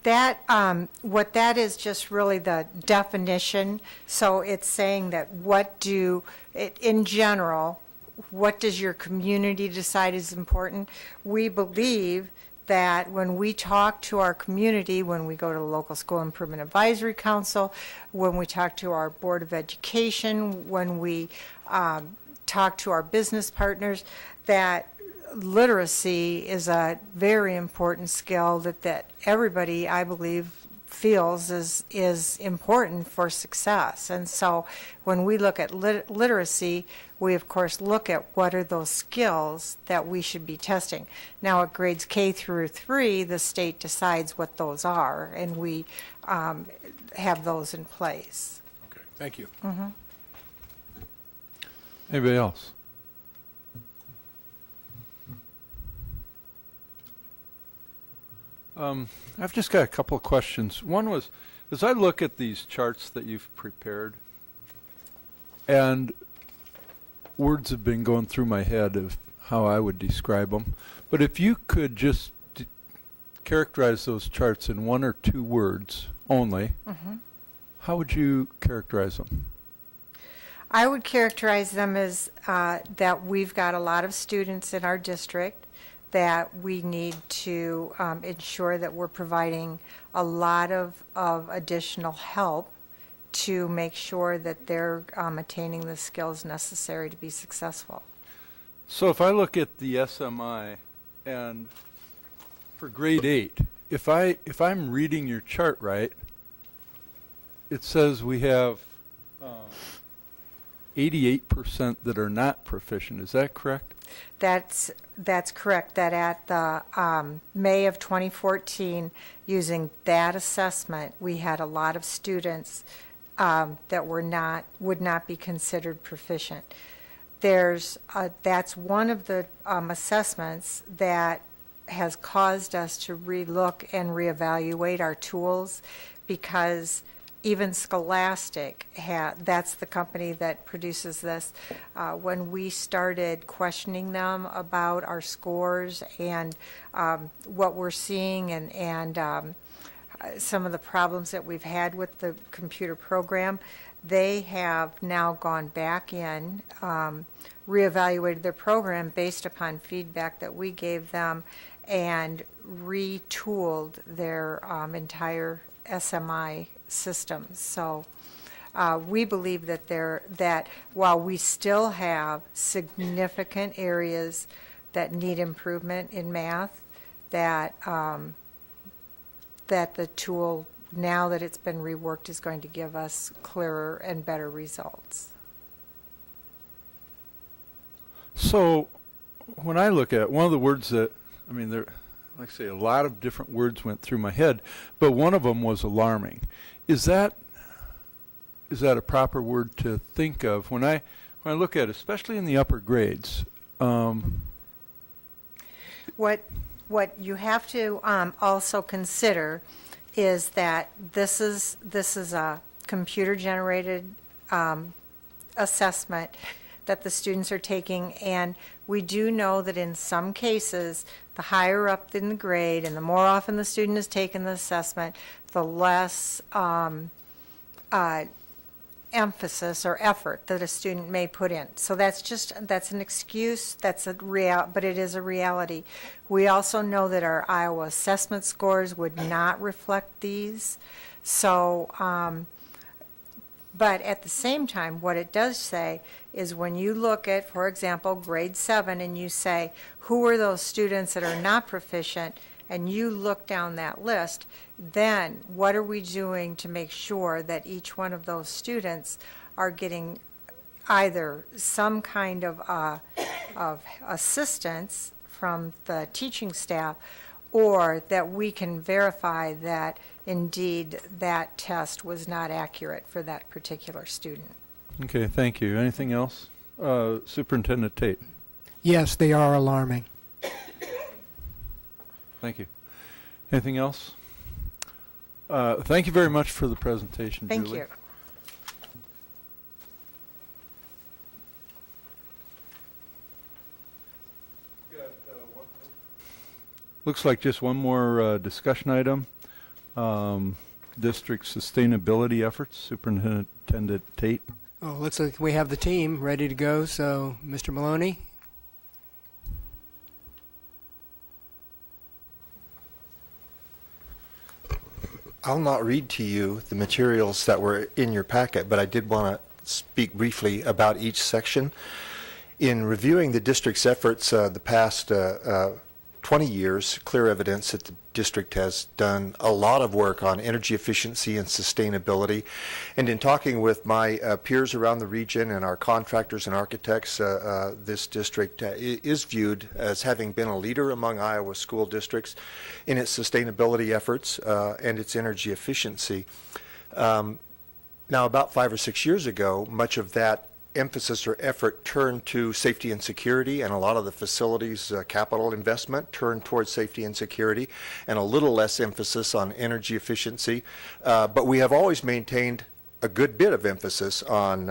That what that is just really the definition. So it's saying that in general, what does your community decide is important? We believe that when we talk to our community, when we go to the local school improvement advisory council, when we talk to our board of education, when we talk to our business partners, that literacy is a very important skill that everybody, I believe, feels is important for success. And so when we look at literacy, we of course look at what are those skills that we should be testing. Now at grades K through 3, the state decides what those are, and we have those in place. Okay, thank you. Mm-hmm. Anybody else? I've just got a couple of questions. One was, as I look at these charts that you've prepared, and words have been going through my head of how I would describe them, but if you could just characterize those charts in 1 or 2 words only, how would you characterize them? I would characterize them as that we've got a lot of students in our district, that we need to ensure that we're providing a lot of additional help to make sure that they're attaining the skills necessary to be successful. So if I look at the SMI, and for grade 8, if I'm reading your chart right, it says we have 88% that are not proficient. Is that correct? That's correct. That at the May of 2014, using that assessment, we had a lot of students that would not be considered proficient. That's one of the assessments that has caused us to relook and reevaluate our tools, because even Scholastic, that's the company that produces this, when we started questioning them about our scores and what we're seeing and some of the problems that we've had with the computer program, they have now gone back in, reevaluated their program based upon feedback that we gave them, and retooled their entire SMI systems. So we believe that while we still have significant areas that need improvement in math, that the tool, now that it's been reworked, is going to give us clearer and better results. So when I look at it, one of the words that, I mean, there, like I say, a lot of different words went through my head, but one of them was alarming. Is that a proper word to think of when I look at it, especially in the upper grades? What you have to also consider is that this is a computer-generated assessment that the students are taking, and we do know that in some cases, the higher up in the grade and the more often the student has taken the assessment, the less emphasis or effort that a student may put in. So that's an excuse, but it is a reality. We also know that our Iowa assessment scores would not reflect these. So, but at the same time, what it does say is when you look at, for example, grade 7, and you say, who are those students that are not proficient, and you look down that list, then what are we doing to make sure that each one of those students are getting either some kind of assistance from the teaching staff, or that we can verify that indeed that test was not accurate for that particular student. Okay, thank you. Anything else? Superintendent Tate. Yes, they are alarming. Thank you. Anything else? Thank you very much for the presentation, Thank Julie. you. Looks like just one more discussion item. District sustainability efforts, Superintendent Tate. Oh, looks like we have the team ready to go. So, Mr. Maloney. I'll not read to you the materials that were in your packet, but I did want to speak briefly about each section. In reviewing the district's efforts the past 20 years, clear evidence that the district has done a lot of work on energy efficiency and sustainability. And in talking with my peers around the region and our contractors and architects, this district is viewed as having been a leader among Iowa school districts in its sustainability efforts and its energy efficiency. Now, about 5 or 6 years ago, much of that emphasis or effort turned to safety and security, and a lot of the facilities capital investment turned towards safety and security, and a little less emphasis on energy efficiency. But we have always maintained a good bit of emphasis on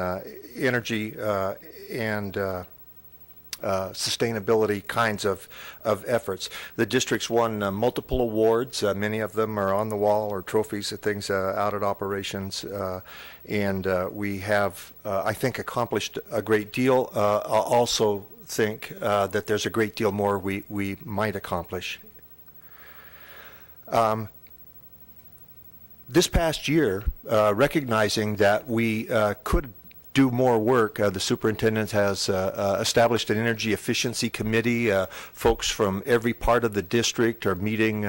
energy and sustainability kinds of efforts. The district's won multiple awards. Many of them are on the wall or trophies of things out at operations. And we have, I think, accomplished a great deal. I also think that there's a great deal more we might accomplish. This past year, recognizing that we could do more work, the superintendent has established an energy efficiency committee. Folks from every part of the district are meeting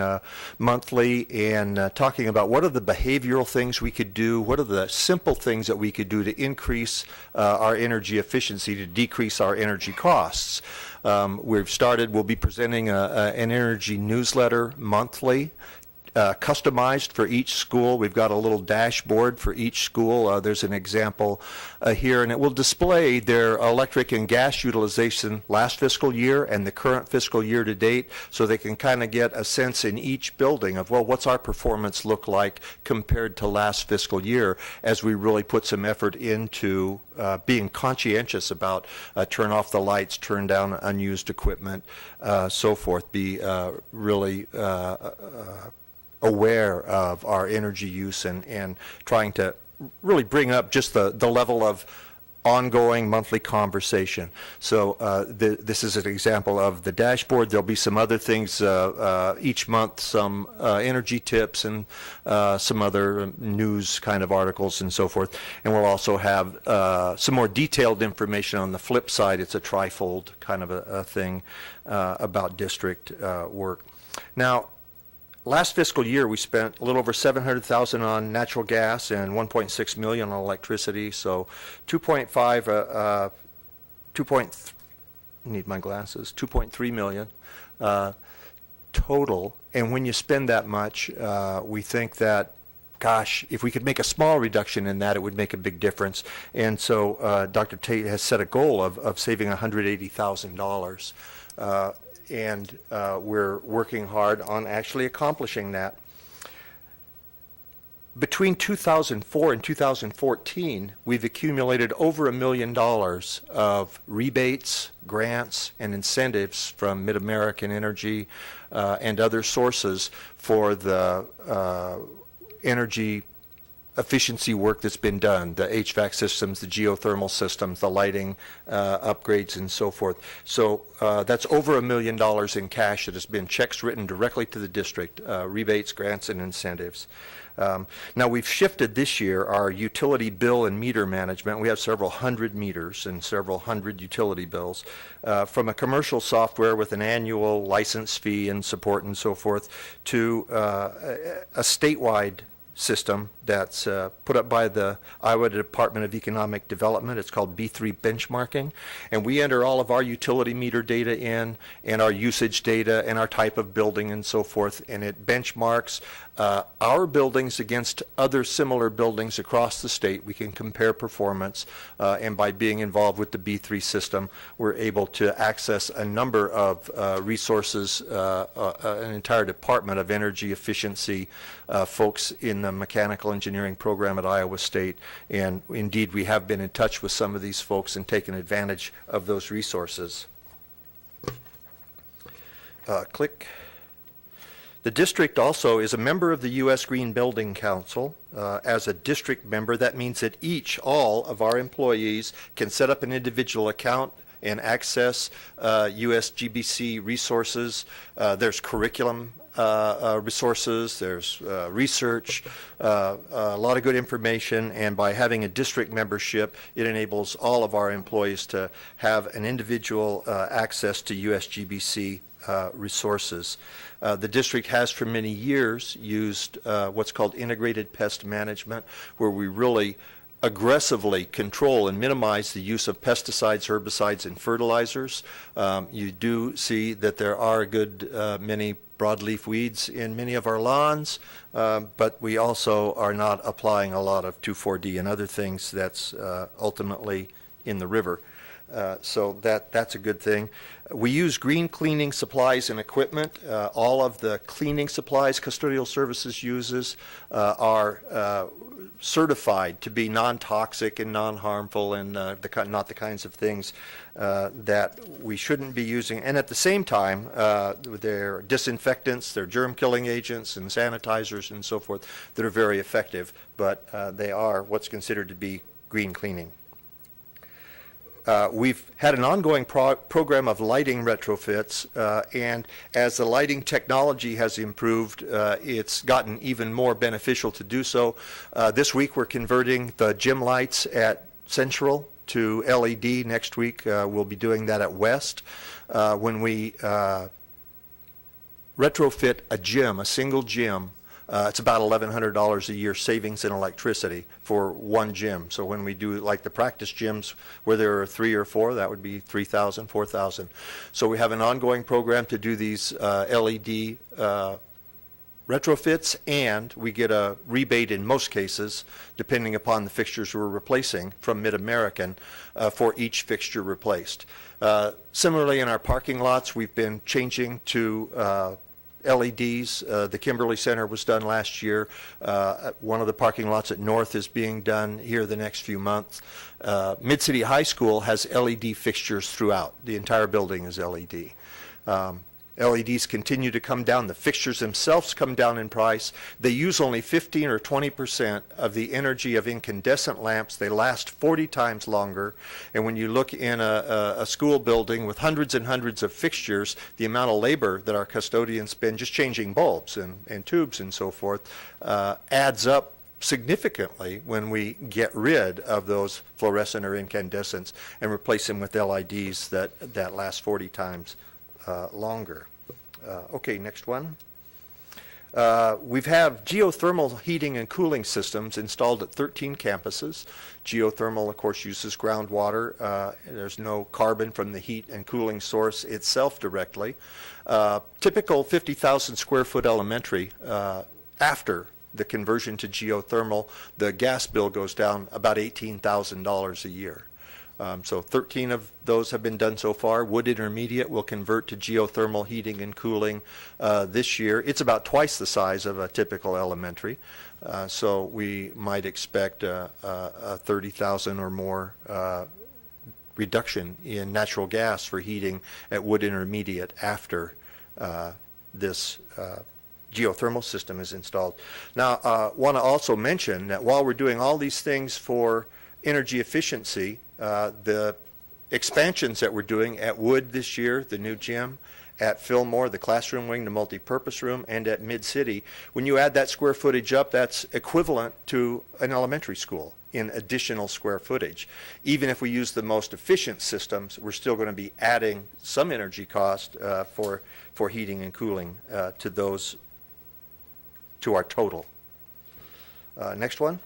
monthly and talking about what are the behavioral things we could do, what are the simple things that we could do to increase our energy efficiency, to decrease our energy costs. We'll be presenting an energy newsletter monthly, customized for each school. We've got a little dashboard for each school. There's an example here, and it will display their electric and gas utilization last fiscal year and the current fiscal year to date, so they can kind of get a sense in each building of, well, what's our performance look like compared to last fiscal year, as we really put some effort into being conscientious about turn off the lights, turn down unused equipment, so forth, be really aware of our energy use and trying to really bring up just the level of ongoing monthly conversation. So this is an example of the dashboard. There'll be some other things each month, some energy tips and some other news kind of articles and so forth. And we'll also have some more detailed information on the flip side. It's a trifold kind of a thing about district work. Now, last fiscal year, we spent a little over $700,000 on natural gas and $1.6 million on electricity. So 2.3 million total. And when you spend that much, we think that, gosh, if we could make a small reduction in that, it would make a big difference. And so Dr. Tate has set a goal of saving $180,000. And we're working hard on actually accomplishing that. Between 2004 and 2014, we've accumulated over $1 million of rebates, grants, and incentives from Mid-American Energy and other sources for the energy efficiency work that's been done, the HVAC systems, the geothermal systems, the lighting upgrades, and so forth. So that's over $1 million in cash that has been checks written directly to the district, rebates, grants, and incentives. Now, we've shifted this year our utility bill and meter management. We have several hundred meters and several hundred utility bills from a commercial software with an annual license fee and support and so forth to a statewide system that's put up by the Iowa Department of Economic Development. It's called B3 benchmarking, and we enter all of our utility meter data in and our usage data and our type of building and so forth, and it benchmarks our buildings against other similar buildings across the state. We can compare performance, and by being involved with the B3 system, we're able to access a number of resources, an entire department of energy efficiency folks in the mechanical engineering program at Iowa State, and indeed we have been in touch with some of these folks and taken advantage of those resources. Click. The district also is a member of the U.S. Green Building Council. As a district member, that means that all of our employees can set up an individual account and access USGBC resources. There's curriculum resources, there's research, a lot of good information, and by having a district membership, it enables all of our employees to have an individual access to USGBC resources. The district has for many years used what's called integrated pest management, where we really aggressively control and minimize the use of pesticides, herbicides, and fertilizers. You do see that there are a good many broadleaf weeds in many of our lawns, but we also are not applying a lot of 2,4-D and other things that's ultimately in the river. So that's a good thing. We use green cleaning supplies and equipment. All of the cleaning supplies Custodial Services uses are certified to be non-toxic and non-harmful and not the kinds of things that we shouldn't be using. And at the same time, they're disinfectants, they're germ-killing agents and sanitizers and so forth that are very effective, but they are what's considered to be green cleaning. We've had an ongoing program of lighting retrofits, and as the lighting technology has improved, it's gotten even more beneficial to do so. This week we're converting the gym lights at Central to LED. Next week we'll be doing that at West. When we retrofit a gym, a single gym, it's about $1,100 a year savings in electricity for one gym. So when we do like the practice gyms where there are 3 or 4, that would be $3,000, $4,000. So we have an ongoing program to do these LED retrofits, and we get a rebate in most cases, depending upon the fixtures we're replacing, from Mid-American for each fixture replaced. Similarly, in our parking lots, we've been changing to LEDs. The Kimberly Center was done last year. One of the parking lots at North is being done here the next few months. Mid-City High School has LED fixtures throughout. The entire building is LED. LEDs continue to come down. The fixtures themselves come down in price. They use only 15 or 20% of the energy of incandescent lamps. They last 40 times longer. And when you look in a school building with hundreds and hundreds of fixtures, the amount of labor that our custodians spend just changing bulbs and tubes and so forth adds up significantly when we get rid of those fluorescent or incandescents and replace them with LEDs that last 40 times longer. Okay, next one. We have geothermal heating and cooling systems installed at 13 campuses. Geothermal, of course, uses groundwater. There's no carbon from the heat and cooling source itself directly. Typical 50,000 square foot elementary, after the conversion to geothermal, the gas bill goes down about $18,000 a year. So 13 of those have been done so far. Wood Intermediate will convert to geothermal heating and cooling this year. It's about twice the size of a typical elementary. So we might expect a 30,000 or more reduction in natural gas for heating at Wood Intermediate after this geothermal system is installed. Now, want to also mention that while we're doing all these things for energy efficiency, the expansions that we're doing at Wood this year, the new gym, at Fillmore, the classroom wing, the multi-purpose room, and at Mid-City, when you add that square footage up, that's equivalent to an elementary school in additional square footage. Even if we use the most efficient systems, we're still going to be adding some energy cost for heating and cooling to our total. Next one.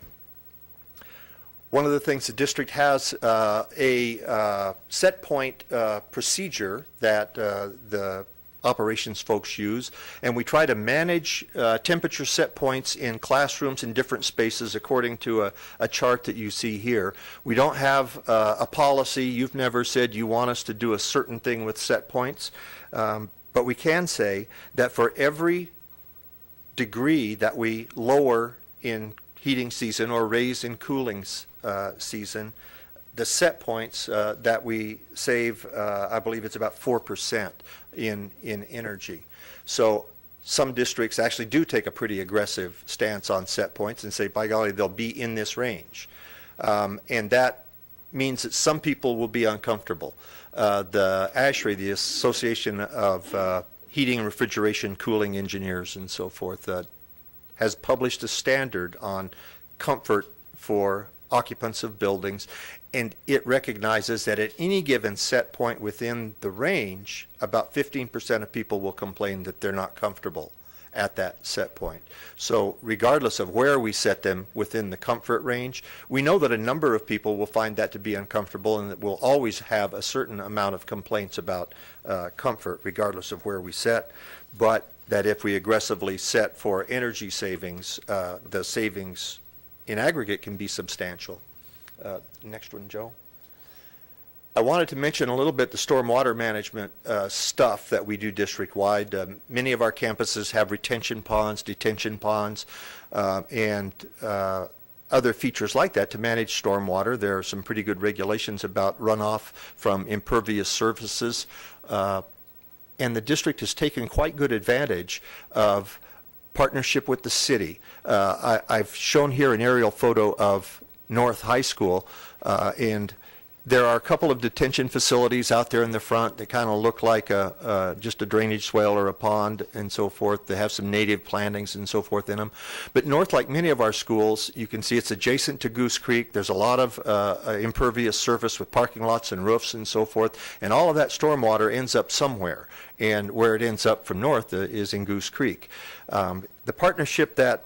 One of the things the district has a set point procedure that the operations folks use, and we try to manage temperature set points in classrooms in different spaces according to a chart that you see here. We don't have a policy. You've never said you want us to do a certain thing with set points, but we can say that for every degree that we lower in heating season or raise in cooling season, the set points that we save, I believe it's about 4% in energy. So some districts actually do take a pretty aggressive stance on set points and say, by golly, they'll be in this range. And that means that some people will be uncomfortable. The ASHRAE, the Association of Heating and Refrigeration Cooling Engineers and so forth, has published a standard on comfort for occupants of buildings, and it recognizes that at any given set point within the range, about 15% of people will complain that they're not comfortable at that set point. So regardless of where we set them within the comfort range, we know that a number of people will find that to be uncomfortable, and that we'll always have a certain amount of complaints about comfort regardless of where we set, but that if we aggressively set for energy savings, the savings in aggregate can be substantial. Next one, Joe. I wanted to mention a little bit the stormwater management stuff that we do district-wide. Many of our campuses have retention ponds, detention ponds, and other features like that to manage stormwater. There are some pretty good regulations about runoff from impervious surfaces, and the district has taken quite good advantage of partnership with the city. I've shown here an aerial photo of North High School, and there are a couple of detention facilities out there in the front that kind of look like just a drainage swale or a pond and so forth. They have some native plantings and so forth in them. But North, like many of our schools, you can see it's adjacent to Goose Creek. There's a lot of impervious surface with parking lots and roofs and so forth. And all of that stormwater ends up somewhere. And where it ends up from north is in Goose Creek. The partnership that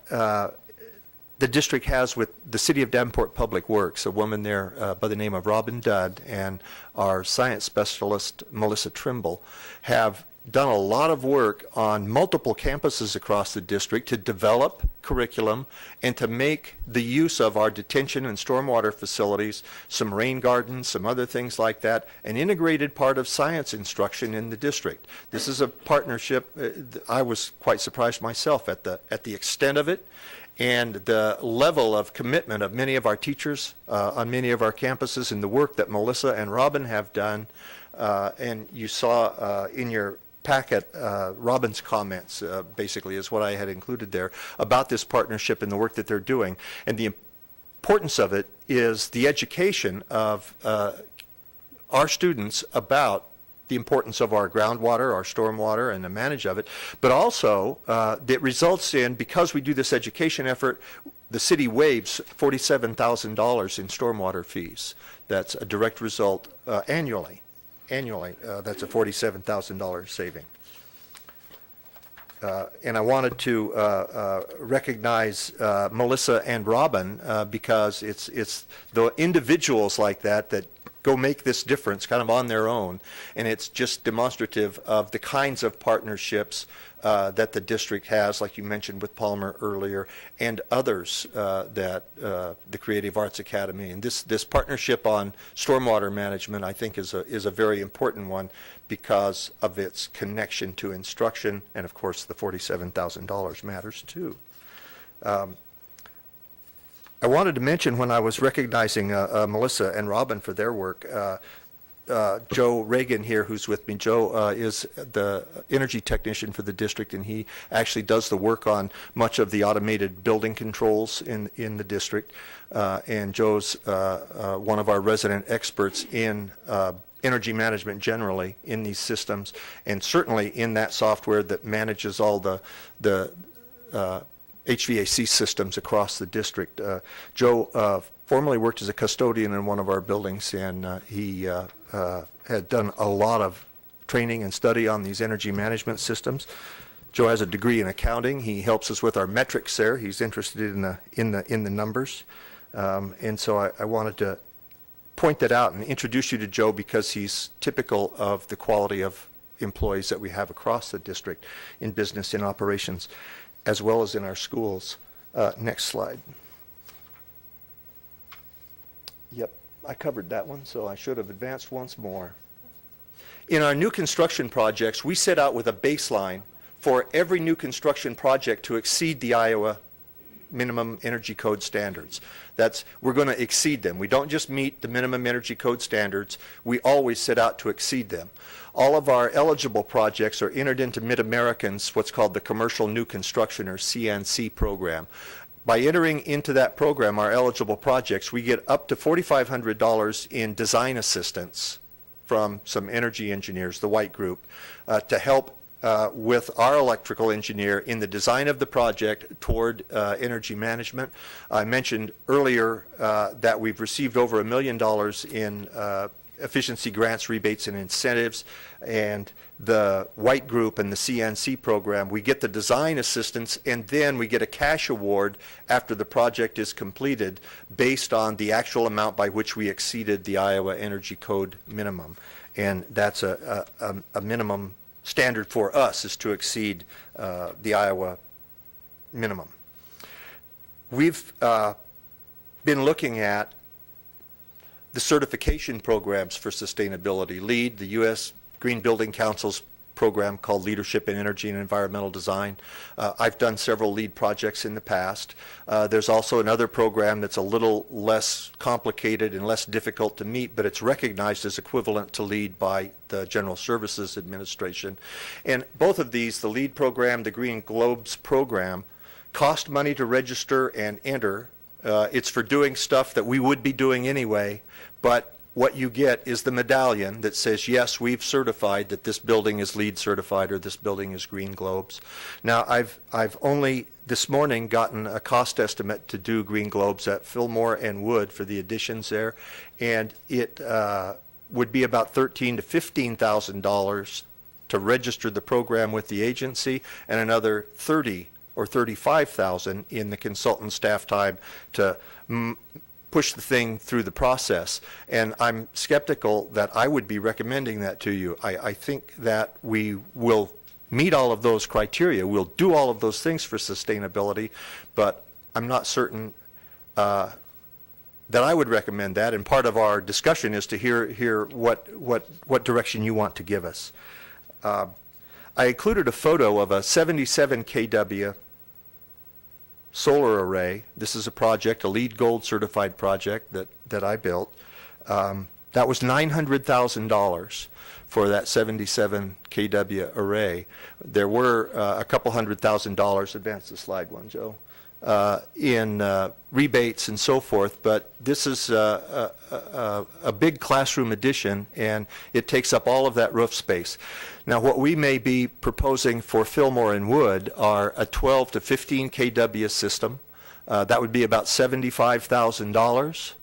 the district has with the City of Davenport Public Works, a woman there by the name of Robin Dudd, and our science specialist, Melissa Trimble, have done a lot of work on multiple campuses across the district to develop curriculum and to make the use of our detention and stormwater facilities, some rain gardens, some other things like that, an integrated part of science instruction in the district. This is a partnership. I was quite surprised myself at the extent of it, and the level of commitment of many of our teachers on many of our campuses, and the work that Melissa and Robin have done. And you saw in your packet Robin's comments, basically, is what I had included there, about this partnership and the work that they're doing. And the importance of it is the education of our students about the importance of our groundwater, our stormwater, and the management of it, but also that results in, because we do this education effort, the city waives $47,000 in stormwater fees. That's a direct result annually. That's a $47,000 saving. And I wanted to recognize Melissa and Robin because it's the individuals like that go make this difference kind of on their own, and it's just demonstrative of the kinds of partnerships that the district has, like you mentioned with Palmer earlier, and others that the Creative Arts Academy. And this partnership on stormwater management, I think, is a very important one because of its connection to instruction, and of course the $47,000 matters too. I wanted to mention, when I was recognizing Melissa and Robin for their work, Joe Reagan here, who's with me. Joe is the energy technician for the district, and he actually does the work on much of the automated building controls in the district. And Joe's one of our resident experts in energy management generally in these systems, and certainly in that software that manages all the HVAC systems across the district. Joe formerly worked as a custodian in one of our buildings, and he had done a lot of training and study on these energy management systems. Joe has a degree in accounting. He helps us with our metrics there. He's interested in the numbers, and so I wanted to point that out and introduce you to Joe because he's typical of the quality of employees that we have across the district in business and operations, as well as in our schools. Next slide. Yep, I covered that one, so I should have advanced once more. In our new construction projects, we set out with a baseline for every new construction project to exceed the Iowa minimum energy code standards. We're going to exceed them. We don't just meet the minimum energy code standards, we always set out to exceed them. All of our eligible projects are entered into Mid-American's what's called the Commercial New Construction, or CNC program. By entering into that program, our eligible projects, we get up to $4,500 in design assistance from some energy engineers, the White Group, to help with our electrical engineer in the design of the project toward energy management. I mentioned earlier that we've received over $1 million in efficiency grants, rebates, and incentives, and the White Group and the CNC program, we get the design assistance, and then we get a cash award after the project is completed based on the actual amount by which we exceeded the Iowa Energy Code minimum. And that's a minimum standard for us, is to exceed the Iowa minimum. We've been looking at the certification programs for sustainability. LEED, the U.S. Green Building Council's program called Leadership in Energy and Environmental Design. I've done several LEED projects in the past. There's also another program that's a little less complicated and less difficult to meet, but it's recognized as equivalent to LEED by the General Services Administration. And both of these, the LEED program, the Green Globes program, cost money to register and enter. It's for doing stuff that we would be doing anyway, but what you get is the medallion that says, yes, we've certified that this building is LEED certified or this building is Green Globes. Now, I've only this morning gotten a cost estimate to do Green Globes at Fillmore and Wood for the additions there, and it would be about $13,000 to $15,000 to register the program with the agency, and another $30,000 or $35,000 in the consultant staff time to push the thing through the process. And I'm skeptical that I would be recommending that to you. I think that we will meet all of those criteria. We'll do all of those things for sustainability, but I'm not certain that I would recommend that. And part of our discussion is to hear what direction you want to give us. I included a photo of a 77 kW solar array. This is a project, a LEED Gold certified project that I built. That was $900,000 for that 77 kW array. There were a couple $100,000, advance the slide one, Joe, in rebates and so forth, but this is a big classroom addition, and it takes up all of that roof space. Now, what we may be proposing for Fillmore and Wood are a 12 to 15 kW system. That would be about $75,000.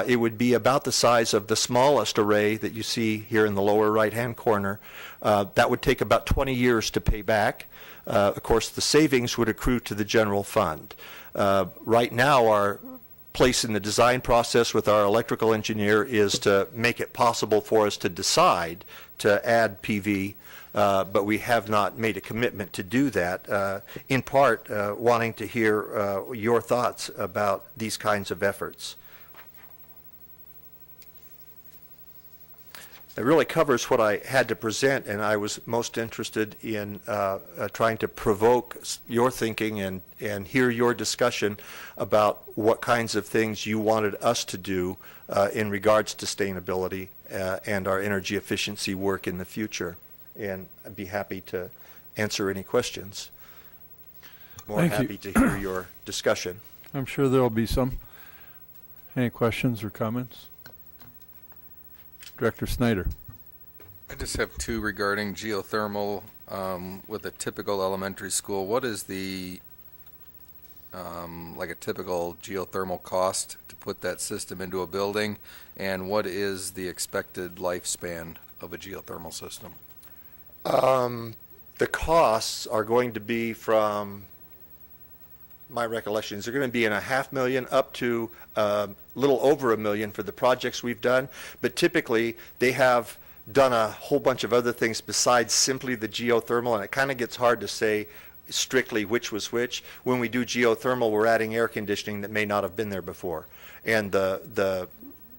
It would be about the size of the smallest array that you see here in the lower right-hand corner. That would take about 20 years to pay back. Of course, the savings would accrue to the general fund. Right now, our place in the design process with our electrical engineer is to make it possible for us to decide to add PV, but we have not made a commitment to do that, in part wanting to hear your thoughts about these kinds of efforts. It really covers what I had to present, and I was most interested in trying to provoke your thinking and hear your discussion about what kinds of things you wanted us to do in regards to sustainability and our energy efficiency work in the future. And I'd be happy to answer any questions. More Thank happy you. to hear your discussion. I'm sure there'll be some. Any questions or comments? Director Snyder. I just have two regarding geothermal with a typical elementary school. What is the, like a typical geothermal cost to put that system into a building? And what is the expected lifespan of a geothermal system? The costs are going to be, from my recollections, they're going to be in $500,000 up to a little over $1 million for the projects we've done. But typically, they have done a whole bunch of other things besides simply the geothermal, and it kind of gets hard to say strictly which was which. When we do geothermal, we're adding air conditioning that may not have been there before. And the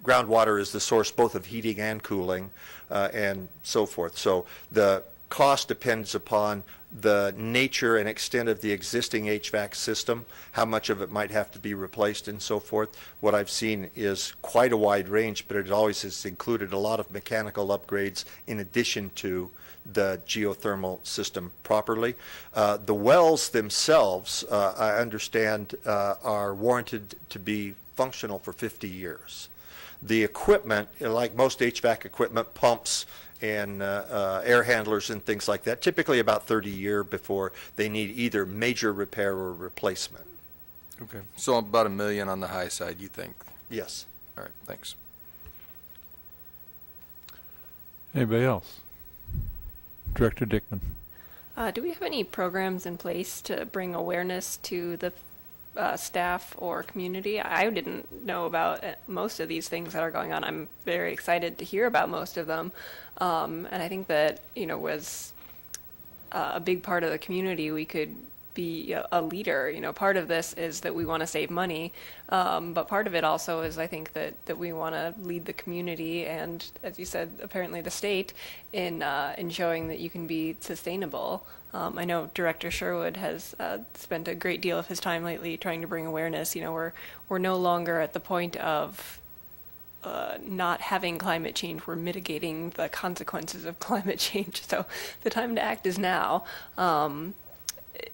groundwater is the source both of heating and cooling and so forth. So the cost depends upon the nature and extent of the existing HVAC system, how much of it might have to be replaced and so forth. What I've seen is quite a wide range, but it always has included a lot of mechanical upgrades in addition to the geothermal system properly. The wells themselves, I understand, are warranted to be functional for 50 years. The equipment, like most HVAC equipment, pumps and air handlers and things like that, typically about 30 a year before they need either major repair or replacement. Okay, so about $1 million on the high side, you think? Yes. All right, thanks. Anybody else? Director Dickman. Do we have any programs in place to bring awareness to the staff or community? I didn't know about most of these things that are going on. I'm very excited to hear about most of them. And I think that, was a big part of the community. We could be a leader. Part of this is that we want to save money, but part of it also is I think that we want to lead the community and, as you said, apparently the state in showing that you can be sustainable. I know Director Sherwood has spent a great deal of his time lately trying to bring awareness. We're no longer at the point of not having climate change. We're mitigating the consequences of climate change. So the time to act is now.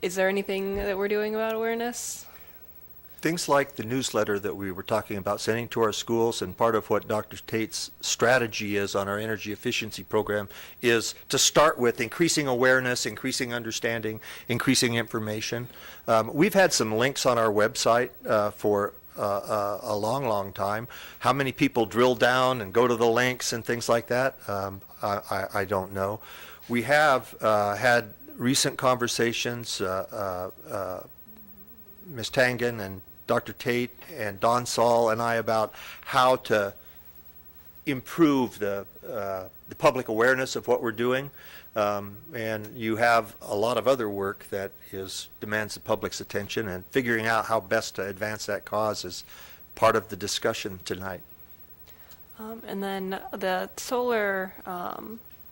Is there anything that we're doing about awareness? Things like the newsletter that we were talking about sending to our schools, and part of what Dr. Tate's strategy is on our energy efficiency program is to start with increasing awareness, increasing understanding, increasing information. We've had some links on our website for a long time. How many people drill down and go to the links and things like that? I don't know. We have had recent conversations, Ms. Tangen and Dr. Tate and Don Saul and I, about how to improve the public awareness of what we're doing. And you have a lot of other work that demands the public's attention, and figuring out how best to advance that cause is part of the discussion tonight. And then the solar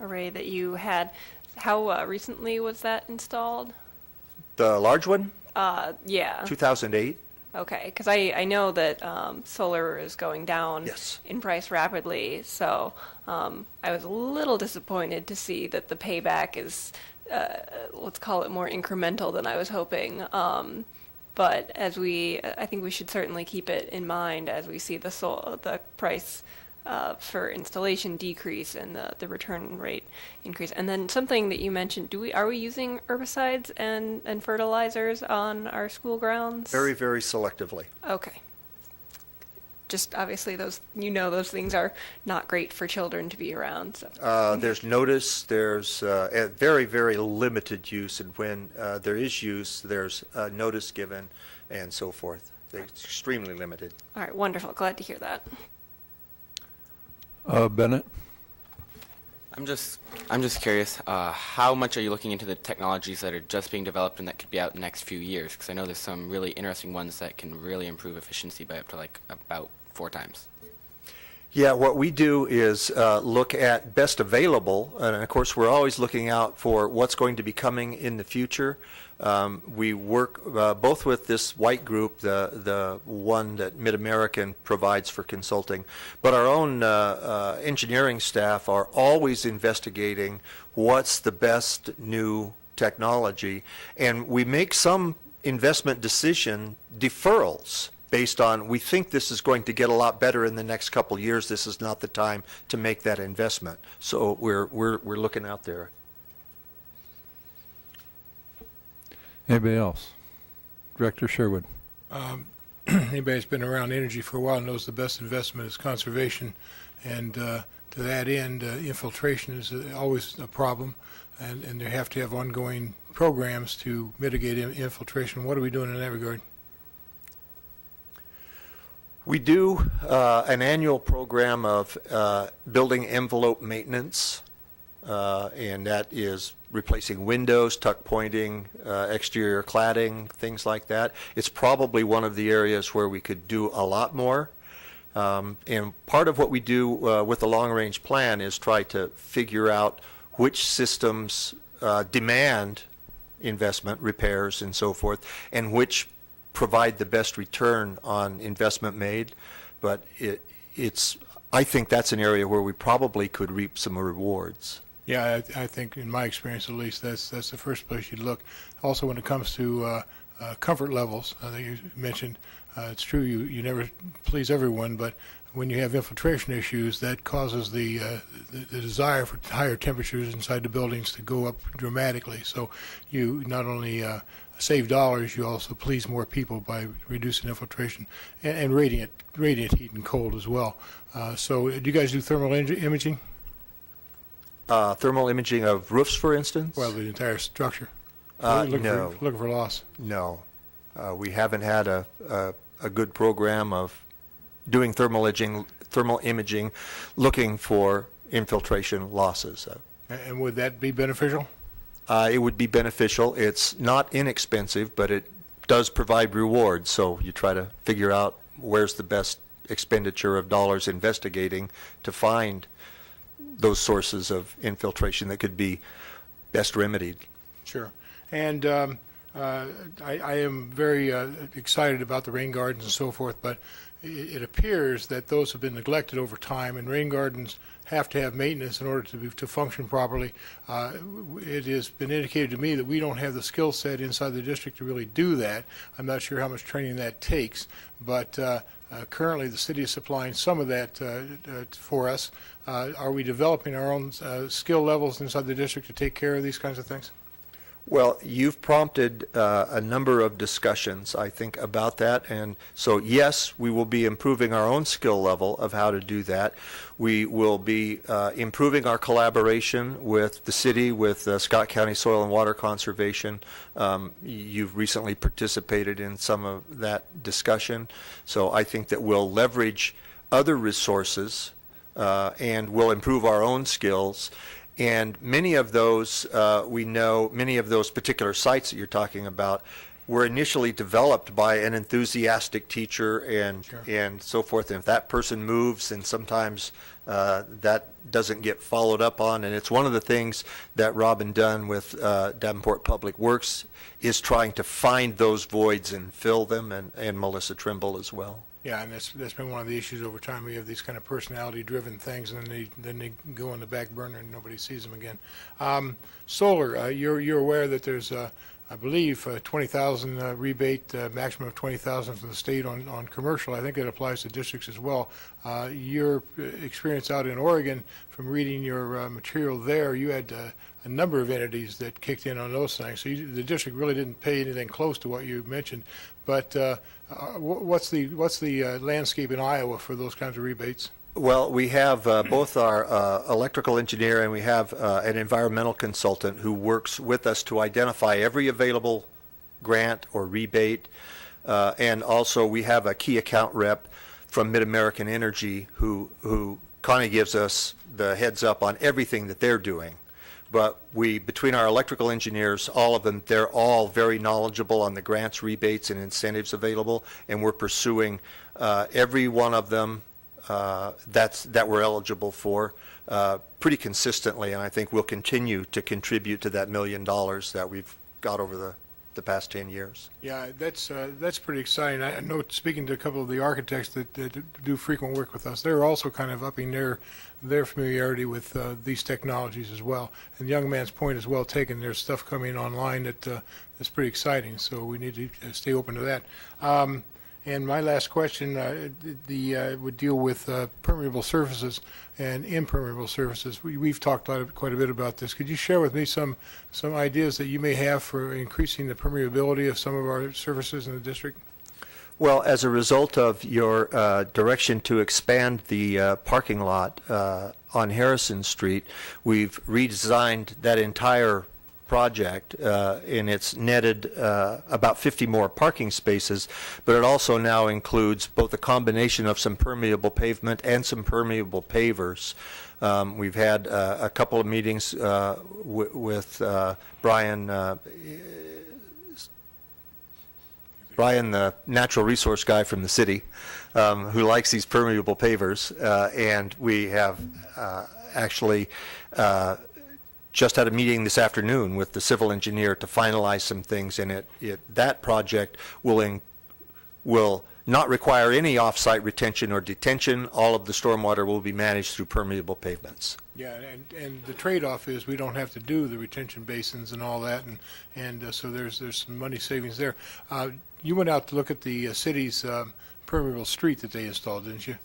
array that you had, how recently was that installed? The large one? Yeah. 2008. Okay, because I know that solar is going down in price rapidly, so I was a little disappointed to see that the payback is, let's call it more incremental than I was hoping. But I think we should certainly keep it in mind as we see the price for installation decrease and the return rate increase. And then something that you mentioned, are we using herbicides and fertilizers on our school grounds? Very, very selectively. Okay. Just obviously those things are not great for children to be around. So. There's notice, there's a very, very limited use, and when there is use, there's notice given and so forth. They're extremely limited. All right, wonderful. Glad to hear that. Bennett? I'm just curious, how much are you looking into the technologies that are just being developed and that could be out in the next few years? Because I know there's some really interesting ones that can really improve efficiency by up to about 4 times. Yeah, what we do is look at best available, and of course we're always looking out for what's going to be coming in the future. We work both with this white group, the one that Mid-American provides for consulting, but our own engineering staff are always investigating what's the best new technology, and we make some investment decision deferrals based on, we think this is going to get a lot better in the next couple of years. This is not the time to make that investment. So we're looking out there. Anybody else? Director Sherwood. Anybody that's been around energy for a while knows the best investment is conservation, and to that end, infiltration is always a problem, and they have to have ongoing programs to mitigate infiltration. What are we doing in that regard? We do an annual program of building envelope maintenance, and that is replacing windows, tuck pointing, exterior cladding, things like that. It's probably one of the areas where we could do a lot more. And part of what we do with the long-range plan is try to figure out which systems demand investment, repairs, and so forth, and which provide the best return on investment made. But I think that's an area where we probably could reap some rewards. Yeah, I think in my experience at least, that's the first place you'd look. Also, when it comes to comfort levels, that you mentioned, it's true you never please everyone, but when you have infiltration issues, that causes the desire for higher temperatures inside the buildings to go up dramatically. So you not only save dollars, you also please more people by reducing infiltration and radiant heat and cold as well. So do you guys do thermal imaging? Thermal imaging of roofs, for instance? Well, the entire structure. No. Looking for loss. No. We haven't had a good program of doing thermal imaging, looking for infiltration losses. And would that be beneficial? It would be beneficial. It's not inexpensive, but it does provide rewards. So you try to figure out where's the best expenditure of dollars investigating to find those sources of infiltration that could be best remedied. Sure. And I am very excited about the rain gardens and so forth, but it appears that those have been neglected over time, and rain gardens have to have maintenance in order to function properly. It has been indicated to me that we don't have the skill set inside the district to really do that. I'm not sure how much training that takes, but currently the city is supplying some of that for us. Are we developing our own skill levels inside the district to take care of these kinds of things? Well, you've prompted a number of discussions, I think, about that. And so, yes, we will be improving our own skill level of how to do that. We will be improving our collaboration with the city, with Scott County Soil and Water Conservation. You've recently participated in some of that discussion. So I think that we'll leverage other resources and we'll improve our own skills. And many of those, we know, many of those particular sites that you're talking about were initially developed by an enthusiastic teacher and so forth. And if that person moves, then sometimes that doesn't get followed up on. And it's one of the things that Robin Dunn with Davenport Public Works is trying to find those voids and fill them, and Melissa Trimble as well. Yeah, and that's been one of the issues over time. We have these kind of personality-driven things, and then they go on the back burner and nobody sees them again. Solar, you're aware that there's, I believe, 20,000 rebate, maximum of 20,000 from the state on commercial. I think it applies to districts as well. Your experience out in Oregon, from reading your material there, you had a number of entities that kicked in on those things. So the district really didn't pay anything close to what you mentioned. But what's the landscape in Iowa for those kinds of rebates? Well, we have both our electrical engineer and we have an environmental consultant who works with us to identify every available grant or rebate. And also we have a key account rep from Mid-American Energy who kind of gives us the heads up on everything that they're doing. But between our electrical engineers, all of them, they're all very knowledgeable on the grants, rebates, and incentives available, and we're pursuing every one of them that we're eligible for pretty consistently, and I think we'll continue to contribute to that $1 million that we've got over the past 10 years. Yeah, that's pretty exciting. I know, speaking to a couple of the architects that do frequent work with us, they're also kind of upping their familiarity with these technologies as well. And the young man's point is well taken. There's stuff coming online that's pretty exciting, so we need to stay open to that. And my last question would deal with permeable surfaces and impermeable surfaces. We've talked quite a bit about this. Could you share with me some ideas that you may have for increasing the permeability of some of our surfaces in the district? Well, as a result of your direction to expand the parking lot on Harrison Street, we've redesigned that entire project, and it's netted about 50 more parking spaces, but it also now includes both a combination of some permeable pavement and some permeable pavers. We've had a couple of meetings with Brian, the natural resource guy from the city, who likes these permeable pavers, and we have actually just had a meeting this afternoon with the civil engineer to finalize some things, and that project will not require any off-site retention or detention. All of the stormwater will be managed through permeable pavements. Yeah, and the trade-off is we don't have to do the retention basins and all that, and so there's some money savings there. You went out to look at the city's permeable street that they installed, didn't you?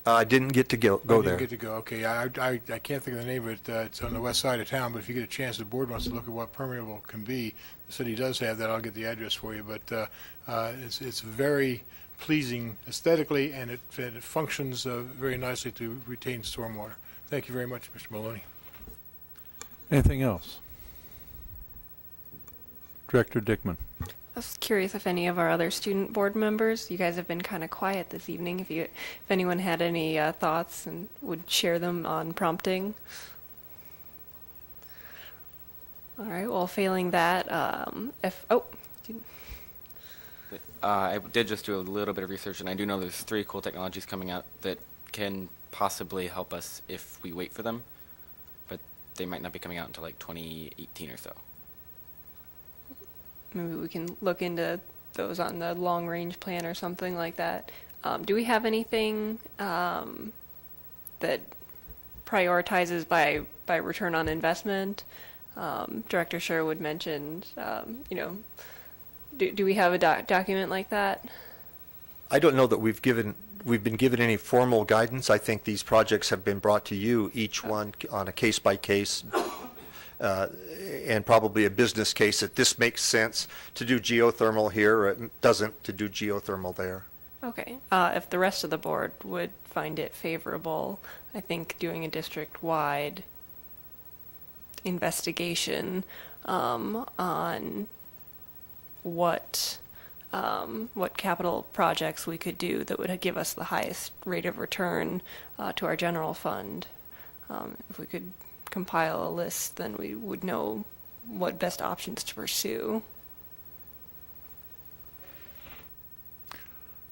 I didn't get to go You there. didn't get to go. Okay, I can't think of the name of it. It's on the west side of town, but if you get a chance, the board wants to look at what permeable can be. The city does have that. I'll get the address for you, but it's very pleasing aesthetically, and it functions very nicely to retain stormwater. Thank you very much, Mr. Maloney. Anything else? Director Dickman. I was curious if any of our other student board members, you guys have been kind of quiet this evening, if anyone had any thoughts and would share them on prompting. All right, well, failing that, I did just do a little bit of research, and I do know there's 3 cool technologies coming out that can possibly help us if we wait for them, but they might not be coming out until like 2018 or so. maybe we can look into those on the long-range plan or something like that. Do we have anything that prioritizes by return on investment? Director Sherwood mentioned, do we have a document like that? I don't know that we've been given any formal guidance. I think these projects have been brought to you, each one on a case-by-case and probably a business case that this makes sense to do geothermal here or it doesn't to do geothermal there. Okay. If the rest of the board would find it favorable, I think doing a district-wide investigation on what capital projects we could do that would give us the highest rate of return to our general fund. If we could compile a list, then we would know what best options to pursue.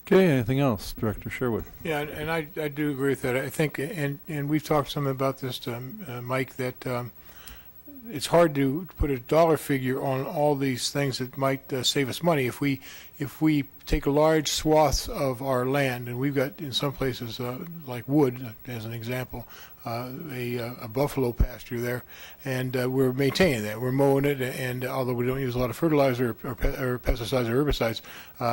Okay, anything else, Director Sherwood? Yeah, and I do agree with that. I think, and we've talked some about this, Mike, that it's hard to put a dollar figure on all these things that might save us money. If we take a large swaths of our land, and we've got in some places like Wood, as an example, a buffalo pasture there, and we're maintaining that. We're mowing it, and although we don't use a lot of fertilizer or pesticides or herbicides,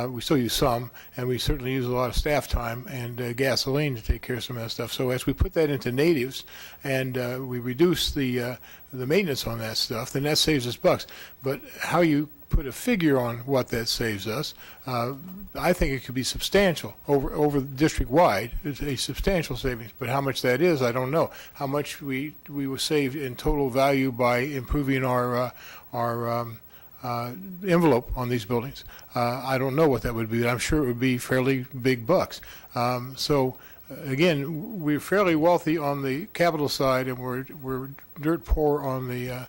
we still use some, and we certainly use a lot of staff time and gasoline to take care of some of that stuff. So as we put that into natives and we reduce the maintenance on that stuff, then that saves us bucks. But how you put a figure on what that saves us, I think it could be substantial over district-wide. It's a substantial savings, but how much that is, I don't know. How much we will save in total value by improving our envelope on these buildings, I don't know what that would be, but I'm sure it would be fairly big bucks. So again, we're fairly wealthy on the capital side, and we're dirt poor on the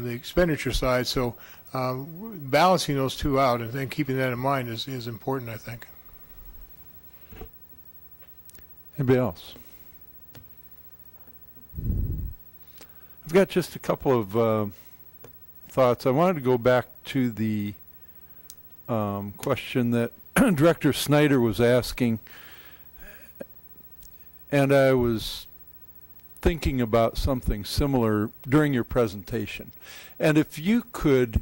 expenditure side. So balancing those two out and then keeping that in mind is important, I think. Anybody else? I've got just a couple of thoughts. I wanted to go back to the question that Director Snyder was asking, and I was thinking about something similar during your presentation. And if you could,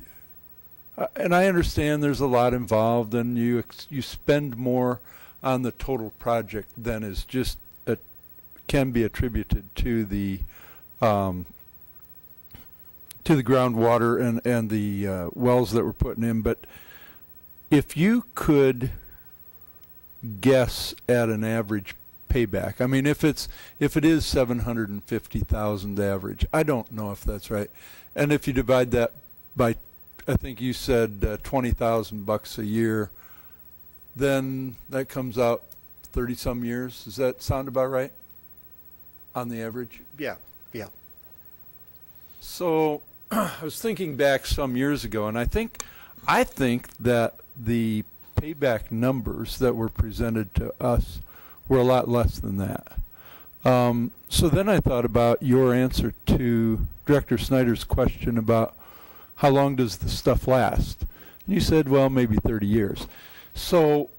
and I understand there's a lot involved, and you spend more on the total project than is just can be attributed to the groundwater and the wells that we're putting in. But if you could guess at an average payback, I mean, if it is 750,000 average, I don't know if that's right, and if you divide that by, I think you said $20,000 a year, then that comes out 30-some years. Does that sound about right on the average? Yeah. So I was thinking back some years ago, and I think that the payback numbers that were presented to us were a lot less than that. So then I thought about your answer to Director Snyder's question about how long does the stuff last? And you said, well, maybe 30 years. So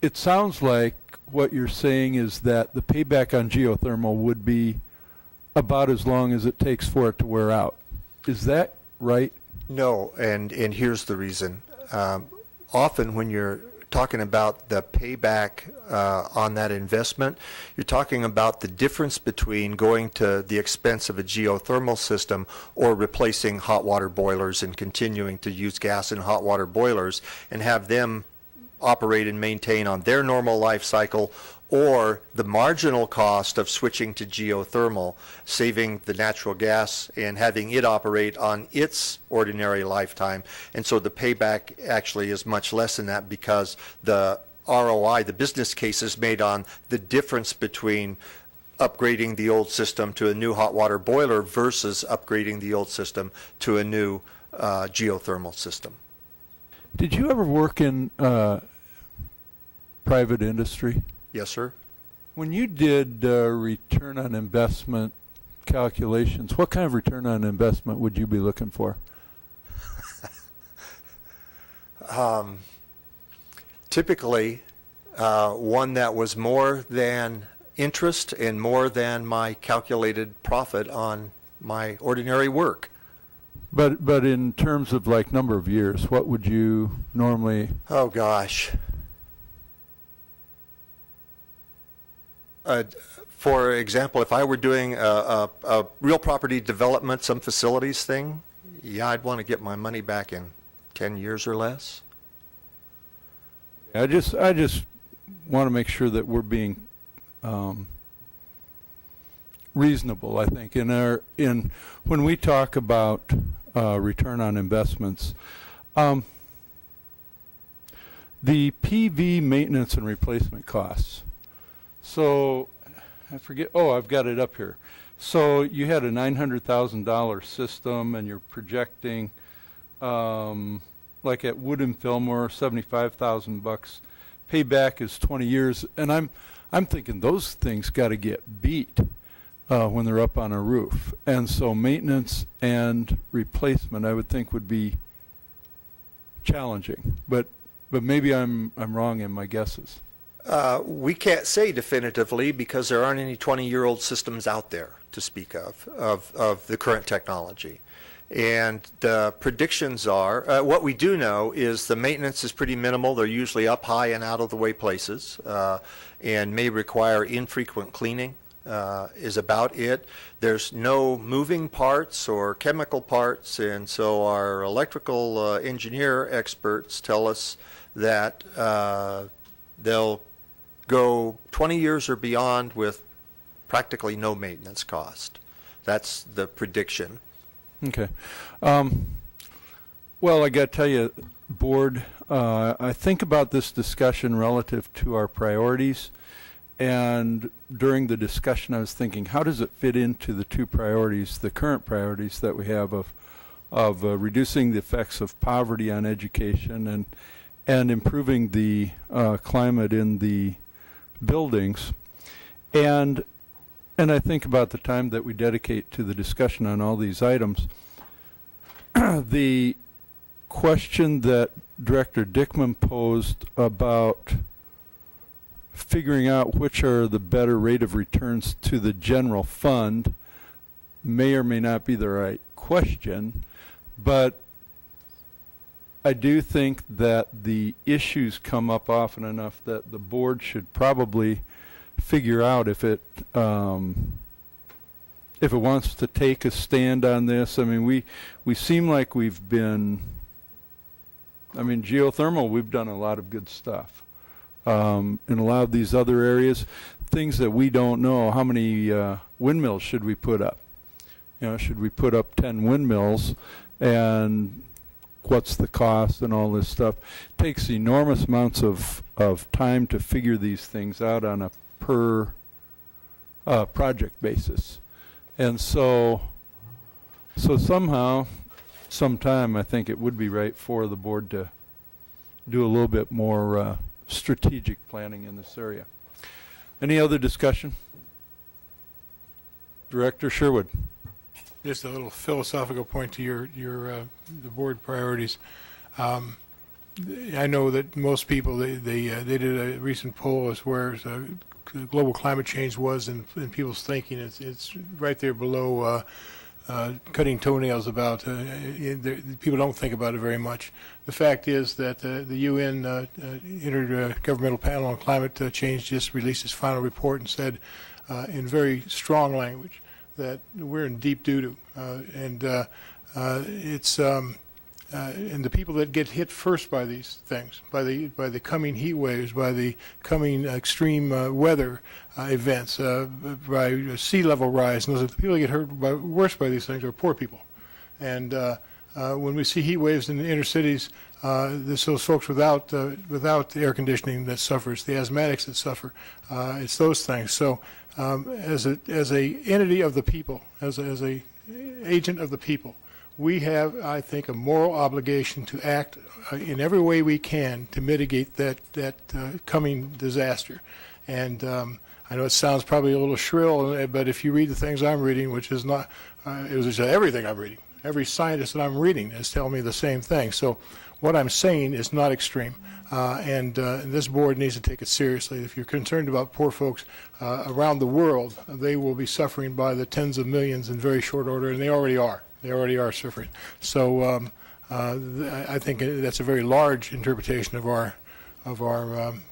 it sounds like what you're saying is that the payback on geothermal would be about as long as it takes for it to wear out. Is that right? No, and here's the reason. Often when you're talking about the payback on that investment. You're talking about the difference between going to the expense of a geothermal system or replacing hot water boilers and continuing to use gas and hot water boilers and have them operate and maintain on their normal life cycle, or the marginal cost of switching to geothermal, saving the natural gas and having it operate on its ordinary lifetime. And so the payback actually is much less than that, because the ROI, the business case, is made on the difference between upgrading the old system to a new hot water boiler versus upgrading the old system to a new geothermal system. Did you ever work in private industry? Yes, sir. When you did return on investment calculations, what kind of return on investment would you be looking for? Typically, one that was more than interest and more than my calculated profit on my ordinary work. But in terms of like number of years, what would you normally? Oh gosh. For example, if I were doing a real property development, some facilities thing, yeah, I'd want to get my money back in 10 years or less. I just want to make sure that we're being reasonable. I think in when we talk about return on investments, the PV maintenance and replacement costs. So I forget. Oh, I've got it up here. So you had a $900,000 system, and you're projecting, like at Wood and Fillmore, $75,000. Payback is 20 years, and I'm thinking those things got to get beat when they're up on a roof. And so maintenance and replacement, I would think, would be challenging. But maybe I'm wrong in my guesses. We can't say definitively because there aren't any 20-year-old systems out there to speak of the current technology. And the predictions are, what we do know is the maintenance is pretty minimal. They're usually up high and out of the way places and may require infrequent cleaning is about it. There's no moving parts or chemical parts, and so our electrical engineer experts tell us that they'll go 20 years or beyond with practically no maintenance cost. That's the prediction. Okay. Well, I got to tell you, Board, I think about this discussion relative to our priorities, and during the discussion I was thinking, how does it fit into the two priorities, the current priorities that we have of reducing the effects of poverty on education and improving the climate in the buildings, and I think about the time that we dedicate to the discussion on all these items. The question that Director Dickman posed about figuring out which are the better rate of returns to the general fund may or may not be the right question, but I do think that the issues come up often enough that the board should probably figure out if it wants to take a stand on this. I mean, we seem like we've been, I mean, geothermal, we've done a lot of good stuff. In a lot of these other areas, things that we don't know, how many windmills should we put up? You know, should we put up 10 windmills, and what's the cost and all this stuff? It takes enormous amounts of time to figure these things out on a per project basis. And so somehow, sometime, I think it would be right for the board to do a little bit more strategic planning in this area. Any other discussion? Director Sherwood. Just a little philosophical point to the board priorities. I know that most people they did a recent poll as where global climate change was in people's thinking. It's right there below cutting toenails about. People don't think about it very much. The fact is that the UN Intergovernmental Panel on Climate Change just released its final report and said in very strong language that we're in deep doo-doo. And the people that get hit first by these things, by the coming heat waves, by the coming extreme weather events, by sea level rise, and those are the people that get hurt worse by these things are poor people. And when we see heat waves in the inner cities, there's those folks without air conditioning that suffers, the asthmatics that suffer. It's those things. So as a entity of the people, as a agent of the people, we have, I think, a moral obligation to act in every way we can to mitigate that coming disaster. And I know it sounds probably a little shrill, but if you read the things I'm reading, which is not, it was just everything I'm reading, every scientist that I'm reading is telling me the same thing. So what I'm saying is not extreme. And this board needs to take it seriously. If you're concerned about poor folks around the world, they will be suffering by the tens of millions in very short order, and they already are. They already are suffering. So I think that's a very large interpretation of our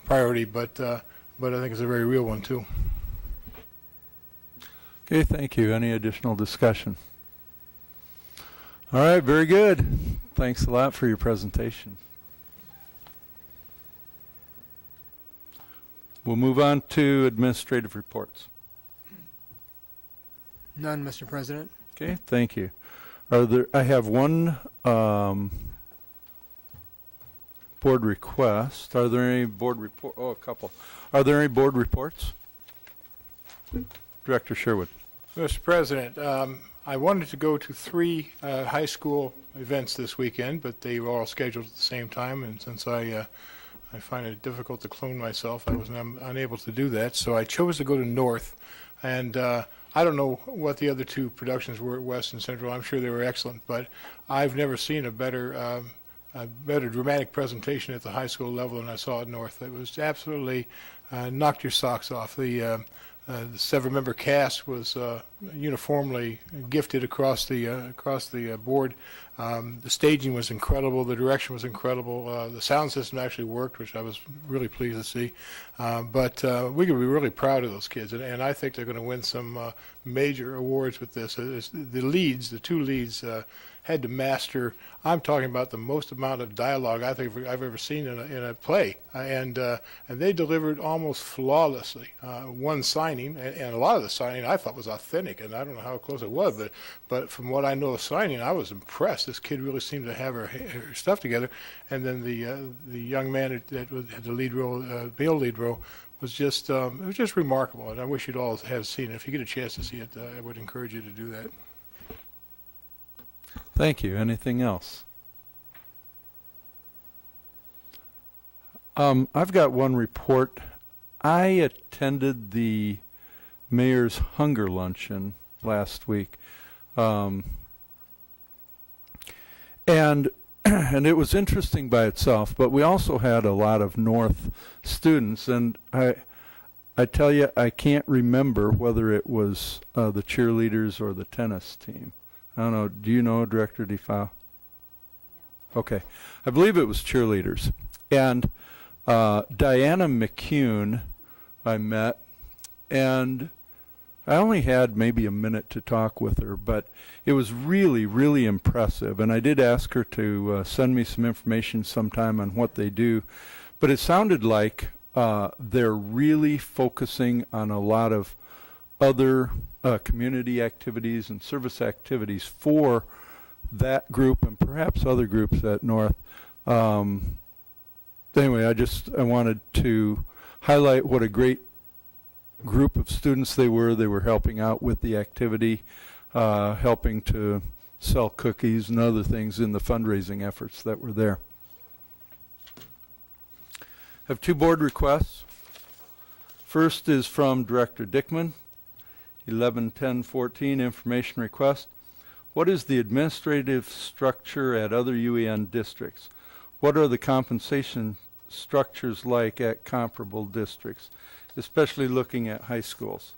priority, but I think it's a very real one too. Okay, thank you. Any additional discussion? All right, very good. Thanks a lot for your presentation. We'll move on to administrative reports. None, Mr. President. Okay, thank you. I have one board request. Are there any board report? Oh, a couple. Are there any board reports? Director Sherwood. Mr. President, I wanted to go to 3 high school events this weekend, but they were all scheduled at the same time, and since I find it difficult to clone myself, I was unable to do that, so I chose to go to North, and I don't know what the other 2 productions were at West and Central. I'm sure they were excellent, but I've never seen a better dramatic presentation at the high school level than I saw at North. It was absolutely knocked your socks off. The 7-member cast was uniformly gifted across the board. The staging was incredible. The direction was incredible. The sound system actually worked, which I was really pleased to see. But we can be really proud of those kids, and I think they're going to win some major awards with this. The 2 leads had to master. I'm talking about the most amount of dialogue I think I've ever seen in a play, and they delivered almost flawlessly. One signing, and a lot of the signing I thought was authentic, and I don't know how close it was, but from what I know of signing, I was impressed. This kid really seemed to have her stuff together, and then the young man that had the lead role, male lead role, was just it was just remarkable, and I wish you'd all have seen it. If you get a chance to see it, I would encourage you to do that. Thank you. Anything else? I've got one report. I attended the mayor's hunger luncheon last week, and it was interesting by itself. But we also had a lot of North students, and I tell you, I can't remember whether it was the cheerleaders or the tennis team. I don't know. Do you know, Director DeFau? No. Okay. I believe it was cheerleaders. And Diana McCune I met, and I only had maybe a minute to talk with her, but it was really, really impressive. And I did ask her to send me some information sometime on what they do. But it sounded like they're really focusing on a lot of other community activities and service activities for that group and perhaps other groups at North. Anyway, I wanted to highlight what a great group of students they were. They were helping out with the activity, helping to sell cookies and other things in the fundraising efforts that were there. I have 2 board requests. First is from Director Dickman. 11-10-14 information request. What is the administrative structure at other UEN districts? What are the compensation structures like at comparable districts, especially looking at high schools?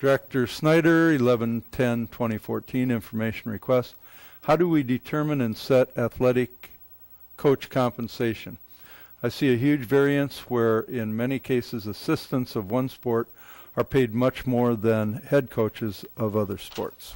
Director Snyder, 11/10/2014, information request. How do we determine and set athletic coach compensation? I see a huge variance where in many cases assistants of one sport are paid much more than head coaches of other sports.